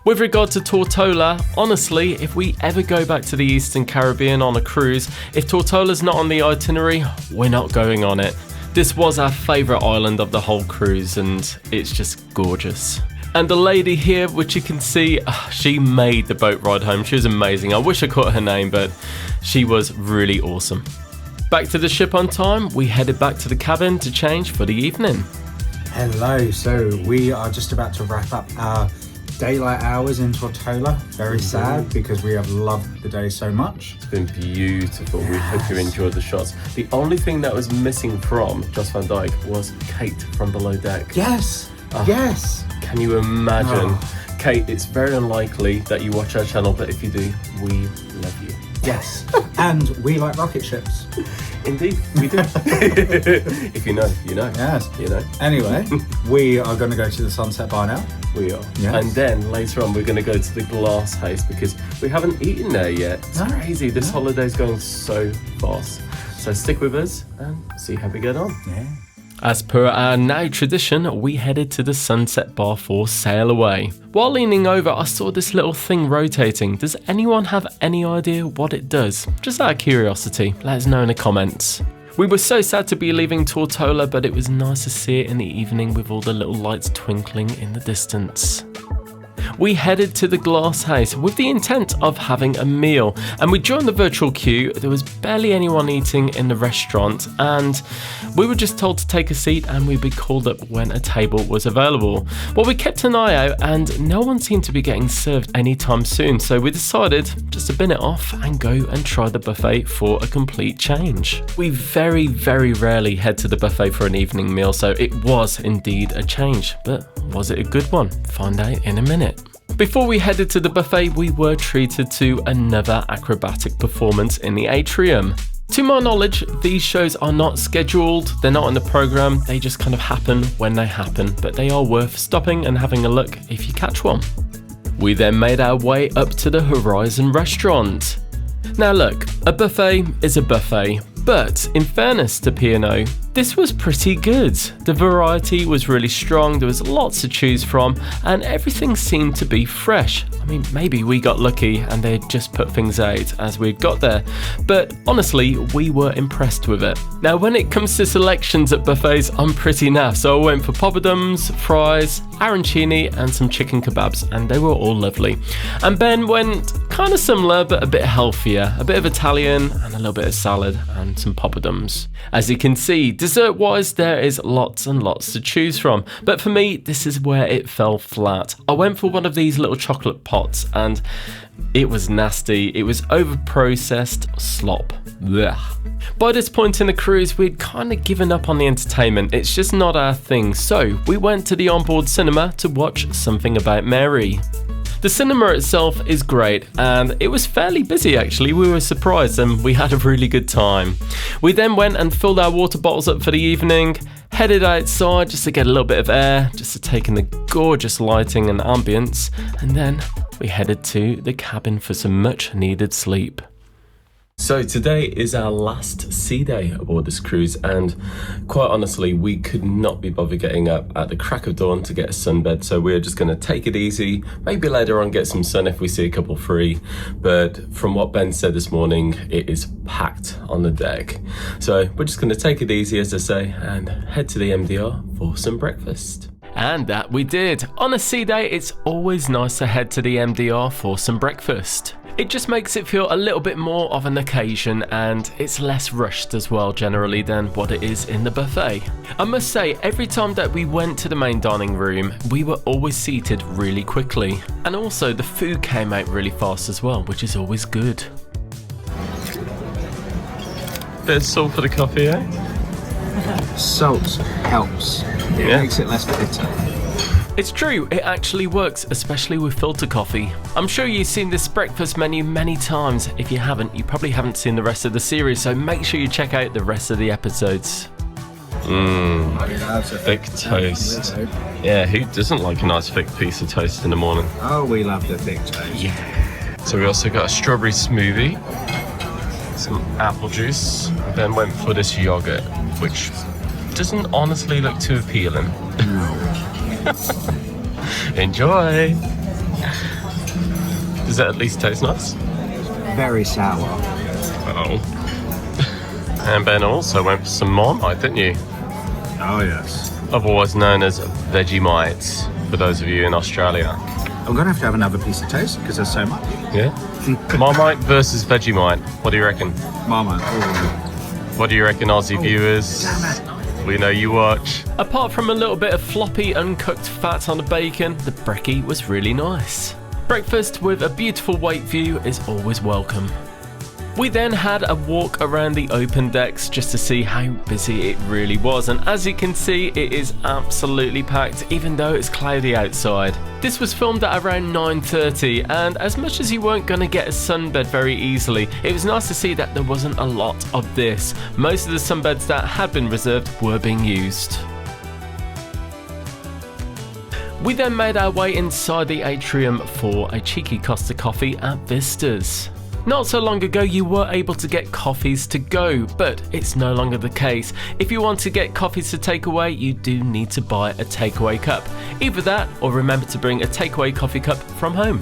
With regard to Tortola, honestly, if we ever go back to the Eastern Caribbean on a cruise, if Tortola's not on the itinerary, we're not going on it. This was our favourite island of the whole cruise, and it's just gorgeous. And the lady here, which you can see, she made the boat ride home. She was amazing. I wish I caught her name, but she was really awesome. Back to the ship on time, we headed back to the cabin to change for the evening. Hello, so we are just about to wrap up our daylight hours in Tortola. Very sad because we have loved the day so much. It's been beautiful. We hope you enjoyed the shots. The only thing that was missing from Jost Van Dyke was Kate from below deck. Yes, yes. Can you imagine? Kate, it's very unlikely that you watch our channel, but if you do, we love you. Yes, and we like rocket ships. Indeed, we do. If you know, you know. Yes. You know. Anyway, we are going to go to the sunset bar now. We are. Yes. And then later on, we're going to go to the glass house because we haven't eaten there yet. It's crazy. This holiday's going so fast. So stick with us and see how we get on. Yeah. As per our now tradition, we headed to the sunset bar for sail away. While leaning over, I saw this little thing rotating. Does anyone have any idea what it does? Just out of curiosity, let us know in the comments. We were so sad to be leaving Tortola, but it was nice to see it in the evening with all the little lights twinkling in the distance. We headed to the glass house with the intent of having a meal, and we joined the virtual queue. There was barely anyone eating in the restaurant, and we were just told to take a seat and we'd be called up when a table was available. Well, we kept an eye out and no one seemed to be getting served anytime soon, so we decided just to bin it off and go and try the buffet for a complete change. We very, very rarely head to the buffet for an evening meal, so it was indeed a change, but was it a good one? Find out in a minute. Before we headed to the buffet, we were treated to another acrobatic performance in the atrium. To my knowledge, these shows are not scheduled, they're not in the programme, they just kind of happen when they happen, but they are worth stopping and having a look if you catch one. We then made our way up to the Horizon restaurant. Now look, a buffet is a buffet, but in fairness to P&O, this was pretty good. The variety was really strong, there was lots to choose from, and everything seemed to be fresh. I mean, maybe we got lucky and they just put things out as we got there, but honestly, we were impressed with it. Now, when it comes to selections at buffets, I'm pretty naff, so I went for poppadoms, fries, arancini, and some chicken kebabs, and they were all lovely. And Ben went kind of similar, but a bit healthier, a bit of Italian and a little bit of salad and some poppadoms. As you can see, dessert-wise, there is lots and lots to choose from, but for me, this is where it fell flat. I went for one of these little chocolate pots, and it was nasty. It was over-processed slop. Blech. By this point in the cruise, we'd kind of given up on the entertainment. It's just not our thing, so we went to the onboard cinema to watch Something About Mary. The cinema itself is great, and it was fairly busy actually. We were surprised and we had a really good time. We then went and filled our water bottles up for the evening, headed outside just to get a little bit of air, just to take in the gorgeous lighting and ambience, and then we headed to the cabin for some much needed sleep. So today is our last sea day aboard this cruise, and quite honestly, we could not be bothered getting up at the crack of dawn to get a sunbed, so we're just going to take it easy, maybe later on get some sun if we see a couple free, but from what Ben said this morning, it is packed on the deck. So we're just going to take it easy, as I say, and head to the MDR for some breakfast. And that we did. On a sea day, it's always nice to head to the MDR for some breakfast. It just makes it feel a little bit more of an occasion, and it's less rushed as well generally than what it is in the buffet. I must say, every time that we went to the main dining room, we were always seated really quickly. And also the food came out really fast as well, which is always good. Bit of salt for the coffee, eh? Salt helps. It makes it less bitter. It's true, it actually works, especially with filter coffee. I'm sure you've seen this breakfast menu many times. If you haven't, you probably haven't seen the rest of the series, so make sure you check out the rest of the episodes. Thick toast. Yeah, who doesn't like a nice thick piece of toast in the morning? Oh, we love the thick toast. Yeah. So we also got a strawberry smoothie, some apple juice, and then went for this yogurt, which doesn't honestly look too appealing. Enjoy! Does it at least taste nice? Very sour. Oh. And Ben also went for some Marmite, didn't you? Oh yes. Otherwise known as Vegemite, for those of you in Australia. I'm gonna have to have another piece of toast because there's so much. Yeah? Marmite versus Vegemite. What do you reckon? Marmite. What do you reckon, Aussie viewers? We know you watch. Apart from a little bit of floppy, uncooked fat on the bacon, the brekkie was really nice. Breakfast with a beautiful wake view is always welcome. We then had a walk around the open decks just to see how busy it really was, and as you can see, it is absolutely packed even though it's cloudy outside. This was filmed at around 9:30, and as much as you weren't going to get a sunbed very easily, it was nice to see that there wasn't a lot of this. Most of the sunbeds that had been reserved were being used. We then made our way inside the atrium for a cheeky Costa coffee at Vistas. Not so long ago you were able to get coffees to go, but it's no longer the case. If you want to get coffees to take away, you do need to buy a takeaway cup. Either that or remember to bring a takeaway coffee cup from home.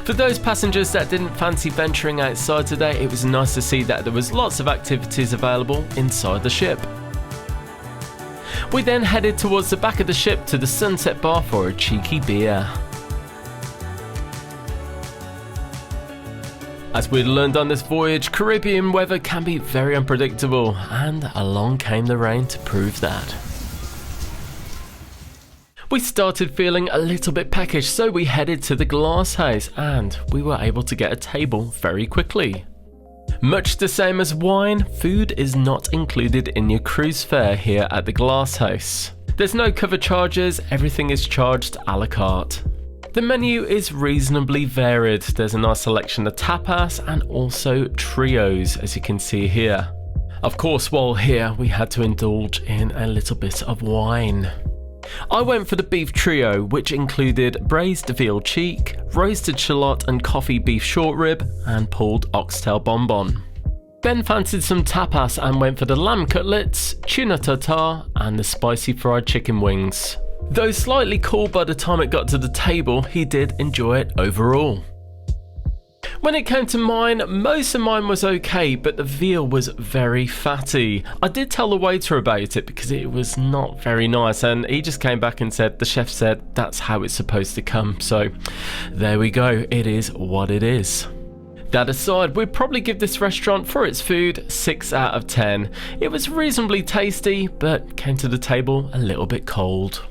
For those passengers that didn't fancy venturing outside today, it was nice to see that there was lots of activities available inside the ship. We then headed towards the back of the ship to the Sunset Bar for a cheeky beer. As we learned on this voyage, Caribbean weather can be very unpredictable, and along came the rain to prove that. We started feeling a little bit peckish, so we headed to the glass house, and we were able to get a table very quickly. Much the same as wine, food is not included in your cruise fare here at the glass house. There's no cover charges, everything is charged a la carte. The menu is reasonably varied. There's a nice selection of tapas and also trios, as you can see here. Of course, while here, we had to indulge in a little bit of wine. I went for the beef trio, which included braised veal cheek, roasted shallot and coffee beef short rib, and pulled oxtail bonbon. Ben fancied some tapas and went for the lamb cutlets, tuna tartare, and the spicy fried chicken wings. Though slightly cool by the time it got to the table, he did enjoy it overall. When it came to mine, most of mine was okay, but the veal was very fatty. I did tell the waiter about it because it was not very nice, and he just came back and said the chef said that's how it's supposed to come. So there we go, it is what it is. That aside, we'd probably give this restaurant for its food 6 out of 10. It was reasonably tasty, but came to the table a little bit cold.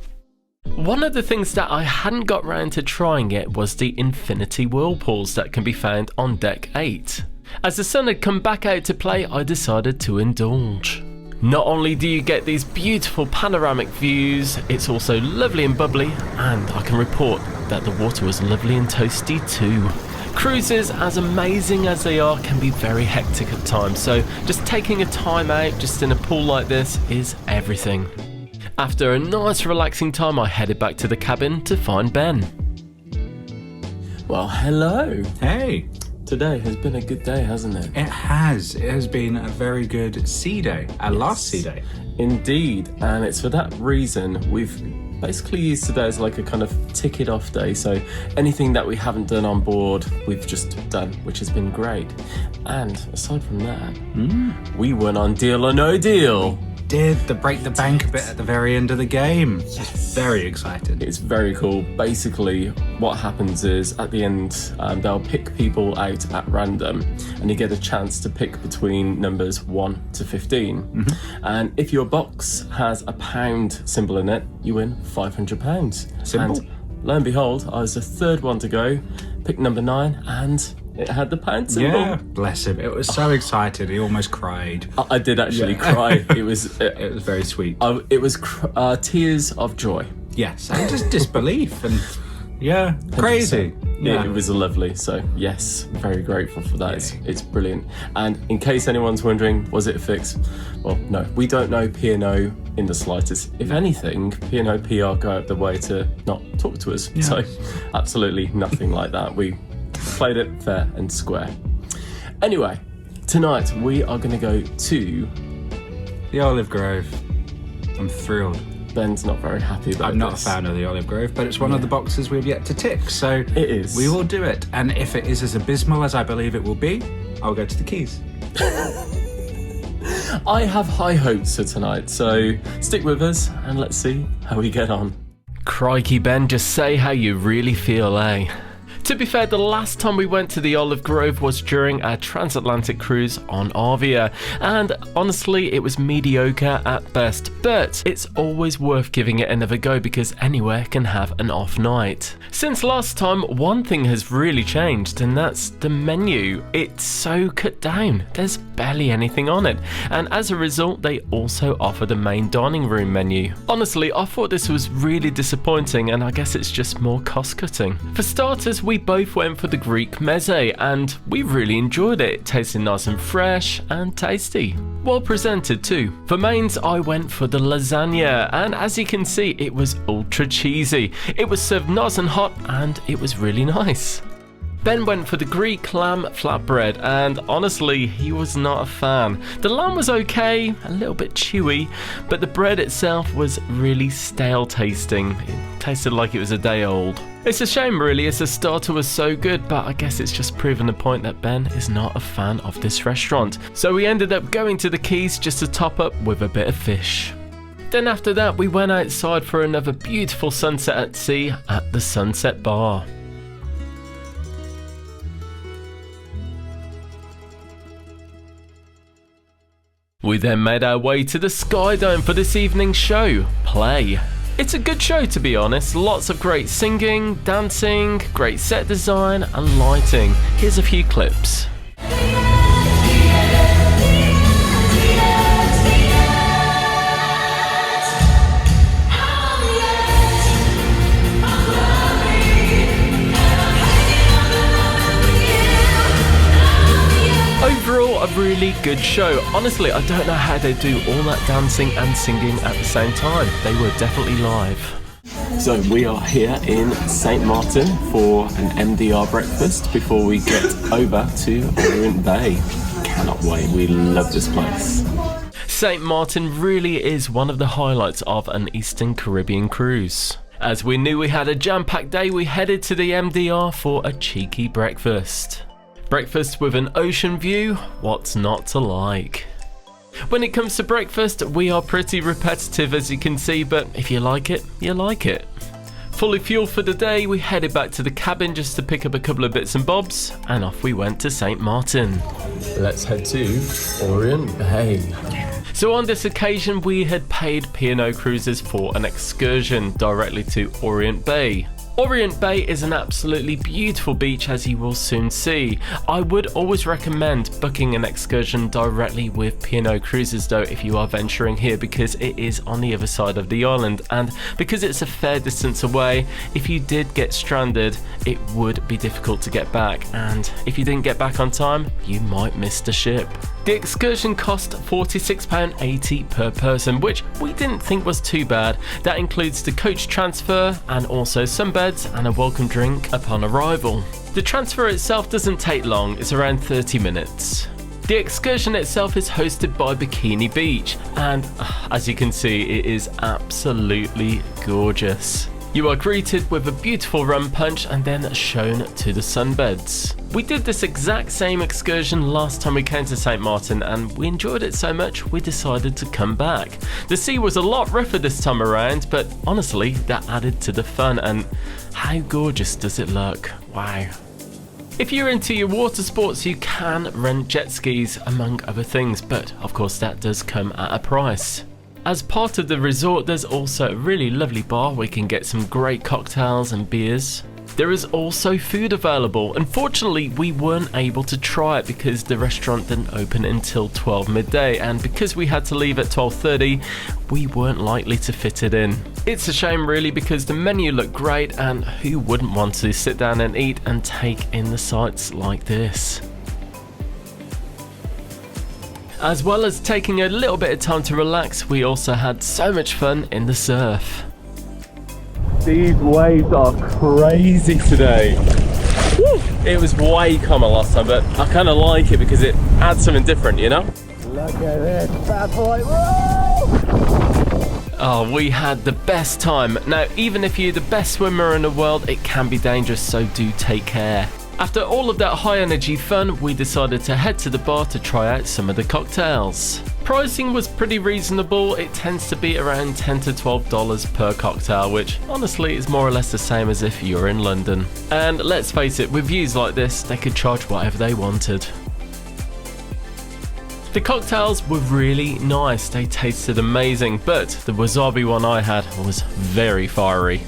One of the things that I hadn't got round to trying yet was the infinity whirlpools that can be found on deck 8. As the sun had come back out to play, I decided to indulge. Not only do you get these beautiful panoramic views, it's also lovely and bubbly, and I can report that the water was lovely and toasty too. Cruises, as amazing as they are, can be very hectic at times, so just taking a time out just in a pool like this is everything. After a nice relaxing time, I headed back to the cabin to find Ben. Well, hello. Hey. Today has been a good day, hasn't it? It has. It has been a very good sea day. Our last sea day. Indeed, and it's for that reason we've basically used today as like a kind of ticket off day. So anything that we haven't done on board, we've just done, which has been great. And aside from that, we went on Deal or No Deal. Did the break the bank a bit at the very end of the game. Yes. Very excited. It's very cool. Basically, what happens is at the end, they'll pick people out at random, and you get a chance to pick between numbers 1 to 15. And if your box has a pound symbol in it, you win £500. Simple. And lo and behold, I was the third one to go, picked number 9, and it had the pound symbol. Yeah, bless him. It was so excited. He almost cried. I did actually cry. It was very sweet. It was tears of joy. Yes, and just disbelief and crazy. Yeah, it was lovely. So yes, very grateful for that. It's brilliant. And in case anyone's wondering, was it a fix? Well, no, we don't know P&O in the slightest. If anything, P&O PR go out the way to not talk to us. Yeah. So absolutely nothing like that. We played it fair and square. Anyway, tonight we are going to go to the Olive Grove. I'm thrilled. Ben's not very happy about I'm not this. a fan of the olive grove, but it's one of the boxes we've yet to tick, so It is. we will do it. And if it is as abysmal as I believe it will be, I'll go to the Keys. I have high hopes for tonight, so stick with us and let's see how we get on. Crikey, Ben, just say how you really feel, eh? To be fair, the last time we went to the Olive Grove was during our transatlantic cruise on Arvia, and honestly, it was mediocre at best, but it's always worth giving it another go because anywhere can have an off night. Since last time, one thing has really changed, and that's the menu. It's so cut down, there's barely anything on it, and as a result, they also offer the main dining room menu. Honestly, I thought this was really disappointing, and I guess it's just more cost cutting. For starters, we both went for the Greek meze, and we really enjoyed it. It tasted nice and fresh and tasty. Well presented too. For mains, I went for the lasagna, and as you can see, it was ultra cheesy. It was served nice and hot, and it was really nice. Ben went for the Greek lamb flatbread, and honestly, he was not a fan. The lamb was okay, a little bit chewy, but the bread itself was really stale tasting. It tasted like it was a day old. It's a shame really, as the starter was so good, but I guess it's just proven the point that Ben is not a fan of this restaurant. So we ended up going to the Keys just to top up with a bit of fish. Then after that, we went outside for another beautiful sunset at sea at the Sunset Bar. We then made our way to the Sky Dome for this evening's show, Play. It's a good show to be honest, lots of great singing, dancing, great set design and lighting. Here's a few clips. Overall, a really good show. Honestly, I don't know how they do all that dancing and singing at the same time. They were definitely live. So we are here in St. Martin for an MDR breakfast before we get over to Orient Bay. Cannot wait, we love this place. St. Martin really is one of the highlights of an Eastern Caribbean cruise. As we knew we had a jam-packed day, we headed to the MDR for a cheeky breakfast. Breakfast with an ocean view, what's not to like? When it comes to breakfast, we are pretty repetitive as you can see, but if you like it, you like it. Fully fueled for the day, we headed back to the cabin just to pick up a couple of bits and bobs, and off we went to St. Martin. Let's head to Orient Bay. So on this occasion, we had paid P&O Cruises for an excursion directly to Orient Bay. Orient Bay is an absolutely beautiful beach, as you will soon see. I would always recommend booking an excursion directly with P&O Cruises though if you are venturing here, because it is on the other side of the island, and because it's a fair distance away, if you did get stranded it would be difficult to get back, and if you didn't get back on time you might miss the ship. The excursion cost £46.80 per person, which we didn't think was too bad. That includes the coach transfer and also sunbeds and a welcome drink upon arrival. The transfer itself doesn't take long, it's around 30 minutes. The excursion itself is hosted by Vigie Beach, and as you can see, it is absolutely gorgeous. You are greeted with a beautiful rum punch and then shown to the sunbeds. We did this exact same excursion last time we came to St. Martin, and we enjoyed it so much we decided to come back. The sea was a lot rougher this time around, but honestly that added to the fun, and how gorgeous does it look? Wow. If you're into your water sports, you can rent jet skis among other things, but of course that does come at a price. As part of the resort, there's also a really lovely bar where you can get some great cocktails and beers. There is also food available. Unfortunately, we weren't able to try it because the restaurant didn't open until 12 midday, and because we had to leave at 12:30, we weren't likely to fit it in. It's a shame really, because the menu looked great, and who wouldn't want to sit down and eat and take in the sights like this? As well as taking a little bit of time to relax, we also had so much fun in the surf. These waves are crazy today. Woo! It was way calmer last time, but I kind of like it because it adds something different, you know? Look at this bad boy. Whoa! Oh, we had the best time. Now, even if you're the best swimmer in the world, it can be dangerous, so do take care. After all of that high energy fun, we decided to head to the bar to try out some of the cocktails. Pricing was pretty reasonable. It tends to be around $10 to $12 per cocktail, which honestly is more or less the same as if you're in London. And let's face it, with views like this, they could charge whatever they wanted. The cocktails were really nice, they tasted amazing, but the wasabi one I had was very fiery.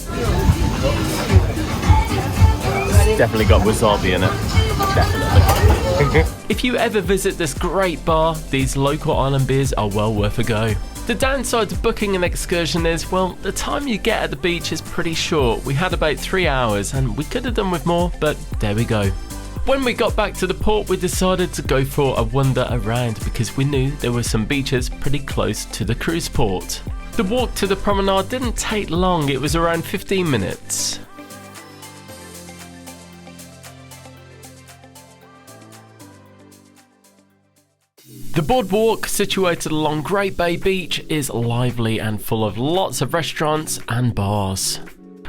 Definitely got wasabi in it. Definitely. If you ever visit this great bar, these local island beers are well worth a go. The downside to booking an excursion is, well, the time you get at the beach is pretty short. We had about 3 hours and we could have done with more, but there we go. When we got back to the port, we decided to go for a wander around because we knew there were some beaches pretty close to the cruise port. The walk to the promenade didn't take long, it was around 15 minutes. The boardwalk, situated along Great Bay Beach, is lively and full of lots of restaurants and bars.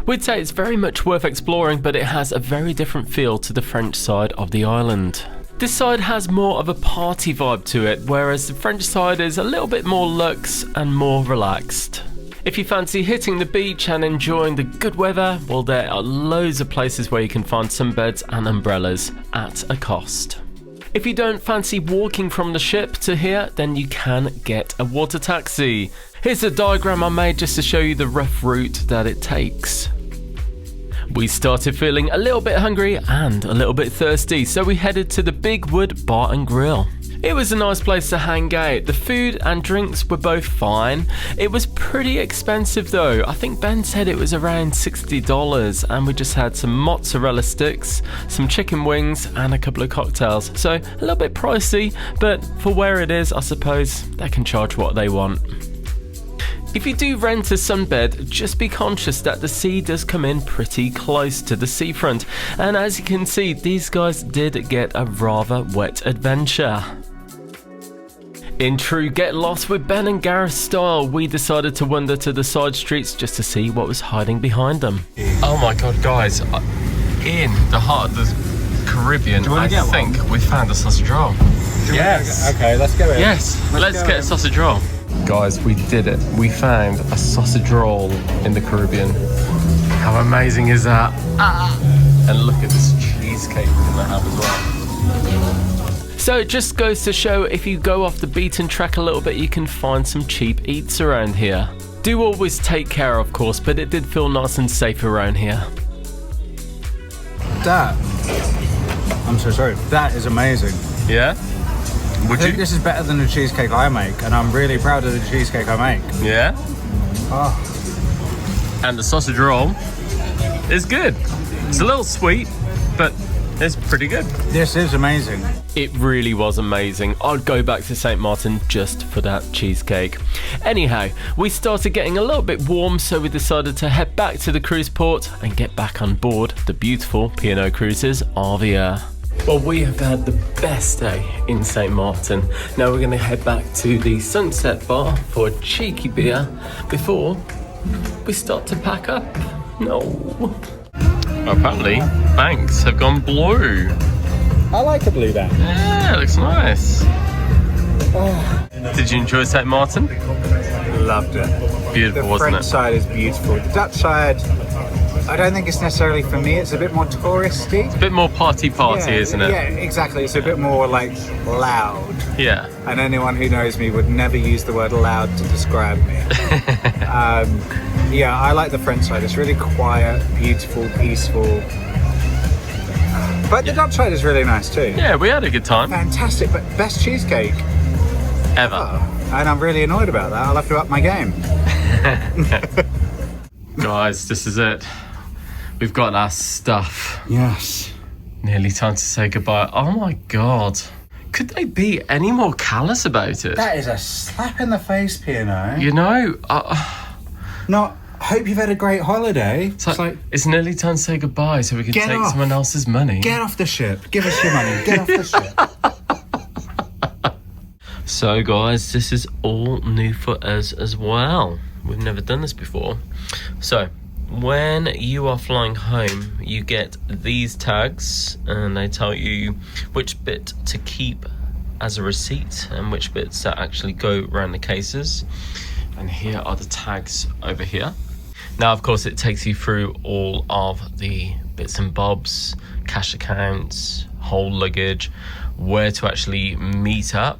We'd say it's very much worth exploring, but it has a very different feel to the French side of the island. This side has more of a party vibe to it, whereas the French side is a little bit more luxe and more relaxed. If you fancy hitting the beach and enjoying the good weather, well, there are loads of places where you can find sunbeds and umbrellas at a cost. If you don't fancy walking from the ship to here, then you can get a water taxi. Here's a diagram I made just to show you the rough route that it takes. We started feeling a little bit hungry and a little bit thirsty, so we headed to the Big Wood Bar and Grill. It was a nice place to hang out. The food and drinks were both fine. It was pretty expensive though. I think Ben said it was around $60, and we just had some mozzarella sticks, some chicken wings and a couple of cocktails. So a little bit pricey, but for where it is, I suppose they can charge what they want. If you do rent a sunbed, just be conscious that the sea does come in pretty close to the seafront, and as you can see, these guys did get a rather wet adventure. In true get lost with Ben and Gareth style, we decided to wander to the side streets just to see what was hiding behind them. Oh my god, guys, in the heart of the Caribbean, I think we found a sausage roll. Yes. Okay, let's go in. Yes, let's get a sausage roll. Guys, we did it. We found a sausage roll in the Caribbean. How amazing is that? And look at this cheesecake we're gonna have as well. So it just goes to show, if you go off the beaten track a little bit, you can find some cheap eats around here. Do always take care, of course, but it did feel nice and safe around here. That, I'm so sorry, that is amazing. Yeah? I think this is better than the cheesecake I make, and I'm really proud of the cheesecake I make. Yeah? Oh. And the sausage roll is good. It's a little sweet, but it's pretty good. This is amazing. It really was amazing. I'd go back to St. Martin just for that cheesecake. Anyhow, we started getting a little bit warm, so we decided to head back to the cruise port and get back on board the beautiful P&O Cruises Arvia. Well, we have had the best day in St. Martin. Now we're going to head back to the Sunset Bar for a cheeky beer before we start to pack up. No. Apparently, banks have gone blue. I like a blue bank. Yeah, it looks nice. Did you enjoy St. Martin? Loved it. Beautiful, The wasn't French it? side is beautiful. The Dutch side, I don't think it's necessarily for me. It's a bit more touristy. A bit more party, Yeah, isn't it? Yeah, exactly. It's a bit more like loud. Yeah. And anyone who knows me would never use the word loud to describe me. Yeah, I like the French side. It's really quiet, beautiful, peaceful. But the Dutch side is really nice too. Yeah, we had a good time. Fantastic, but best cheesecake. Ever. Oh, and I'm really annoyed about that. I'll have to up my game. Guys, this is it. We've got our stuff. Yes. Nearly time to say goodbye. Oh my god. Could they be any more callous about it? That is a slap in the face, P&O. You know, Not, hope you've had a great holiday. it's like it's nearly time to say goodbye so we can Get take off. someone else's money. Get off the ship. Give us your money. Get off the ship. So guys, this is all new for us as well. we've never done this before. So when you are flying home, you get these tags, and they tell you which bit to keep as a receipt and which bits that actually go around the cases. And here are the tags over here. Now, of course, it takes you through all of the bits and bobs, cash accounts, whole luggage, where to actually meet up.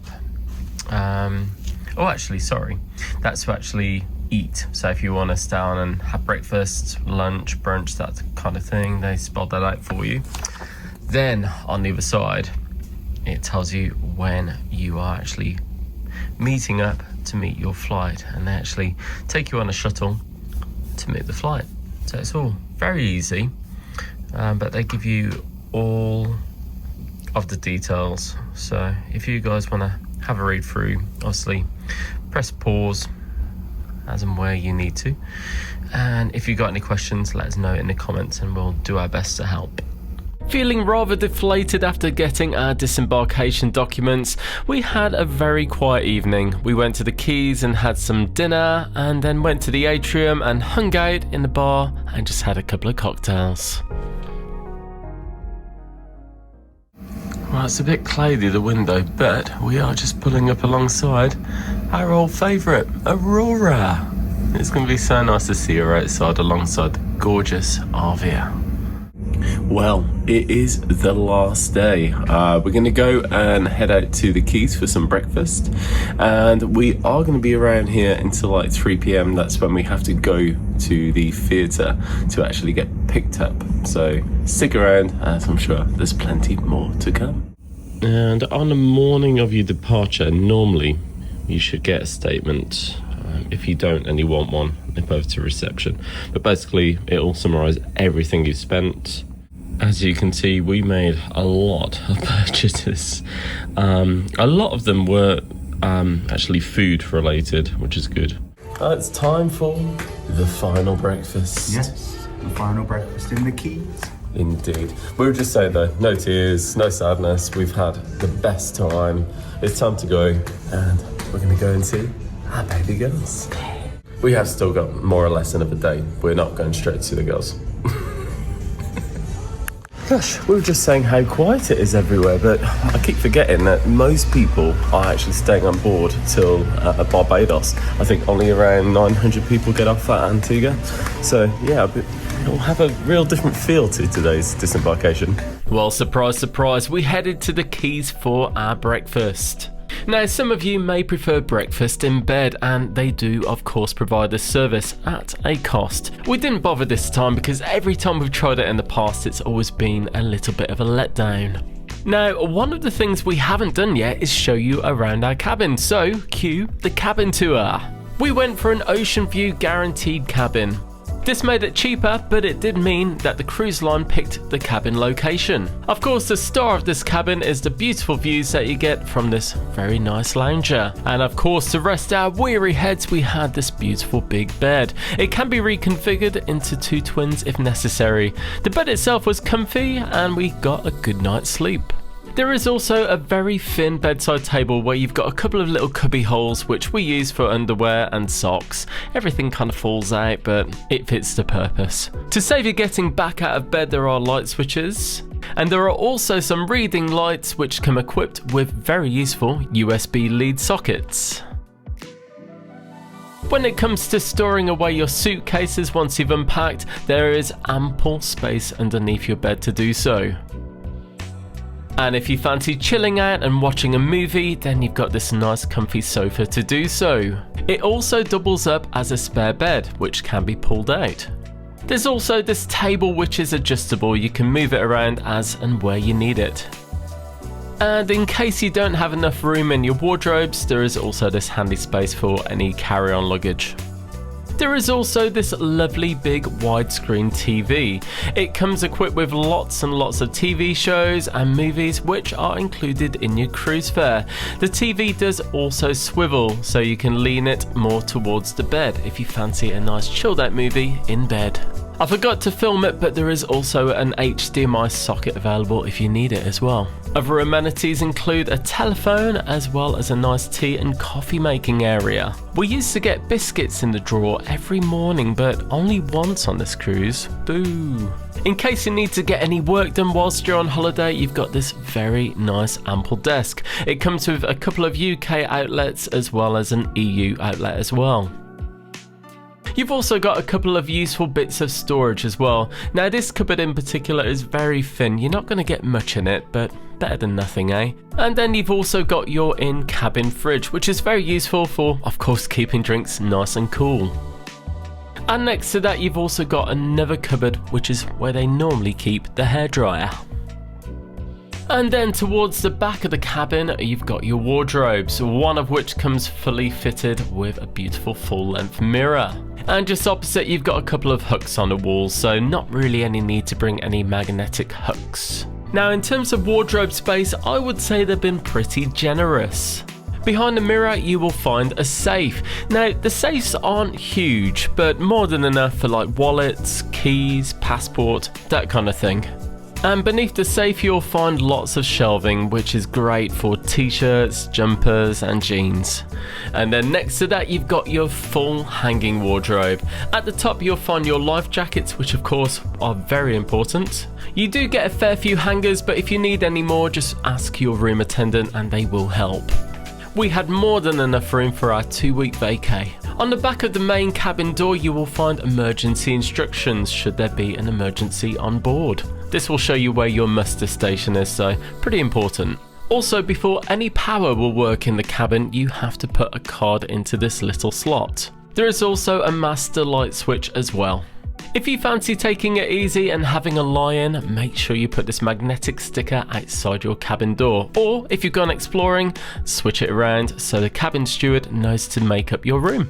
That's to actually eat. So if you want to stay on and have breakfast, lunch, brunch, that kind of thing, they spell that out for you. Then on the other side, it tells you when you are actually meeting up to meet your flight, and they actually take you on a shuttle to meet the flight. So it's all very easy, but they give you all of the details. So if you guys want to have a read through, obviously press pause as and where you need to, and if you got any questions, let us know in the comments and we'll do our best to help. Feeling rather deflated after getting our disembarkation documents, we had a very quiet evening. We went to the quays and had some dinner, and then went to the atrium and hung out in the bar and just had a couple of cocktails. Well, it's a bit cloudy, the window, but we are just pulling up alongside our old favourite, Aurora. It's going to be so nice to see her outside alongside the gorgeous Arvia. Well, it is the last day. We're going to go and head out to the quays for some breakfast, and we are going to be around here until like 3 p.m. That's when we have to go to the theatre to actually get picked up. So stick around, as I'm sure there's plenty more to come. And on the morning of your departure, normally you should get a statement. If you don't and you want one, nip over to reception. But basically, it'll summarise everything you spent. As you can see, we made a lot of purchases. A lot of them were actually food related, which is good. It's time for the final breakfast. Yes, the final breakfast in the quays. Indeed. We were just saying though, no tears, no sadness. We've had the best time. It's time to go, and we're going to go and see our baby girls. We have still got more or less another day. We're not going straight to the girls. Gosh, we were just saying how quiet it is everywhere, but I keep forgetting that most people are actually staying on board till Barbados. I think only around 900 people get off at Antigua. So yeah, it'll have a real different feel to today's disembarkation. Well, surprise, surprise, we headed to the quays for our breakfast. Now, some of you may prefer breakfast in bed, and they do of course provide this service at a cost. We didn't bother this time because every time we've tried it in the past, it's always been a little bit of a letdown. Now, one of the things we haven't done yet is show you around our cabin, so cue the cabin tour. We went for an ocean view guaranteed cabin. This made it cheaper, but it did mean that the cruise line picked the cabin location. Of course, the star of this cabin is the beautiful views that you get from this very nice lounger. And of course, to rest our weary heads, we had this beautiful big bed. It can be reconfigured into 2 twins if necessary. The bed itself was comfy, and we got a good night's sleep. There is also a very thin bedside table where you've got a couple of little cubby holes which we use for underwear and socks. Everything kind of falls out, but it fits the purpose. To save you getting back out of bed, there are light switches. And there are also some reading lights which come equipped with very useful USB lead sockets. When it comes to storing away your suitcases once you've unpacked, there is ample space underneath your bed to do so. And if you fancy chilling out and watching a movie, then you've got this nice comfy sofa to do so. It also doubles up as a spare bed, which can be pulled out. There's also this table which is adjustable. You can move it around as and where you need it. And in case you don't have enough room in your wardrobes, there is also this handy space for any carry-on luggage. There is also this lovely big widescreen TV. It comes equipped with lots and lots of TV shows and movies which are included in your cruise fare. The TV does also swivel, so you can lean it more towards the bed if you fancy a nice chilled out movie in bed. I forgot to film it, but there is also an HDMI socket available if you need it as well. Other amenities include a telephone as well as a nice tea and coffee making area. We used to get biscuits in the drawer every morning, but only once on this cruise. Boo. In case you need to get any work done whilst you're on holiday, you've got this very nice ample desk. It comes with a couple of UK outlets as well as an EU outlet as well. You've also got a couple of useful bits of storage as well. Now this cupboard in particular is very thin, you're not going to get much in it, but better than nothing, eh? And then you've also got your in-cabin fridge, which is very useful for, of course, keeping drinks nice and cool. And next to that you've also got another cupboard, which is where they normally keep the hairdryer. And then towards the back of the cabin, you've got your wardrobes, one of which comes fully fitted with a beautiful full-length mirror. And just opposite, you've got a couple of hooks on the walls, so not really any need to bring any magnetic hooks. Now, in terms of wardrobe space, I would say they've been pretty generous. Behind the mirror, you will find a safe. Now, the safes aren't huge, but more than enough for like wallets, keys, passport, that kind of thing. And beneath the safe you'll find lots of shelving, which is great for t-shirts, jumpers and jeans. And then next to that you've got your full hanging wardrobe. At the top you'll find your life jackets, which of course are very important. You do get a fair few hangers, but if you need any more, just ask your room attendant and they will help. We had more than enough room for our 2-week vacay. On the back of the main cabin door you will find emergency instructions should there be an emergency on board. This will show you where your muster station is, so pretty important. Also, before any power will work in the cabin, you have to put a card into this little slot. There is also a master light switch as well. If you fancy taking it easy and having a lie-in, make sure you put this magnetic sticker outside your cabin door, or if you've gone exploring, switch it around so the cabin steward knows to make up your room.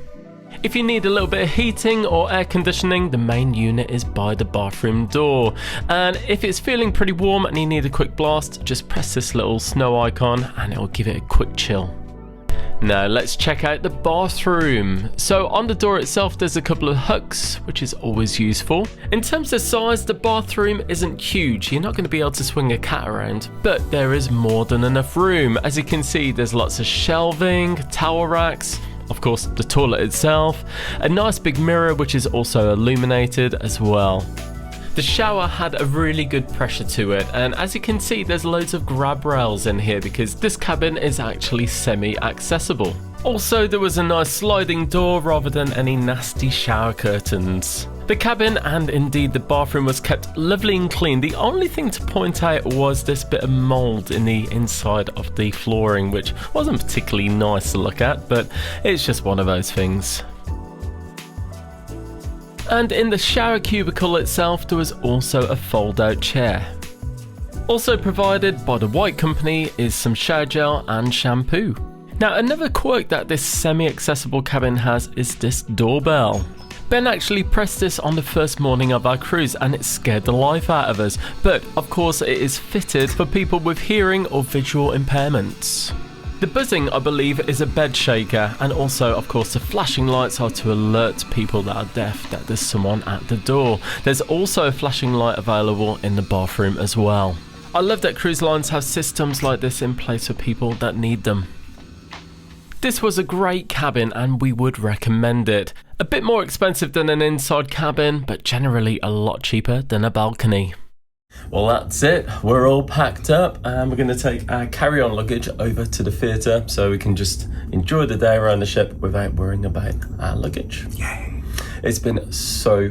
If you need a little bit of heating or air conditioning, the main unit is by the bathroom door. And if it's feeling pretty warm and you need a quick blast, just press this little snow icon and it'll give it a quick chill. Now let's check out the bathroom. So on the door itself there's a couple of hooks, which is always useful. In terms of size, the bathroom isn't huge. You're not going to be able to swing a cat around, but there is more than enough room. As you can see, there's lots of shelving, towel racks, of course the toilet itself, a nice big mirror which is also illuminated as well. The shower had a really good pressure to it, and as you can see there's loads of grab rails in here because this cabin is actually semi-accessible. Also there was a nice sliding door rather than any nasty shower curtains. The cabin and indeed the bathroom was kept lovely and clean. The only thing to point out was this bit of mould in the inside of the flooring, which wasn't particularly nice to look at, but it's just one of those things. And in the shower cubicle itself there was also a fold-out chair. Also provided by the White Company is some shower gel and shampoo. Now another quirk that this semi-accessible cabin has is this doorbell. Ben actually pressed this on the first morning of our cruise and it scared the life out of us, but of course it is fitted for people with hearing or visual impairments. The buzzing, I believe, is a bed shaker, and also of course the flashing lights are to alert people that are deaf that there's someone at the door. There's also a flashing light available in the bathroom as well. I love that cruise lines have systems like this in place for people that need them. This was a great cabin and we would recommend it. A bit more expensive than an inside cabin, but generally a lot cheaper than a balcony. Well, that's it. We're all packed up and we're going to take our carry-on luggage over to the theatre so we can just enjoy the day around the ship without worrying about our luggage. Yay! It's been so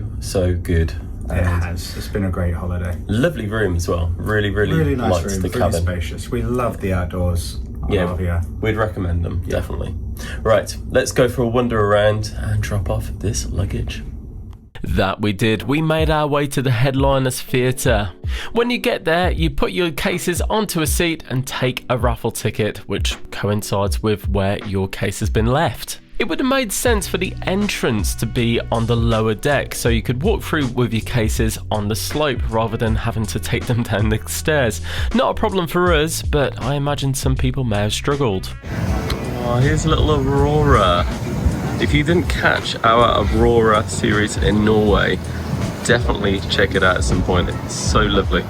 good. It has. It's been a great holiday. Lovely room as well. Really nice liked room, the really cabin. spacious. We love the outdoors. Yeah, we'd recommend them, definitely. Right, let's go for a wander around and drop off this luggage. That we did. We made our way to the headliner's theatre. When you get there, you put your cases onto a seat and take a raffle ticket, which coincides with where your case has been left. It would have made sense for the entrance to be on the lower deck, so you could walk through with your cases on the slope rather than having to take them down the stairs. Not a problem for us, but I imagine some people may have struggled. Oh, here's a little Aurora. If you didn't catch our Aurora series in Norway, definitely check it out at some point. It's so lovely.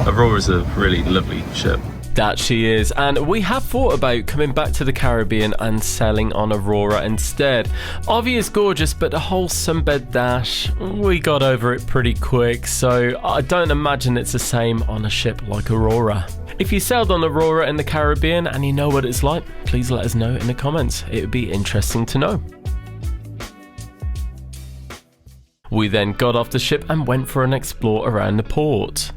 Aurora's a really lovely ship. That she is, and we have thought about coming back to the Caribbean and sailing on Aurora instead. Arvia is gorgeous, but the whole sunbed dash, we got over it pretty quick, so I don't imagine it's the same on a ship like Aurora. If you sailed on Aurora in the Caribbean and you know what it's like, please let us know in the comments. It would be interesting to know. We then got off the ship and went for an explore around the port.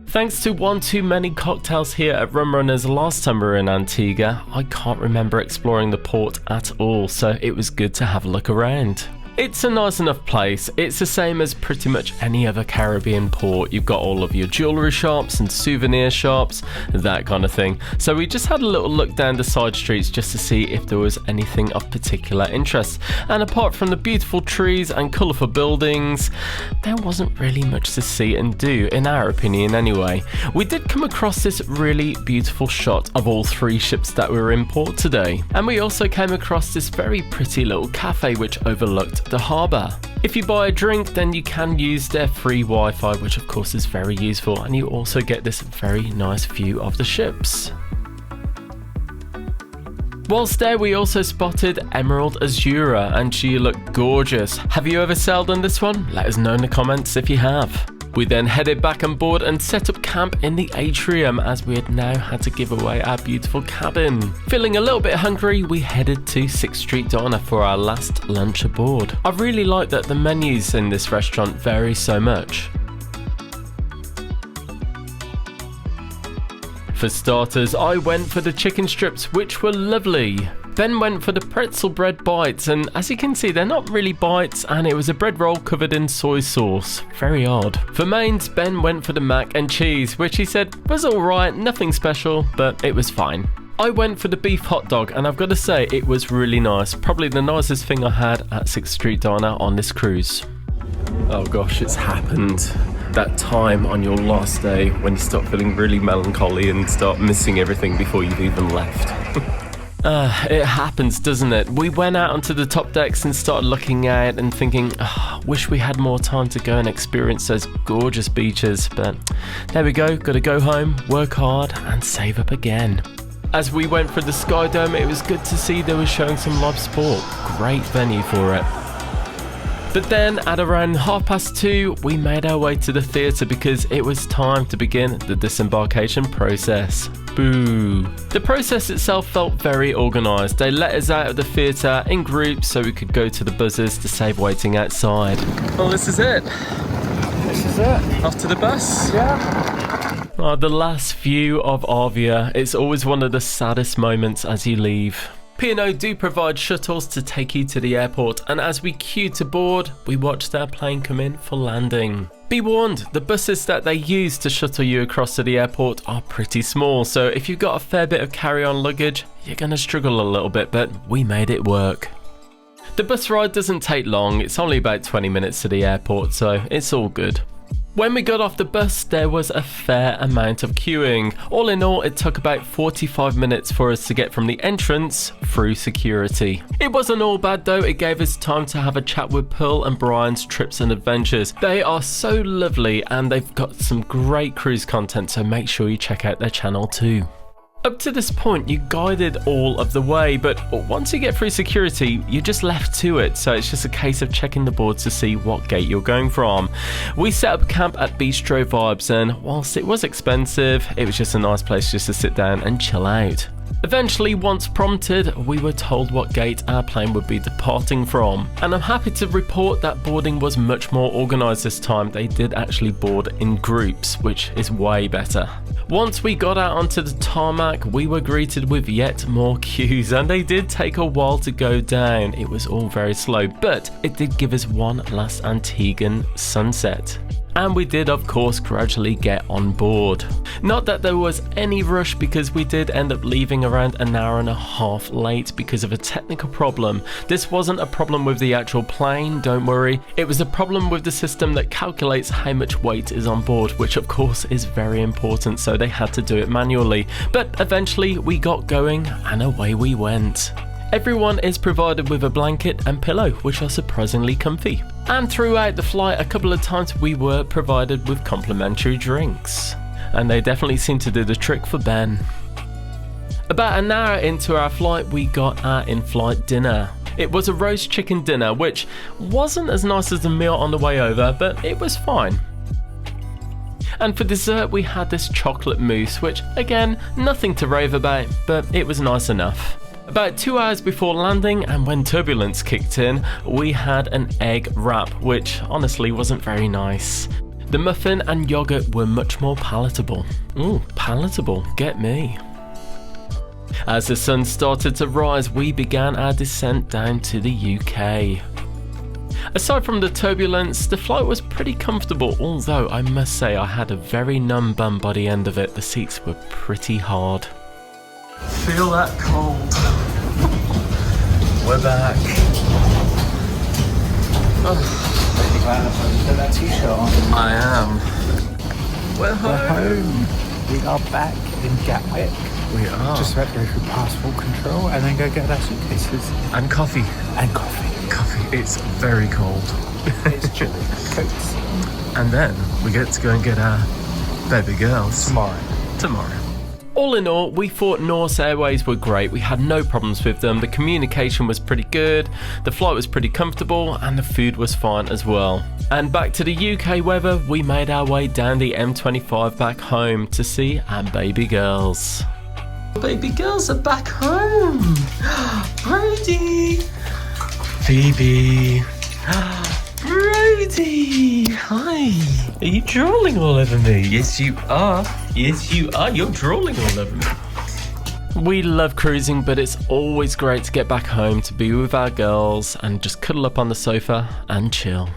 Thanks to one too many cocktails here at Rum Runners last time we were in Antigua, I can't remember exploring the port at all, so it was good to have a look around. It's a nice enough place. It's the same as pretty much any other Caribbean port. You've got all of your jewellery shops and souvenir shops, that kind of thing. So we just had a little look down the side streets just to see if there was anything of particular interest. And apart from the beautiful trees and colourful buildings, there wasn't really much to see and do, in our opinion anyway. We did come across this really beautiful shot of all three ships that were in port today. And we also came across this very pretty little cafe which overlooked the harbour. If you buy a drink, then you can use their free Wi-Fi, which of course is very useful, and you also get this very nice view of the ships. Whilst there, we also spotted Emerald Azura, and she looked gorgeous. Have you ever sailed on this one? Let us know in the comments if you have. We then headed back on board and set up camp in the atrium, as we had now had to give away our beautiful cabin. Feeling a little bit hungry, we headed to 6th Street Diner for our last lunch aboard. I really like that the menus in this restaurant vary so much. For starters, I went for the chicken strips, which were lovely. Ben went for the pretzel bread bites, and as you can see, they're not really bites, and it was a bread roll covered in soy sauce. Very odd. For mains, Ben went for the mac and cheese, which he said was alright, nothing special, but it was fine. I went for the beef hot dog, and I've got to say it was really nice. Probably the nicest thing I had at 6th Street Diner on this cruise. Oh gosh, it's happened. That time on your last day when you start feeling really melancholy and start missing everything before you've even left. It happens, doesn't it? We went out onto the top decks and started looking out and thinking, wish we had more time to go and experience those gorgeous beaches, but there we go, gotta go home, work hard and save up again. As we went for the Sky Dome, it was good to see they were showing some live sport. Great venue for it. But then at around 2:30, we made our way to the theatre because it was time to begin the disembarkation process. Boo. The process itself felt very organised. They let us out of the theatre in groups so we could go to the buzzers to save waiting outside. Well, this is it. This is it. Off to the bus. Yeah. Oh, the last view of Arvia. It's always one of the saddest moments as you leave. P&O do provide shuttles to take you to the airport, and as we queued to board, we watched our plane come in for landing. Be warned, the buses that they use to shuttle you across to the airport are pretty small, so if you've got a fair bit of carry-on luggage, you're going to struggle a little bit, but we made it work. The bus ride doesn't take long, it's only about 20 minutes to the airport, so it's all good. When we got off the bus, there was a fair amount of queuing. All in all, it took about 45 minutes for us to get from the entrance through security. It wasn't all bad though, it gave us time to have a chat with Pearl and Brian's Trips and Adventures. They are so lovely and they've got some great cruise content, so make sure you check out their channel too. Up to this point, you guided all of the way, but once you get through security, you're just left to it, so it's just a case of checking the boards to see what gate you're going from. We set up camp at Bistro Vibes, and whilst it was expensive, it was just a nice place just to sit down and chill out. Eventually, once prompted, we were told what gate our plane would be departing from, and I'm happy to report that boarding was much more organised this time. They did actually board in groups, which is way better. Once we got out onto the tarmac, we were greeted with yet more queues, and they did take a while to go down. It was all very slow, but it did give us one last Antiguan sunset. And we did of course gradually get on board. Not that there was any rush, because we did end up leaving around an hour and a half late because of a technical problem. This wasn't a problem with the actual plane, don't worry. It was a problem with the system that calculates how much weight is on board, which of course is very important, so they had to do it manually. But eventually we got going and away we went. Everyone is provided with a blanket and pillow, which are surprisingly comfy. And throughout the flight, a couple of times we were provided with complimentary drinks. And they definitely seemed to do the trick for Ben. About an hour into our flight, we got our in-flight dinner. It was a roast chicken dinner, which wasn't as nice as the meal on the way over, but it was fine. And for dessert, we had this chocolate mousse, which again, nothing to rave about, but it was nice enough. About 2 hours before landing, and when turbulence kicked in, we had an egg wrap, which honestly wasn't very nice. The muffin and yogurt were much more palatable. Ooh, palatable, get me. As the sun started to rise, we began our descent down to the UK. Aside from the turbulence, the flight was pretty comfortable, although I must say I had a very numb bum by the end of it. The seats were pretty hard. Feel that cold. We're back. Put that t-shirt on. I am. We're home. We are back in Gatwick. We are. Just about to go through passport control and then go get our suitcases. And coffee. And coffee. Coffee. It's very cold. It's chilly. Coats. And then we get to go and get our baby girls. Tomorrow. All in all, we thought Norse Airways were great. We had no problems with them. The communication was pretty good, the flight was pretty comfortable, and the food was fine as well. And back to the UK weather, we made our way down the M25 back home to see our baby girls. Baby girls are back home. Brody. Phoebe. Brody. Hi. Are you drooling all over me? Yes, you are. Yes, you are. You're drooling all over me. We love cruising, but it's always great to get back home to be with our girls and just cuddle up on the sofa and chill.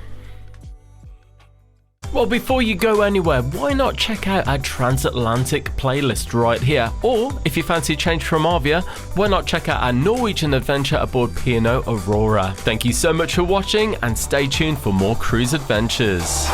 Well, before you go anywhere, why not check out our transatlantic playlist right here? Or, if you fancy a change from Arvia, why not check out our Norwegian adventure aboard P&O Aurora? Thank you so much for watching, and stay tuned for more cruise adventures.